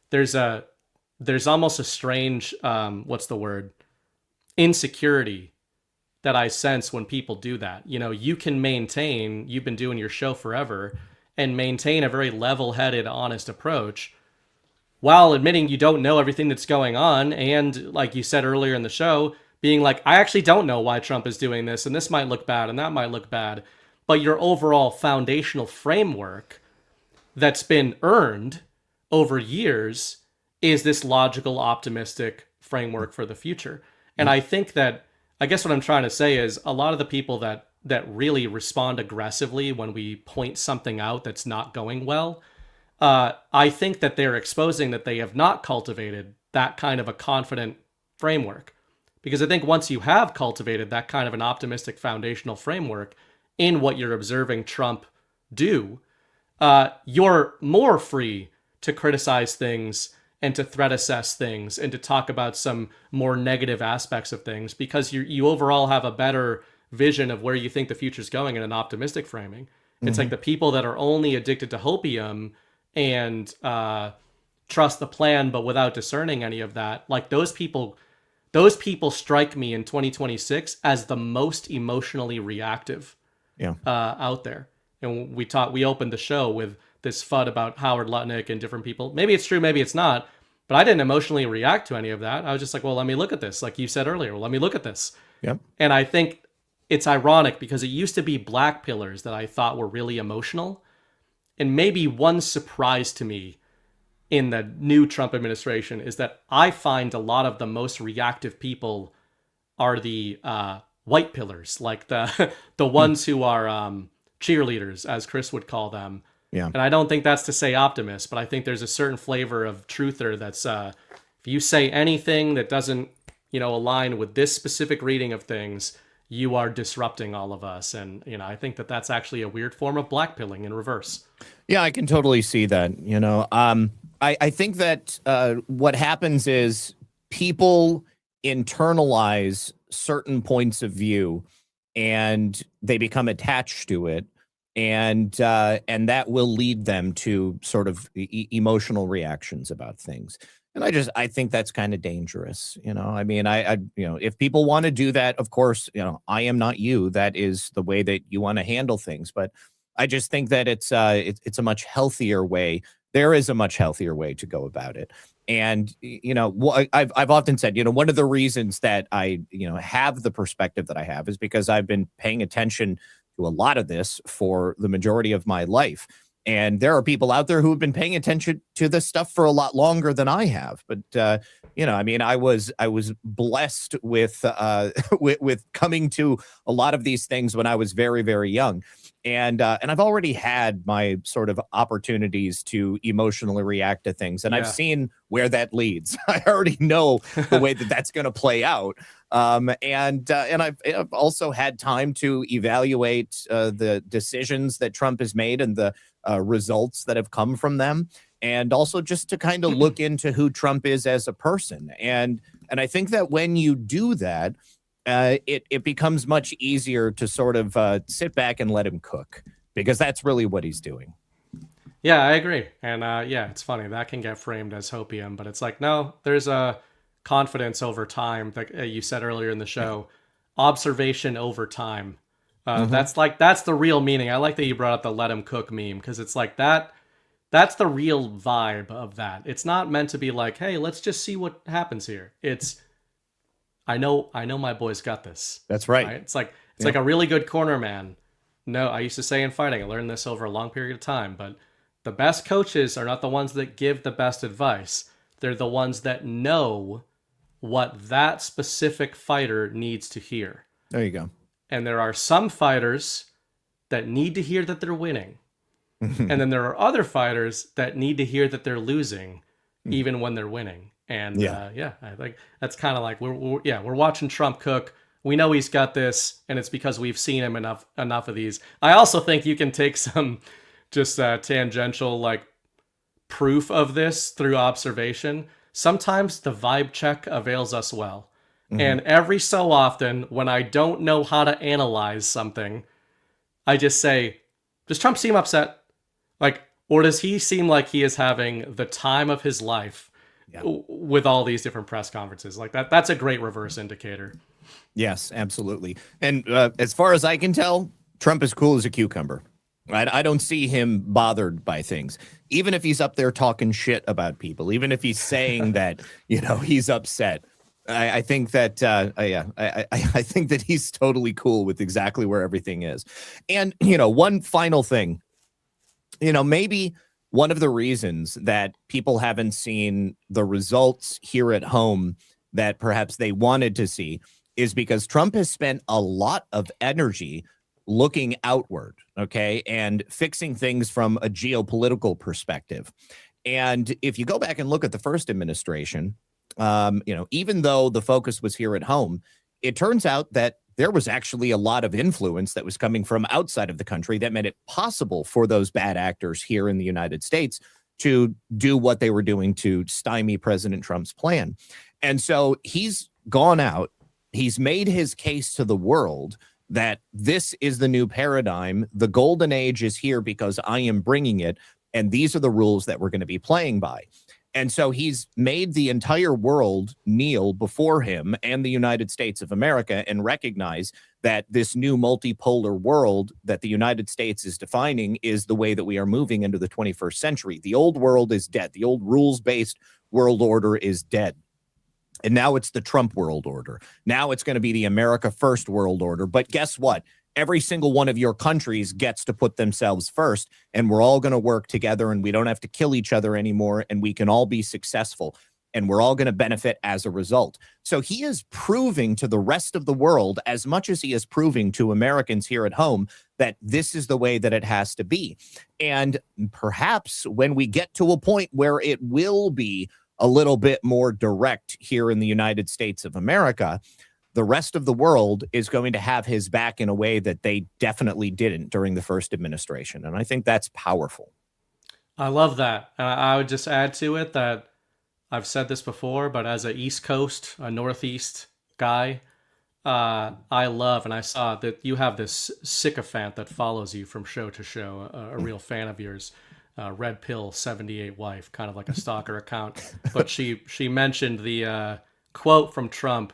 there's almost a strange, what's the word? Insecurity that I sense when people do that. You know, you can maintain, you've been doing your show forever, and maintain a very level-headed, honest approach while admitting you don't know everything that's going on. And like you said earlier in the show, being like, I actually don't know why Trump is doing this, and this might look bad, and that might look bad. But your overall foundational framework that's been earned over years is this logical, optimistic framework for the future. And I think that, I guess what I'm trying to say is, a lot of the people that really respond aggressively when we point something out that's not going well, I think that they're exposing that they have not cultivated that kind of a confident framework. Because I think once you have cultivated that kind of an optimistic foundational framework in what you're observing Trump do, you're more free to criticize things and to threat assess things and to talk about some more negative aspects of things, because you overall have a better vision of where you think the future's going in an optimistic framing. It's like the people that are only addicted to hopium and trust the plan but without discerning any of that, like those people strike me in 2026 as the most emotionally reactive out there. And we opened the show with this FUD about Howard Lutnick and different people. Maybe it's true, maybe it's not. But I didn't emotionally react to any of that. I was just like, well, let me look at this. Like you said earlier, well, let me look at this. Yep. And I think it's ironic because it used to be black pillars that I thought were really emotional. And maybe one surprise to me in the new Trump administration is that I find a lot of the most reactive people are the white pillars, like the ones who are cheerleaders, as Chris would call them. Yeah. And I don't think that's to say optimist, but I think there's a certain flavor of truther that's if you say anything that doesn't, align with this specific reading of things, you are disrupting all of us. And, I think that that's actually a weird form of blackpilling in reverse. Yeah, I can totally see that. I think that what happens is people internalize certain points of view and they become attached to it. And that will lead them to sort of emotional reactions about things. And I think that's kind of dangerous. I mean, if people want to do that, of course, I am not you. That is the way that you want to handle things. But I just think that it's a much healthier way. There is a much healthier way to go about it. And, I've often said, one of the reasons that I, have the perspective that I have is because I've been paying attention to a lot of this for the majority of my life. And there are people out there who have been paying attention to this stuff for a lot longer than I have. But, I mean, I was blessed with coming to a lot of these things when I was very, very young. And I've already had my sort of opportunities to emotionally react to things. And I've seen where that leads. I already know the way that that's going to play out. And I've also had time to evaluate the decisions that Trump has made and the results that have come from them. And also just to kind of look into who Trump is as a person. And I think that when you do that, it becomes much easier to sort of sit back and let him cook, because that's really what he's doing. Yeah, I agree. And it's funny. That can get framed as hopium, but it's like, no, there's a confidence over time that you said earlier in the show, observation over time. That's the real meaning. I like that you brought up the let him cook meme, because it's like that's the real vibe of that. It's not meant to be like, hey, let's just see what happens here. It's, I know my boy's got this. That's right. It's like a really good corner man. No, I used to say in fighting, I learned this over a long period of time, but the best coaches are not the ones that give the best advice. They're the ones that know what that specific fighter needs to hear. There you go. And there are some fighters that need to hear that they're winning. And then there are other fighters that need to hear that they're losing, even when they're winning. And I think that's kind of like we're watching Trump cook. We know he's got this, and it's because we've seen him enough of these. I also think you can take some just tangential like proof of this through observation. Sometimes the vibe check avails us well. And every so often, when I don't know how to analyze something, I just say, does Trump seem upset? Like, or does he seem like he is having the time of his life with all these different press conferences? Like that's a great reverse indicator. Yes, absolutely. And as far as I can tell, Trump is cool as a cucumber. Right? I don't see him bothered by things, even if he's up there talking shit about people, even if he's saying that, he's upset. I think that, I think that he's totally cool with exactly where everything is. And, one final thing, maybe one of the reasons that people haven't seen the results here at home that perhaps they wanted to see is because Trump has spent a lot of energy looking outward, okay, and fixing things from a geopolitical perspective. And if you go back and look at the first administration, even though the focus was here at home, it turns out that there was actually a lot of influence that was coming from outside of the country that made it possible for those bad actors here in the United States to do what they were doing to stymie President Trump's plan. And so he's gone out, he's made his case to the world that this is the new paradigm. The golden age is here because I am bringing it. And these are the rules that we're going to be playing by. And so he's made the entire world kneel before him and the United States of America and recognize that this new multipolar world that the United States is defining is the way that we are moving into the 21st century. The old world is dead. The old rules-based world order is dead. And now it's the Trump world order. Now it's going to be the America First world order. But guess what? Every single one of your countries gets to put themselves first, and we're all going to work together, and we don't have to kill each other anymore, and we can all be successful, and we're all going to benefit as a result. So he is proving to the rest of the world, as much as he is proving to Americans here at home, that this is the way that it has to be. And perhaps when we get to a point where it will be a little bit more direct here in the United States of America, the rest of the world is going to have his back in a way that they definitely didn't during the first administration. And I think that's powerful. I love that. I would just add to it that I've said this before, but as a East Coast, a Northeast guy, I love, and I saw that you have this sycophant that follows you from show to show, a real fan of yours. Red Pill 78 wife, kind of like a stalker account, but she mentioned the quote from Trump,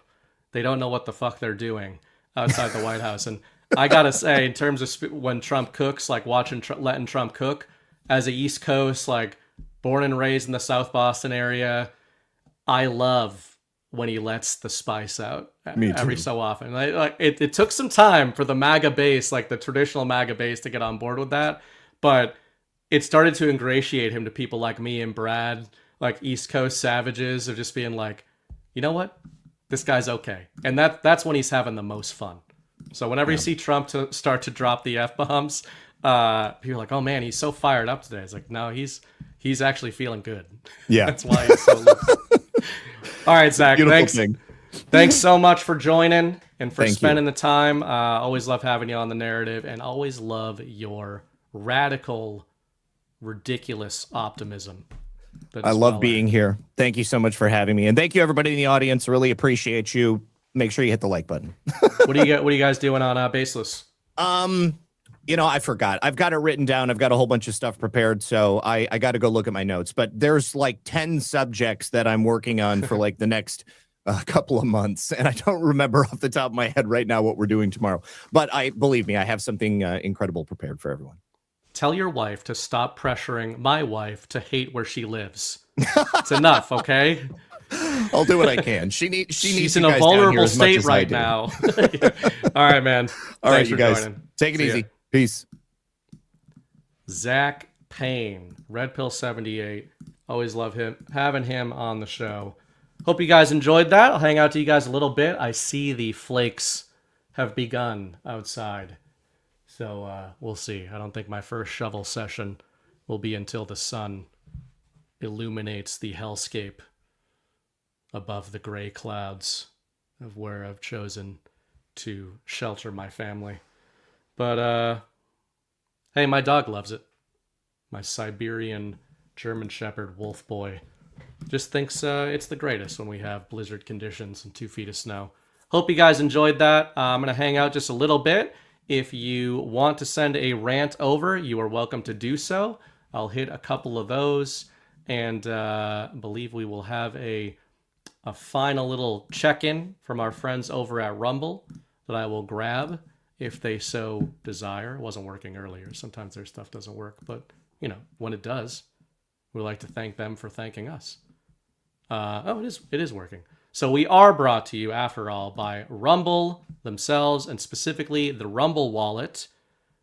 "They don't know what the fuck they're doing outside the White House." And I gotta say, in terms of when Trump cooks, like letting Trump cook, as a East Coast, like born and raised in the South Boston area, I love when he lets the spice out every so often. Like it took some time for the MAGA base, like the traditional MAGA base, to get on board with that, but it started to ingratiate him to people like me and Brad, like East Coast savages, of just being like, you know what? This guy's okay. And that's when he's having the most fun. So whenever you see Trump start to drop the F-bombs, people are like, oh man, he's so fired up today. It's like, no, he's actually feeling good. Yeah. That's why he's so loose. All right, Zach, thanks so much for joining and for spending the time. Always love having you on the narrative, and always love your radical, ridiculous optimism. I love being here. Thank you so much for having me. And thank you, everybody in the audience. Really appreciate you. Make sure you hit the like button. What are you guys doing on Baseless? You know, I forgot. I've got it written down. I've got a whole bunch of stuff prepared, so I got to go look at my notes. But there's like 10 subjects that I'm working on for like the next couple of months, and I don't remember off the top of my head right now what we're doing tomorrow. But believe me, I have something incredible prepared for everyone. Tell your wife to stop pressuring my wife to hate where she lives. It's enough, okay? I'll do what I can. She's in a vulnerable state right now. All right, man. All right, you guys. Take it easy. Peace. Zak Paine, Red Pill 78. Always love having him on the show. Hope you guys enjoyed that. I'll hang out to you guys a little bit. I see the flakes have begun outside. So we'll see. I don't think my first shovel session will be until the sun illuminates the hellscape above the gray clouds of where I've chosen to shelter my family. But hey, my dog loves it. My Siberian German Shepherd wolf boy just thinks it's the greatest when we have blizzard conditions and 2 feet of snow. Hope you guys enjoyed that. I'm going to hang out just a little bit. If you want to send a rant over, you are welcome to do so. I'll hit a couple of those, and believe we will have a final little check-in from our friends over at Rumble that I will grab if they so desire. It wasn't working earlier. Sometimes their stuff doesn't work, but you know, when it does, we like to thank them for thanking us. It is working. So we are brought to you, after all, by Rumble themselves, and specifically the Rumble wallet.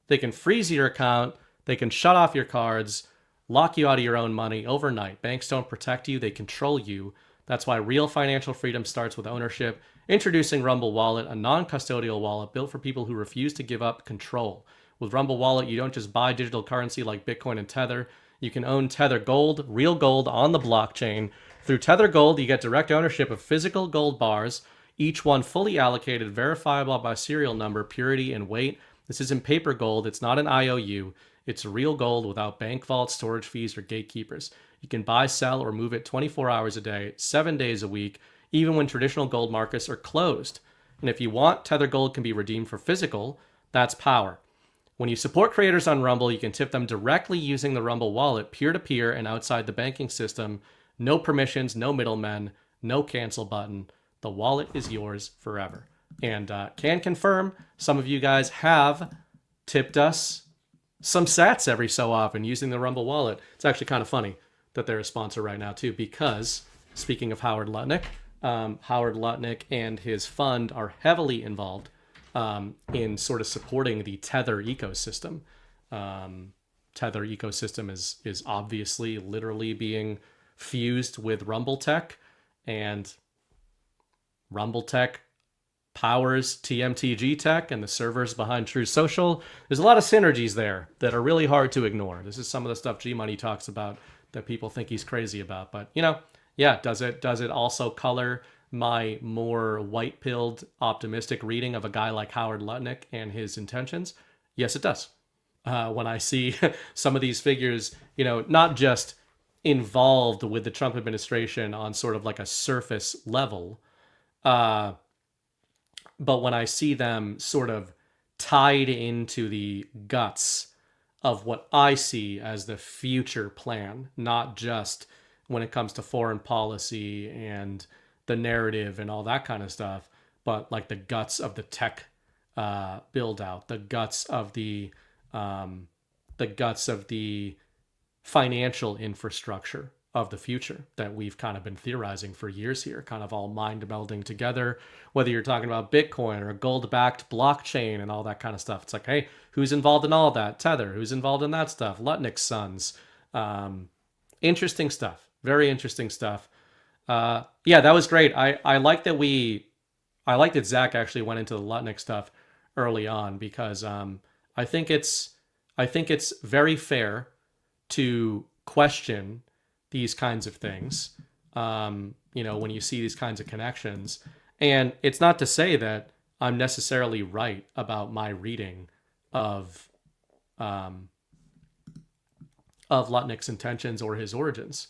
They can freeze your account, they can shut off your cards, lock you out of your own money overnight. Banks don't protect you, they control you. That's why real financial freedom starts with ownership. Introducing Rumble Wallet, a non-custodial wallet built for people who refuse to give up control. With Rumble Wallet, you don't just buy digital currency like Bitcoin and Tether. You can own Tether Gold, real gold on the blockchain. Through Tether Gold, you get direct ownership of physical gold bars, each one fully allocated, verifiable by serial number, purity, and weight. This isn't paper gold. It's not an IOU. It's real gold without bank vaults, storage fees, or gatekeepers. You can buy, sell, or move it 24 hours a day, 7 days a week, even when traditional gold markets are closed. And if you want, Tether Gold can be redeemed for physical. That's power. When you support creators on Rumble, you can tip them directly using the Rumble wallet, peer-to-peer and outside the banking system. No permissions, no middlemen, no cancel button. The wallet is yours forever. And can confirm some of you guys have tipped us some sats every so often using the Rumble wallet. It's actually kind of funny that they're a sponsor right now too, because speaking of Howard Lutnick and his fund are heavily involved in sort of supporting the Tether ecosystem. Tether ecosystem is obviously literally being fused with Rumble Tech, and Rumble Tech powers TMTG Tech and the servers behind True Social. There's a lot of synergies there that are really hard to ignore. This is some of the stuff G-Money talks about that people think he's crazy about. But, you know, yeah, does it also color my more white-pilled, optimistic reading of a guy like Howard Lutnick and his intentions? Yes, it does. When I see some of these figures, you know, not just involved with the Trump administration on sort of like a surface level, but when I see them sort of tied into the guts of what I see as the future plan, not just when it comes to foreign policy and the narrative and all that kind of stuff, but like the guts of the tech build out, the guts of the financial infrastructure of the future that we've kind of been theorizing for years here, kind of all mind melding together, whether you're talking about Bitcoin or a gold-backed blockchain and all that kind of stuff. It's like, hey, who's involved in all that? Tether, who's involved in that stuff? Lutnick's sons. Interesting stuff. Very interesting stuff. Yeah, that was great. I like that Zach actually went into the Lutnick stuff early on, because I think it's very fair to question these kinds of things, you know, when you see these kinds of connections. And it's not to say that I'm necessarily right about my reading of Lutnick's intentions or his origins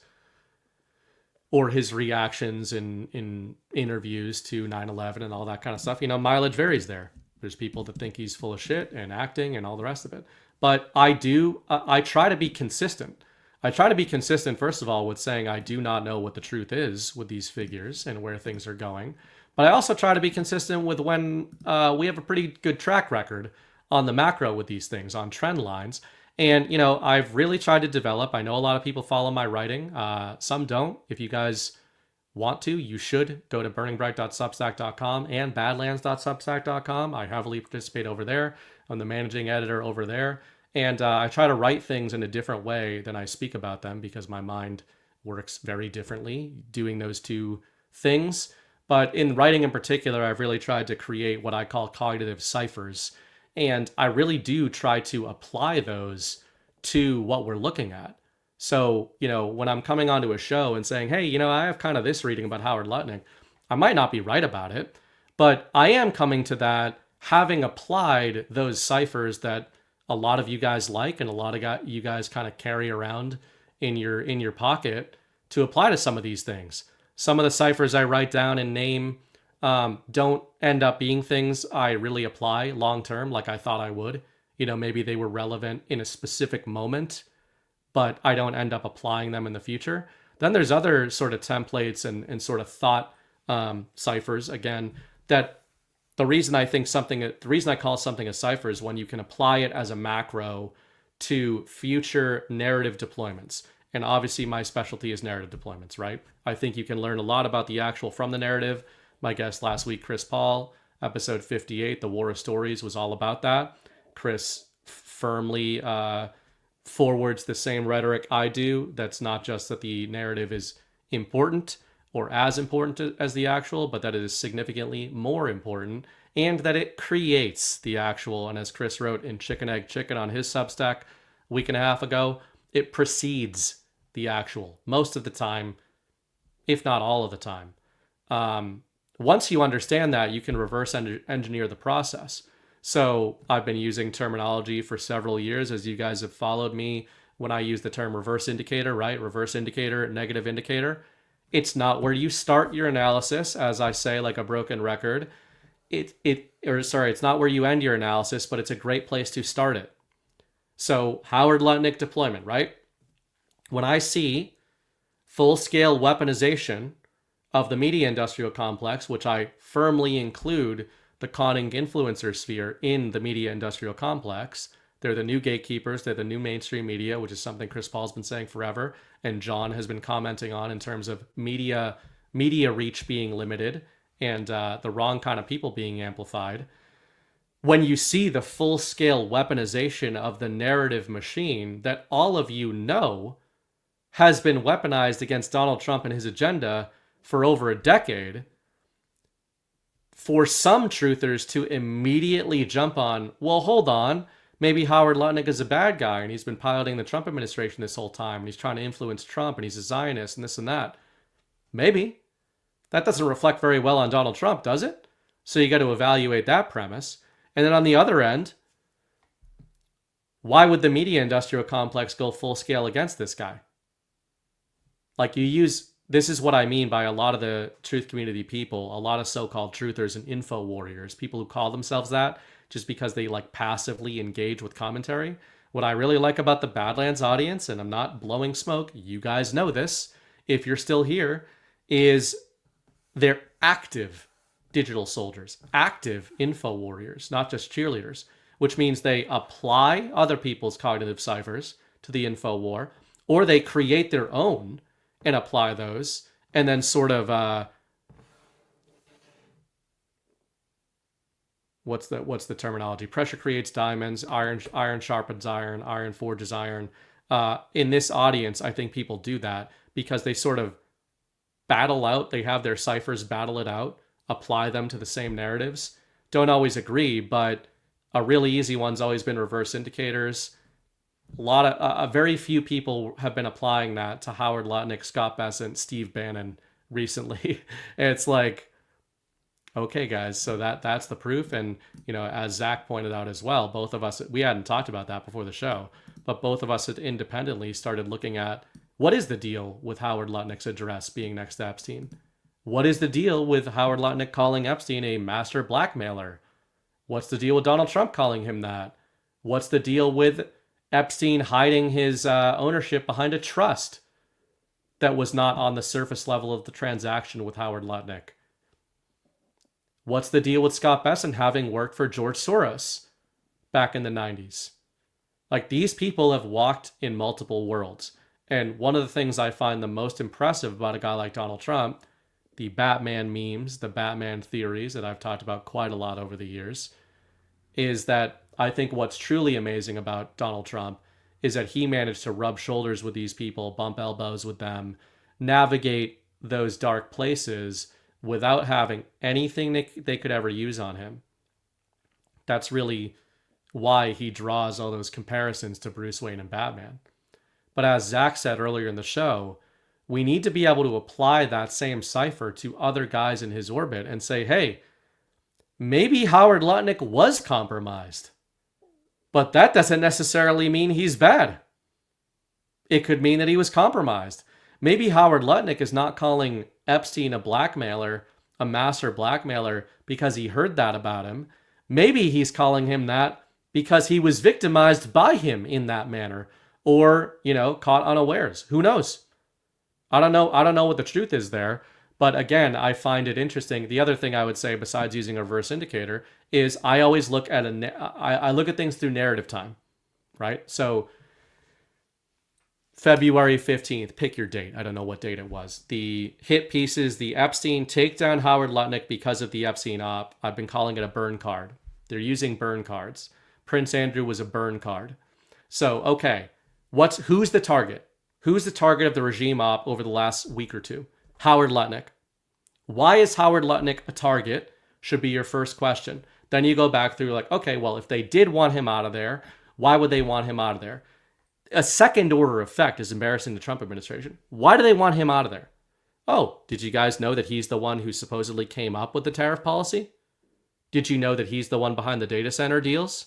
or his reactions in interviews to 9/11 and all that kind of stuff. You know, mileage varies there. There's people that think he's full of shit and acting and all the rest of it. But I try to be consistent. I try to be consistent, first of all, with saying I do not know what the truth is with these figures and where things are going. But I also try to be consistent with when we have a pretty good track record on the macro with these things, on trend lines. And, you know, I've really tried to develop. I know a lot of people follow my writing. Some don't. If you guys want to, you should go to burningbright.substack.com and badlands.substack.com. I heavily participate over there. I'm the managing editor over there. And I try to write things in a different way than I speak about them, because my mind works very differently doing those two things. But in writing in particular, I've really tried to create what I call cognitive ciphers. And I really do try to apply those to what we're looking at. So, you know, when I'm coming onto a show and saying, hey, you know, I have kind of this reading about Howard Lutnick, I might not be right about it, but I am coming to that having applied those ciphers that a lot of you guys like and a lot of you guys kind of carry around in your pocket to apply to some of these things. Some of the ciphers I write down and name don't end up being things I really apply long term like I thought I would. You know, maybe they were relevant in a specific moment, but I don't end up applying them in the future. Then there's other sort of templates and sort of thought ciphers, again, that the reason I call something a cipher is when you can apply it as a macro to future narrative deployments. And obviously my specialty is narrative deployments, right? I think you can learn a lot about the actual from the narrative. My guest last week, Chris Paul, episode 58, The War of Stories, was all about that. Chris firmly forwards the same rhetoric I do. That's not just that the narrative is important or as important as the actual, but that it is significantly more important, and that it creates the actual. And as Chris wrote in Chicken Egg Chicken on his Substack a week and a half ago, it precedes the actual most of the time, if not all of the time. Once you understand that, you can reverse engineer the process. So I've been using terminology for several years, as you guys have followed me when I use the term reverse indicator, right? Reverse indicator, negative indicator. It's not where you start your analysis, as I say, like a broken record. It's not where you end your analysis, but it's a great place to start it. So Howard Lutnick deployment, right? When I see full-scale weaponization of the media industrial complex, which I firmly include the conning influencer sphere in the media industrial complex. They're the new gatekeepers. They're the new mainstream media, which is something Chris Paul's been saying forever, and John has been commenting on in terms of media reach being limited and the wrong kind of people being amplified. When you see the full-scale weaponization of the narrative machine that all of you know has been weaponized against Donald Trump and his agenda for over a decade, for some truthers to immediately jump on, well, hold on, maybe Howard Lutnick is a bad guy and he's been piloting the Trump administration this whole time and he's trying to influence Trump and he's a Zionist and this and that. Maybe. That doesn't reflect very well on Donald Trump, does it? So you got to evaluate that premise. And then on the other end, why would the media industrial complex go full scale against this guy? Like, this is what I mean by a lot of the truth community people, a lot of so-called truthers and info warriors, people who call themselves that just because they like passively engage with commentary. What I really like about the Badlands audience, and I'm not blowing smoke, you guys know this, if you're still here, is they're active digital soldiers, active info warriors, not just cheerleaders, which means they apply other people's cognitive ciphers to the info war, or they create their own and apply those, and then sort of what's the terminology? Pressure creates diamonds, iron sharpens iron, iron forges iron. In this audience, I think people do that because they sort of battle out, they have their ciphers battle it out, apply them to the same narratives. Don't always agree, but a really easy one's always been reverse indicators. Very few people have been applying that to Howard Lutnick, Scott Bessent, Steve Bannon recently. And it's like, okay, guys, so that's the proof. And, you know, as Zak pointed out as well, both of us, we hadn't talked about that before the show, but both of us had independently started looking at what is the deal with Howard Lutnick's address being next to Epstein? What is the deal with Howard Lutnick calling Epstein a master blackmailer? What's the deal with Donald Trump calling him that? What's the deal with Epstein hiding his ownership behind a trust that was not on the surface level of the transaction with Howard Lutnick? What's the deal with Scott Bessent having worked for George Soros back in the 90s? Like, these people have walked in multiple worlds. And one of the things I find the most impressive about a guy like Donald Trump, the Batman memes, the Batman theories that I've talked about quite a lot over the years, is that I think what's truly amazing about Donald Trump is that he managed to rub shoulders with these people, bump elbows with them, navigate those dark places without having anything they could ever use on him. That's really why he draws all those comparisons to Bruce Wayne and Batman. But as Zak said earlier in the show, we need to be able to apply that same cipher to other guys in his orbit and say, hey, maybe Howard Lutnick was compromised, but that doesn't necessarily mean he's bad. It could mean that he was compromised. Maybe Howard Lutnick is not calling Epstein a blackmailer, a master blackmailer, because he heard that about him. Maybe he's calling him that because he was victimized by him in that manner, or, you know, caught unawares. Who knows? I don't know what the truth is there. But again, I find it interesting. The other thing I would say, besides using a reverse indicator, is I always look at I look at things through narrative time, right? So February 15th, pick your date. I don't know what date it was. The hit pieces, the Epstein, take down Howard Lutnick because of the Epstein op. I've been calling it a burn card. They're using burn cards. Prince Andrew was a burn card. So, okay, who's the target? Who's the target of the regime op over the last week or two? Howard Lutnick. Why is Howard Lutnick a target? Should be your first question. Then you go back through like, okay, well, if they did want him out of there, why would they want him out of there? A second order effect is embarrassing the Trump administration. Why do they want him out of there? Oh, did you guys know that he's the one who supposedly came up with the tariff policy? Did you know that he's the one behind the data center deals?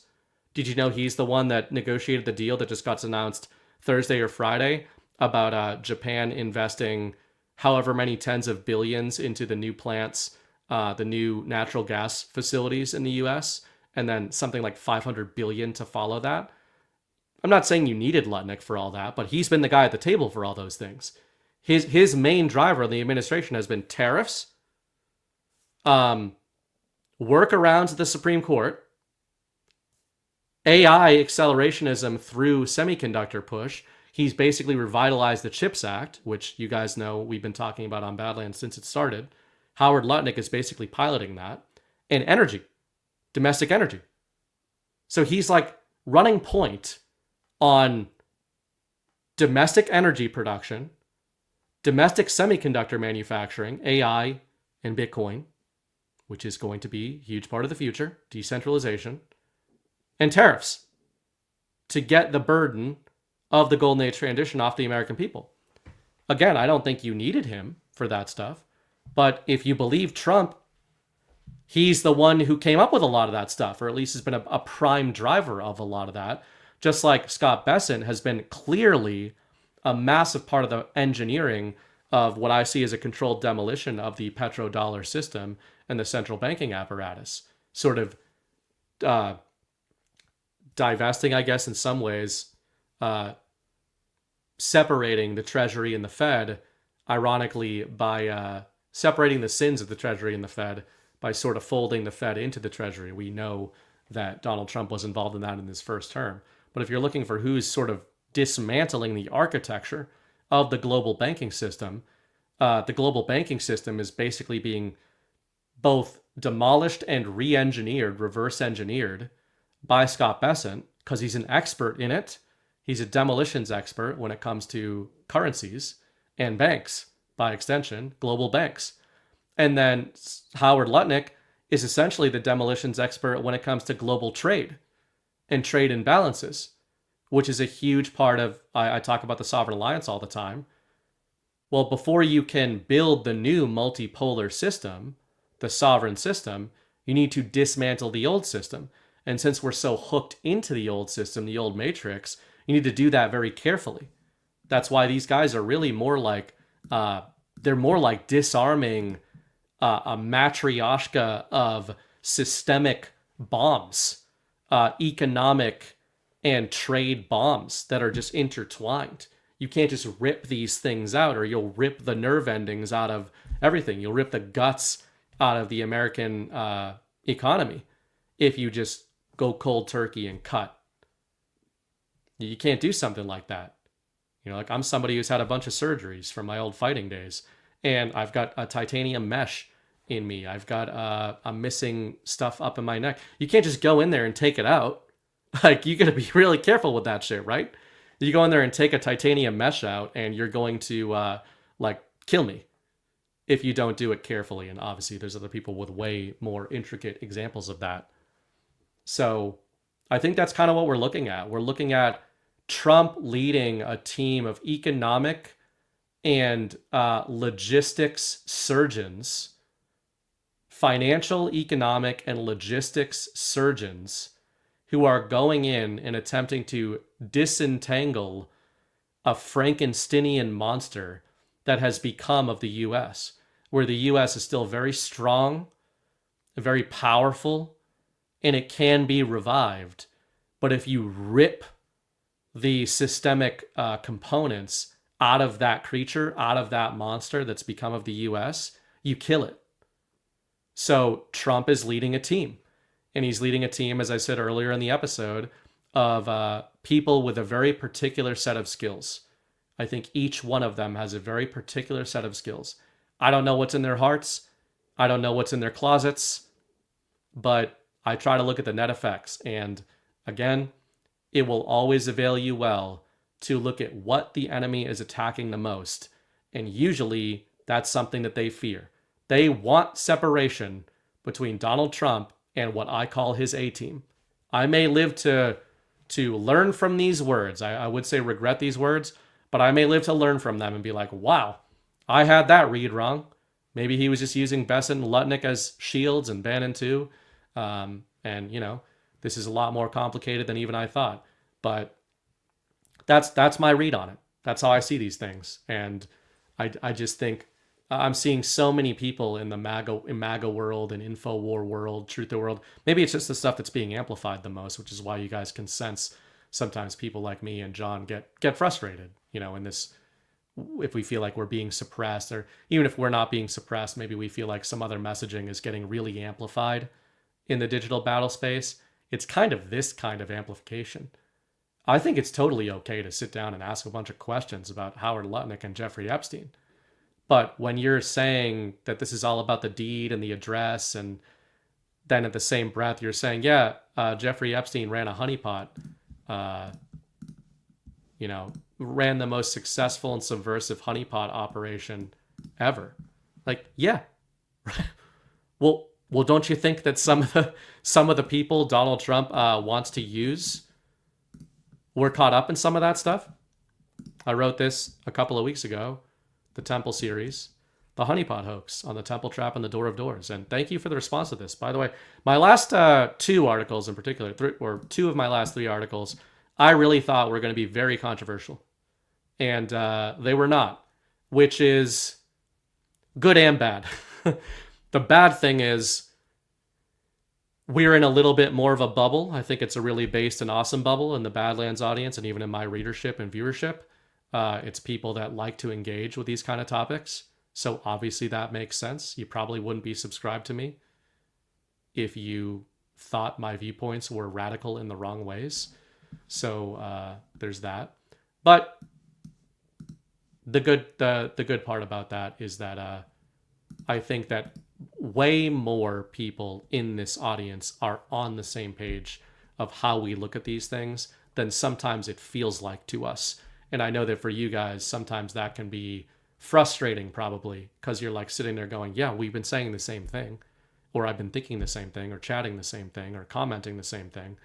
Did you know he's the one that negotiated the deal that just got announced Thursday or Friday about Japan investing however many tens of billions into the new plants, the new natural gas facilities in the US, and then something like 500 billion to follow that? I'm not saying you needed Lutnick for all that, but he's been the guy at the table for all those things. his main driver of the administration has been tariffs, workarounds at the Supreme Court, AI accelerationism through semiconductor push. He's basically revitalized the CHIPS Act, which you guys know we've been talking about on Badlands since it started. Howard Lutnick is basically piloting that. And energy, domestic energy. So he's like running point on domestic energy production, domestic semiconductor manufacturing, AI, and Bitcoin, which is going to be a huge part of the future, decentralization, and tariffs to get the burden of the Golden Age transition off the American people. Again, I don't think you needed him for that stuff, but if you believe Trump, he's the one who came up with a lot of that stuff, or at least has been a prime driver of a lot of that, just like Scott Bessent has been clearly a massive part of the engineering of what I see as a controlled demolition of the petrodollar system and the central banking apparatus, sort of divesting, I guess, in some ways, separating the Treasury and the Fed, ironically, by separating the sins of the Treasury and the Fed by sort of folding the Fed into the Treasury. We know that Donald Trump was involved in that in his first term. But if you're looking for who's sort of dismantling the architecture of the global banking system, the global banking system is basically being both demolished and re-engineered, reverse engineered by Scott Bessent, because he's an expert in it. He's a demolitions expert when it comes to currencies and banks, by extension, global banks. And then Howard Lutnick is essentially the demolitions expert when it comes to global trade and trade imbalances, which is a huge part of, I talk about the Sovereign Alliance all the time. Well, before you can build the new multipolar system, the sovereign system, you need to dismantle the old system. And since we're so hooked into the old system, the old matrix, you need to do that very carefully. That's why these guys are really more like, they're more like disarming a matryoshka of systemic bombs, economic and trade bombs that are just intertwined. You can't just rip these things out, or you'll rip the nerve endings out of everything. You'll rip the guts out of the American economy if you just go cold turkey and cut. You can't do something like that. You know, like I'm somebody who's had a bunch of surgeries from my old fighting days, and I've got a titanium mesh in me. I've got I'm missing stuff up in my neck. You can't just go in there and take it out. Like, you got to be really careful with that shit, right? You go in there and take a titanium mesh out, and you're going to like kill me if you don't do it carefully. And obviously there's other people with way more intricate examples of that. So I think that's kind of what we're looking at. We're looking at Trump leading a team of economic and logistics surgeons, financial, economic, and logistics surgeons who are going in and attempting to disentangle a Frankensteinian monster that has become of the U.S., where the U.S. is still very strong, very powerful, and it can be revived. But if you rip the systemic components out of that creature, out of that monster that's become of the U.S., you kill it. So Trump is leading a team. And he's leading a team, as I said earlier in the episode, of people with a very particular set of skills. I think each one of them has a very particular set of skills. I don't know what's in their hearts. I don't know what's in their closets. But I try to look at the net effects. And again, it will always avail you well to look at what the enemy is attacking the most. And usually that's something that they fear. They want separation between Donald Trump and what I call his A-team. I may live to learn from these words. I would say regret these words, but I may live to learn from them and be like, wow, I had that read wrong. Maybe he was just using Bessent and Lutnick as shields and Bannon too. And, you know, this is a lot more complicated than even I thought. But that's my read on it. That's how I see these things. And I just think I'm seeing so many people in the MAGA world and InfoWar world, Truther world. Maybe it's just the stuff that's being amplified the most, which is why you guys can sense sometimes people like me and John get frustrated, you know, in this if we feel like we're being suppressed, or even if we're not being suppressed, maybe we feel like some other messaging is getting really amplified in the digital battle space. It's kind of this kind of amplification. I think it's totally okay to sit down and ask a bunch of questions about Howard Lutnick and Jeffrey Epstein. But when you're saying that this is all about the deed and the address, and then at the same breath you're saying, Jeffrey Epstein ran a honeypot, ran the most successful and subversive honeypot operation ever. Like, yeah. Well, don't you think that some of the people Donald Trump wants to use were caught up in some of that stuff? I wrote this a couple of weeks ago, the Temple series, the honeypot hoax on the Temple trap and the Door of Doors. And thank you for the response to this. By the way, my last two articles in particular, two of my last three articles, I really thought were going to be very controversial. And they were not, which is good and bad. The bad thing is we're in a little bit more of a bubble. I think it's a really based and awesome bubble in the Badlands audience and even in my readership and viewership. It's people that like to engage with these kind of topics. So obviously that makes sense. You probably wouldn't be subscribed to me if you thought my viewpoints were radical in the wrong ways. So there's that. But the good part about that is that I think that way more people in this audience are on the same page of how we look at these things than sometimes it feels like to us. And I know that for you guys, sometimes that can be frustrating probably, because you're like sitting there going, yeah, we've been saying the same thing, or I've been thinking the same thing, or chatting the same thing, or commenting the same thing,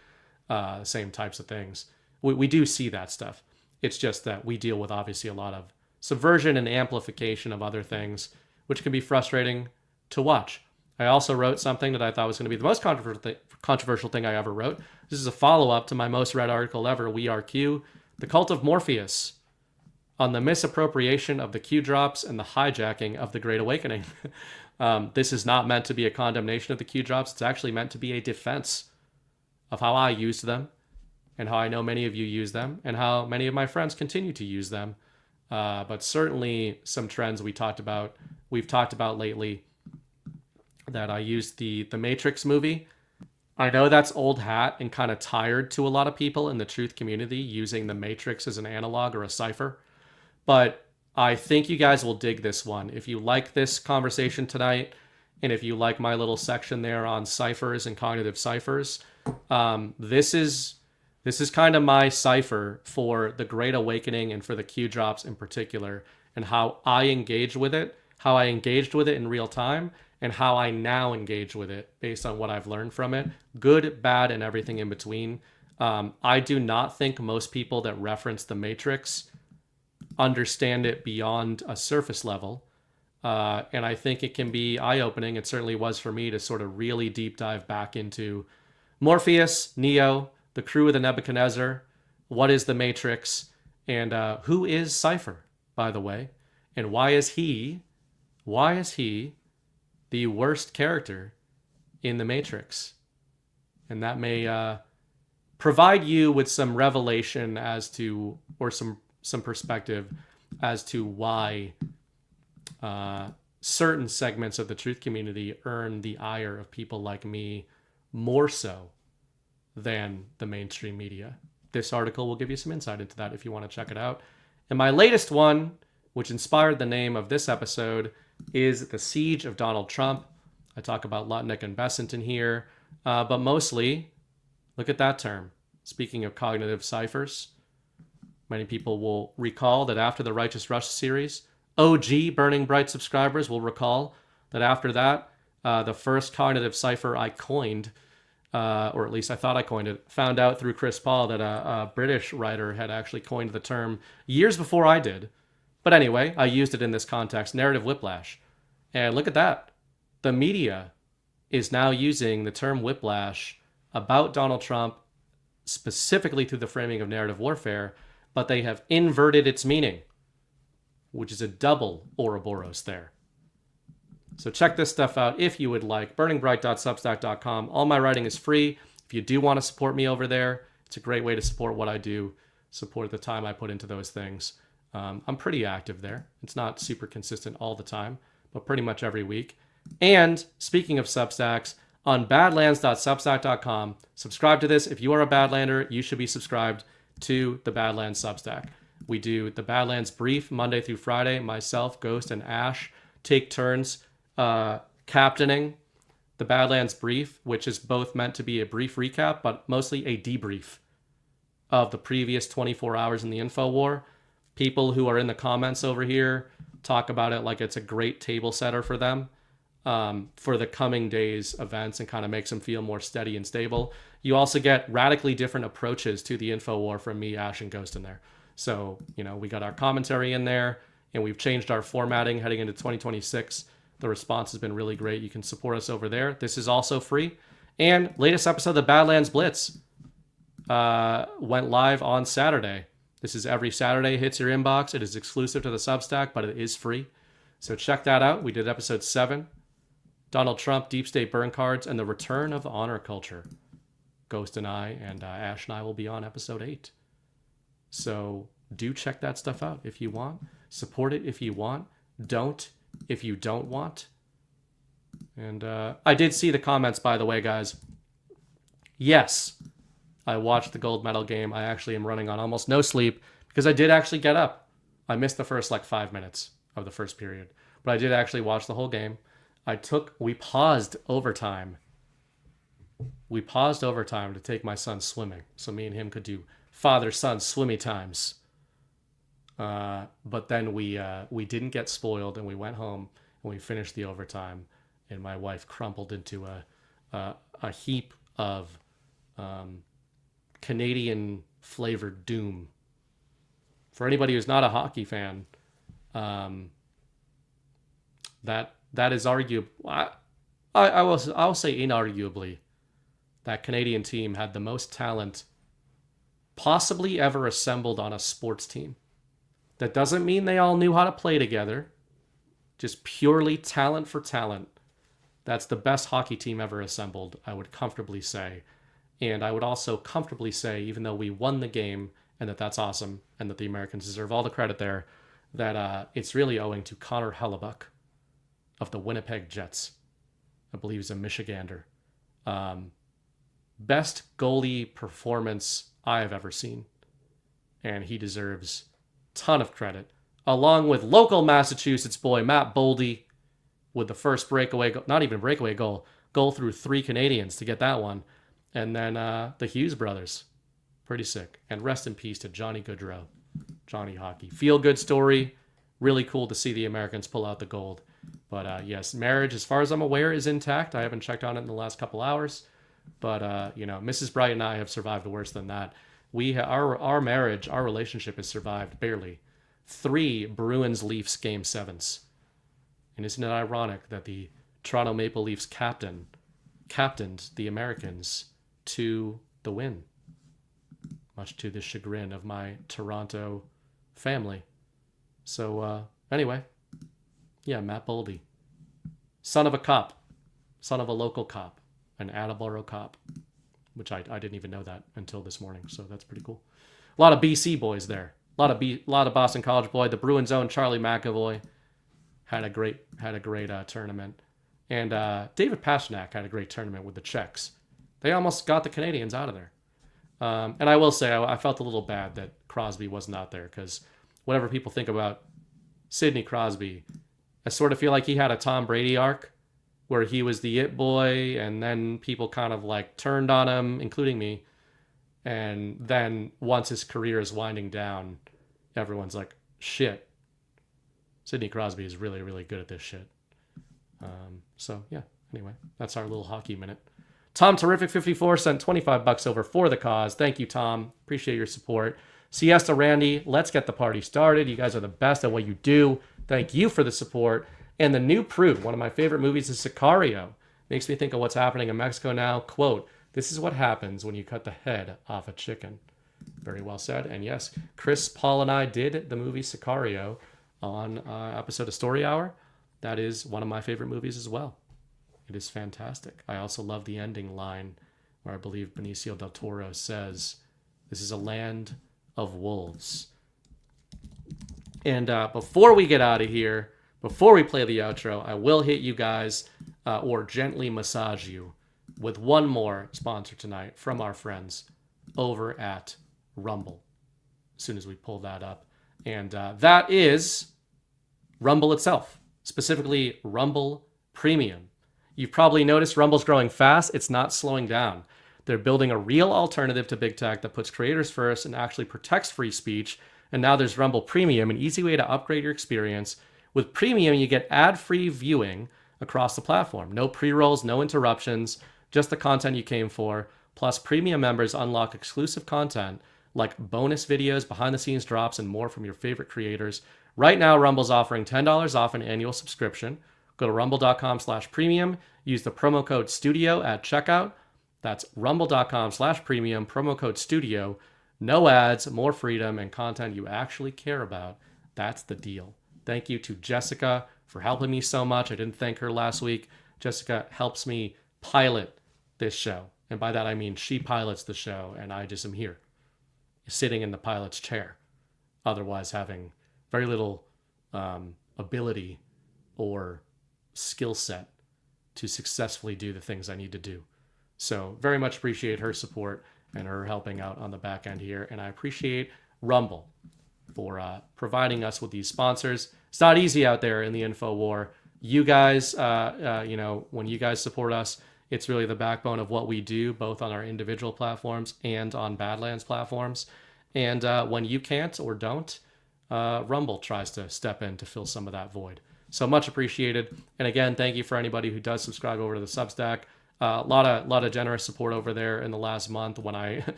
same types of things. We do see that stuff. It's just that we deal with obviously a lot of subversion and amplification of other things, which can be frustrating to watch. I also wrote something that I thought was going to be the most controversial thing I ever wrote. This is a follow-up to my most read article ever, We Are Q, The Cult of Morpheus, on the misappropriation of the Q drops and the hijacking of the Great Awakening. This is not meant to be a condemnation of the Q drops. It's actually meant to be a defense of how I used them, and how I know many of you use them, and how many of my friends continue to use them. But certainly some trends we've talked about lately, that I used the Matrix movie. I know that's old hat and kind of tired to a lot of people in the truth community, using the Matrix as an analog or a cipher. But I think you guys will dig this one. If you like this conversation tonight, and if you like my little section there on ciphers and cognitive ciphers, this is kind of my cipher for the Great Awakening and for the Q drops in particular, and how I engage with it, how I engaged with it in real time, and how I now engage with it based on what I've learned from it, good, bad, and everything in between. I do not think most people that reference the Matrix understand it beyond a surface level. And I think it can be eye-opening. It certainly was for me to sort of really deep dive back into Morpheus, Neo, the crew of the Nebuchadnezzar, what is the Matrix, and who is Cypher, by the way, and why is he the worst character in the Matrix? And that may provide you with some revelation as to, or some perspective as to why certain segments of the truth community earn the ire of people like me more so than the mainstream media. This article will give you some insight into that if you want to check it out. And my latest one, which inspired the name of this episode, is The Siege of Donald Trump. I talk about Lutnick and Besant in here, but mostly, look at that term. Speaking of cognitive ciphers, many people will recall that after the Righteous Rush series, OG Burning Bright subscribers will recall that after that, the first cognitive cipher I coined, or at least I thought I coined it, found out through Chris Paul that a British writer had actually coined the term years before I did. But anyway, I used it in this context, narrative whiplash. And look at that. The media is now using the term whiplash about Donald Trump specifically through the framing of narrative warfare, but they have inverted its meaning, which is a double Ouroboros there. So check this stuff out if you would like. burningbright.substack.com. All my writing is free. If you do want to support me over there, it's a great way to support what I do, support the time I put into those things. I'm pretty active there. It's not super consistent all the time, but pretty much every week. And speaking of Substacks, on badlands.substack.com, subscribe to this. If you are a Badlander, you should be subscribed to the Badlands Substack. We do the Badlands Brief Monday through Friday. Myself, Ghost, and Ash take turns captaining the Badlands Brief, which is both meant to be a brief recap, but mostly a debrief of the previous 24 hours in the info war. People who are in the comments over here talk about it like it's a great table setter for them for the coming days' events and kind of makes them feel more steady and stable. You also get radically different approaches to the info war from me, Ash, and Ghost in there. So, you know, we got our commentary in there, and we've changed our formatting heading into 2026. The response has been really great. You can support us over there. This is also free. And latest episode of the Badlands Blitz went live on Saturday. This is every Saturday. It hits your inbox. It is exclusive to the Substack, but it is free. So check that out. We did episode 7. Donald Trump, Deep State Burn Cards, and the Return of Honor Culture. Ghost and I and Ash and I will be on episode 8. So do check that stuff out if you want. Support it if you want. Don't if you don't want. And I did see the comments, by the way, guys. Yes, I watched the gold medal game. I actually am running on almost no sleep because I did actually get up. I missed the first 5 minutes of the first period, but I did actually watch the whole game. We paused overtime. We paused overtime to take my son swimming, so me and him could do father-son swimmy times. But then we didn't get spoiled, and we went home and we finished the overtime, and my wife crumpled into a heap of Canadian flavored doom. For anybody who's not a hockey fan, that is arguable. I will say inarguably that Canadian team had the most talent possibly ever assembled on a sports team. That doesn't mean they all knew how to play together. Just purely talent for talent. That's the best hockey team ever assembled, I would comfortably say. And I would also comfortably say, even though we won the game, and that's awesome, and that the Americans deserve all the credit there, that it's really owing to Connor Hellebuck of the Winnipeg Jets. I believe he's a Michigander. Best goalie performance I have ever seen. And he deserves a ton of credit. Along with local Massachusetts boy Matt Boldy with the first breakaway, not even breakaway goal through 3 Canadians to get that one. And then the Hughes brothers. Pretty sick. And rest in peace to Johnny Gaudreau. Johnny Hockey. Feel good story. Really cool to see the Americans pull out the gold. But yes, marriage, as far as I'm aware, is intact. I haven't checked on it in the last couple hours. But, Mrs. Bright and I have survived worse than that. Our marriage, our relationship has survived barely 3 Bruins-Leafs Game 7s. And isn't it ironic that the Toronto Maple Leafs captained the Americans to the win? Much to the chagrin of my Toronto family. So, anyway. Yeah, Matt Boldy. Son of a cop. Son of a local cop. An Attleboro cop. Which I didn't even know that until this morning, so that's pretty cool. A lot of BC boys there. A lot of Boston College boy. The Bruins own Charlie McAvoy had a great tournament. And David Pastrnak had a great tournament with the Czechs. They almost got the Canadians out of there. And I will say, I felt a little bad that Crosby was not there, because whatever people think about Sidney Crosby, I sort of feel like he had a Tom Brady arc where he was the it boy, and then people kind of turned on him, including me. And then once his career is winding down, everyone's like, shit, Sidney Crosby is really, really good at this shit. So yeah, anyway, that's our little hockey minute. Tom Terrific54 sent $25 over for the cause. Thank you, Tom. Appreciate your support. Siesta Randy, let's get the party started. You guys are the best at what you do. Thank you for the support. And The New Prude, one of my favorite movies, is Sicario. Makes me think of what's happening in Mexico now. Quote, "This is what happens when you cut the head off a chicken." Very well said. And yes, Chris, Paul, and I did the movie Sicario on an episode of Story Hour. That is one of my favorite movies as well. It is fantastic. I also love the ending line where I believe Benicio del Toro says, "This is a land of wolves." And before we get out of here, before we play the outro, I will hit you guys or gently massage you with one more sponsor tonight from our friends over at Rumble. As soon as we pull that up. And that is Rumble itself, specifically Rumble Premium. You've probably noticed Rumble's growing fast. It's not slowing down. They're building a real alternative to big tech that puts creators first and actually protects free speech. And now there's Rumble Premium, an easy way to upgrade your experience. With Premium, you get ad-free viewing across the platform. No pre-rolls, no interruptions, just the content you came for. Plus, Premium members unlock exclusive content like bonus videos, behind-the-scenes drops, and more from your favorite creators. Right now, Rumble's offering $10 off an annual subscription. Go to rumble.com/premium. Use the promo code STUDIO at checkout. That's rumble.com/premium, promo code STUDIO. No ads, more freedom, and content you actually care about. That's the deal. Thank you to Jessica for helping me so much. I didn't thank her last week. Jessica helps me pilot this show. And by that, I mean she pilots the show, and I just am here, sitting in the pilot's chair, otherwise having very little ability or skill set to successfully do the things I need to do. So very much appreciate her support and her helping out on the back end here. And I appreciate Rumble for providing us with these sponsors. It's not easy out there in the info war. You guys, when you guys support us, it's really the backbone of what we do, both on our individual platforms and on Badlands platforms. And when you can't or don't, Rumble tries to step in to fill some of that void. So much appreciated. And again, thank you for anybody who does subscribe over to the Substack. A lot of generous support over there in the last month when I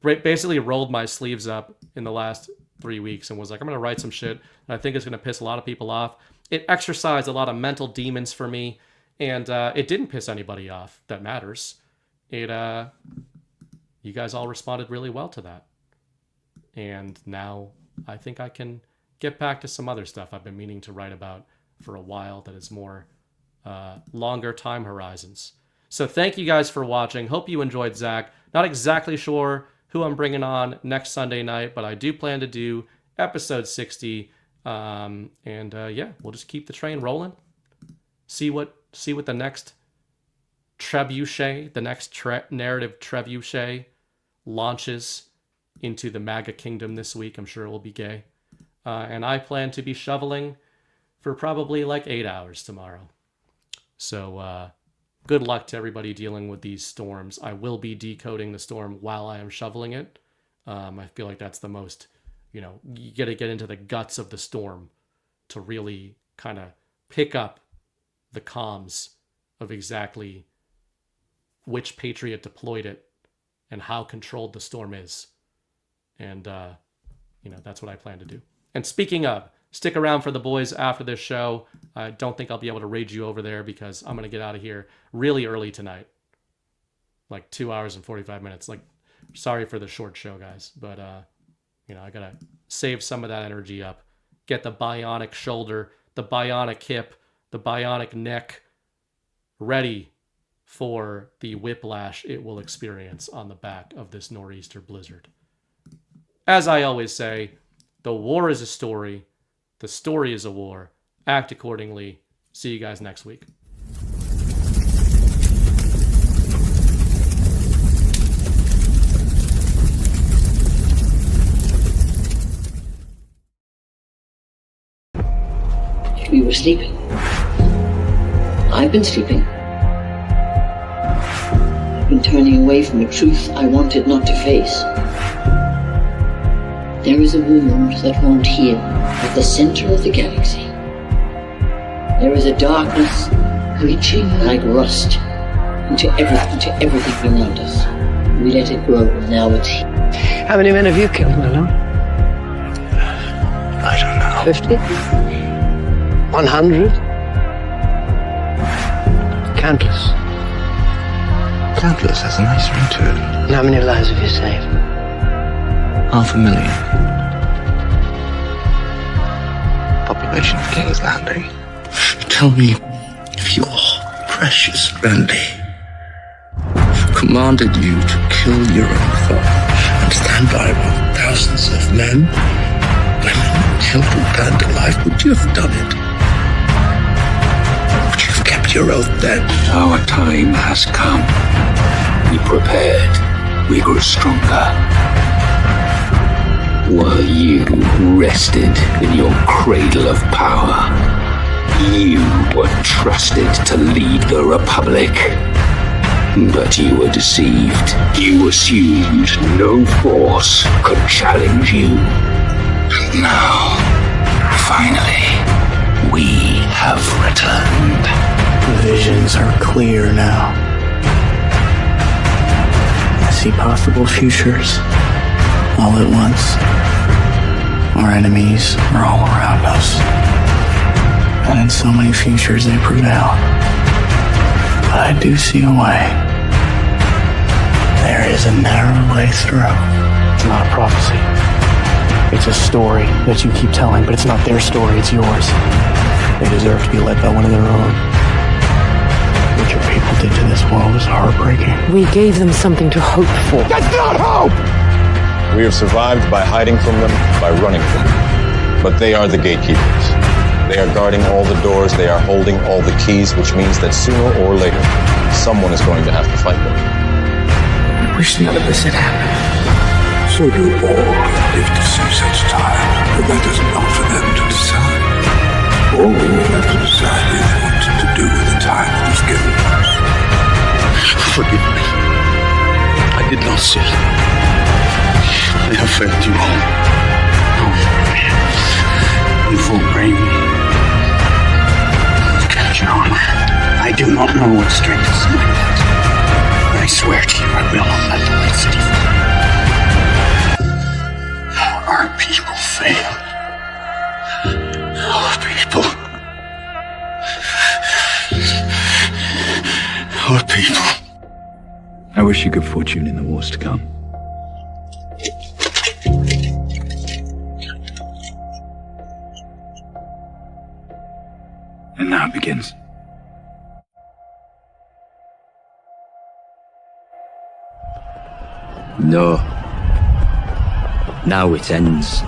basically rolled my sleeves up in the last 3 weeks and was like, I'm going to write some shit and I think it's going to piss a lot of people off. It exercised a lot of mental demons for me, and it didn't piss anybody off that matters. You guys all responded really well to that. And now I think I can get back to some other stuff I've been meaning to write about for a while that is more longer time horizons. So thank you guys for watching. Hope you enjoyed Zach. Not exactly sure who I'm bringing on next Sunday night, but I do plan to do episode 60. Yeah, we'll just keep the train rolling. See what the next trebuchet, the next narrative trebuchet launches into the MAGA kingdom this week. I'm sure it will be gay. And I plan to be shoveling for probably like 8 hours tomorrow. So good luck to everybody dealing with these storms. I will be decoding the storm while I am shoveling it. I feel like that's the most, you got to get into the guts of the storm to really kind of pick up the comms of exactly which patriot deployed it and how controlled the storm is. And, that's what I plan to do. And speaking of, stick around for the boys after this show. I don't think I'll be able to raid you over there because I'm going to get out of here really early tonight. Like 2 hours and 45 minutes. Like, sorry for the short show, guys. But, I got to save some of that energy up. Get the bionic shoulder, the bionic hip, the bionic neck ready for the whiplash it will experience on the back of this nor'easter blizzard. As I always say, the war is a story. The story is a war. Act accordingly. See you guys next week. We were sleeping. I've been sleeping. I've been turning away from a truth I wanted not to face. There is a wound that won't heal at the center of the galaxy. There is a darkness reaching like rust into everything around us. We let it grow, and now it's here. How many men have you killed, Merlin? I don't know. 50? 100? Countless. Countless has a nice ring to it. And how many lives have you saved? 500,000. Population of King's Landing. Tell me if your precious Randy commanded you to kill your own father and stand by while thousands of men, women, children burned alive, would you have done it? Would you have kept your oath then? Our time has come. We prepared. We grew stronger. Were you rested in your cradle of power? You were trusted to lead the Republic. But you were deceived. You assumed no force could challenge you. And now, finally, we have returned. The visions are clear now. I see possible futures all at once. Our enemies are all around us. And in so many futures they prevail. But I do see a way. There is a narrow way through. It's not a prophecy. It's a story that you keep telling, but it's not their story, it's yours. They deserve to be led by one of their own. What your people did to this world is heartbreaking. We gave them something to hope for. That's not hope! We have survived by hiding from them, by running from them. But they are the gatekeepers. They are guarding all the doors, they are holding all the keys, which means that sooner or later, someone is going to have to fight them. I wish none of this had happened. So do all live to see such time, but that is not for them to decide. All we have to decide is what to do with the time that is given. Forgive me. I did not sin. I have failed you all. You will bring me. Captain Armor, I do not know what strength is like that. But I swear to you, I will not let the White City fall. Our people fail. Our people. Our people. I wish you good fortune in the wars to come. And now it begins. No. Now it ends.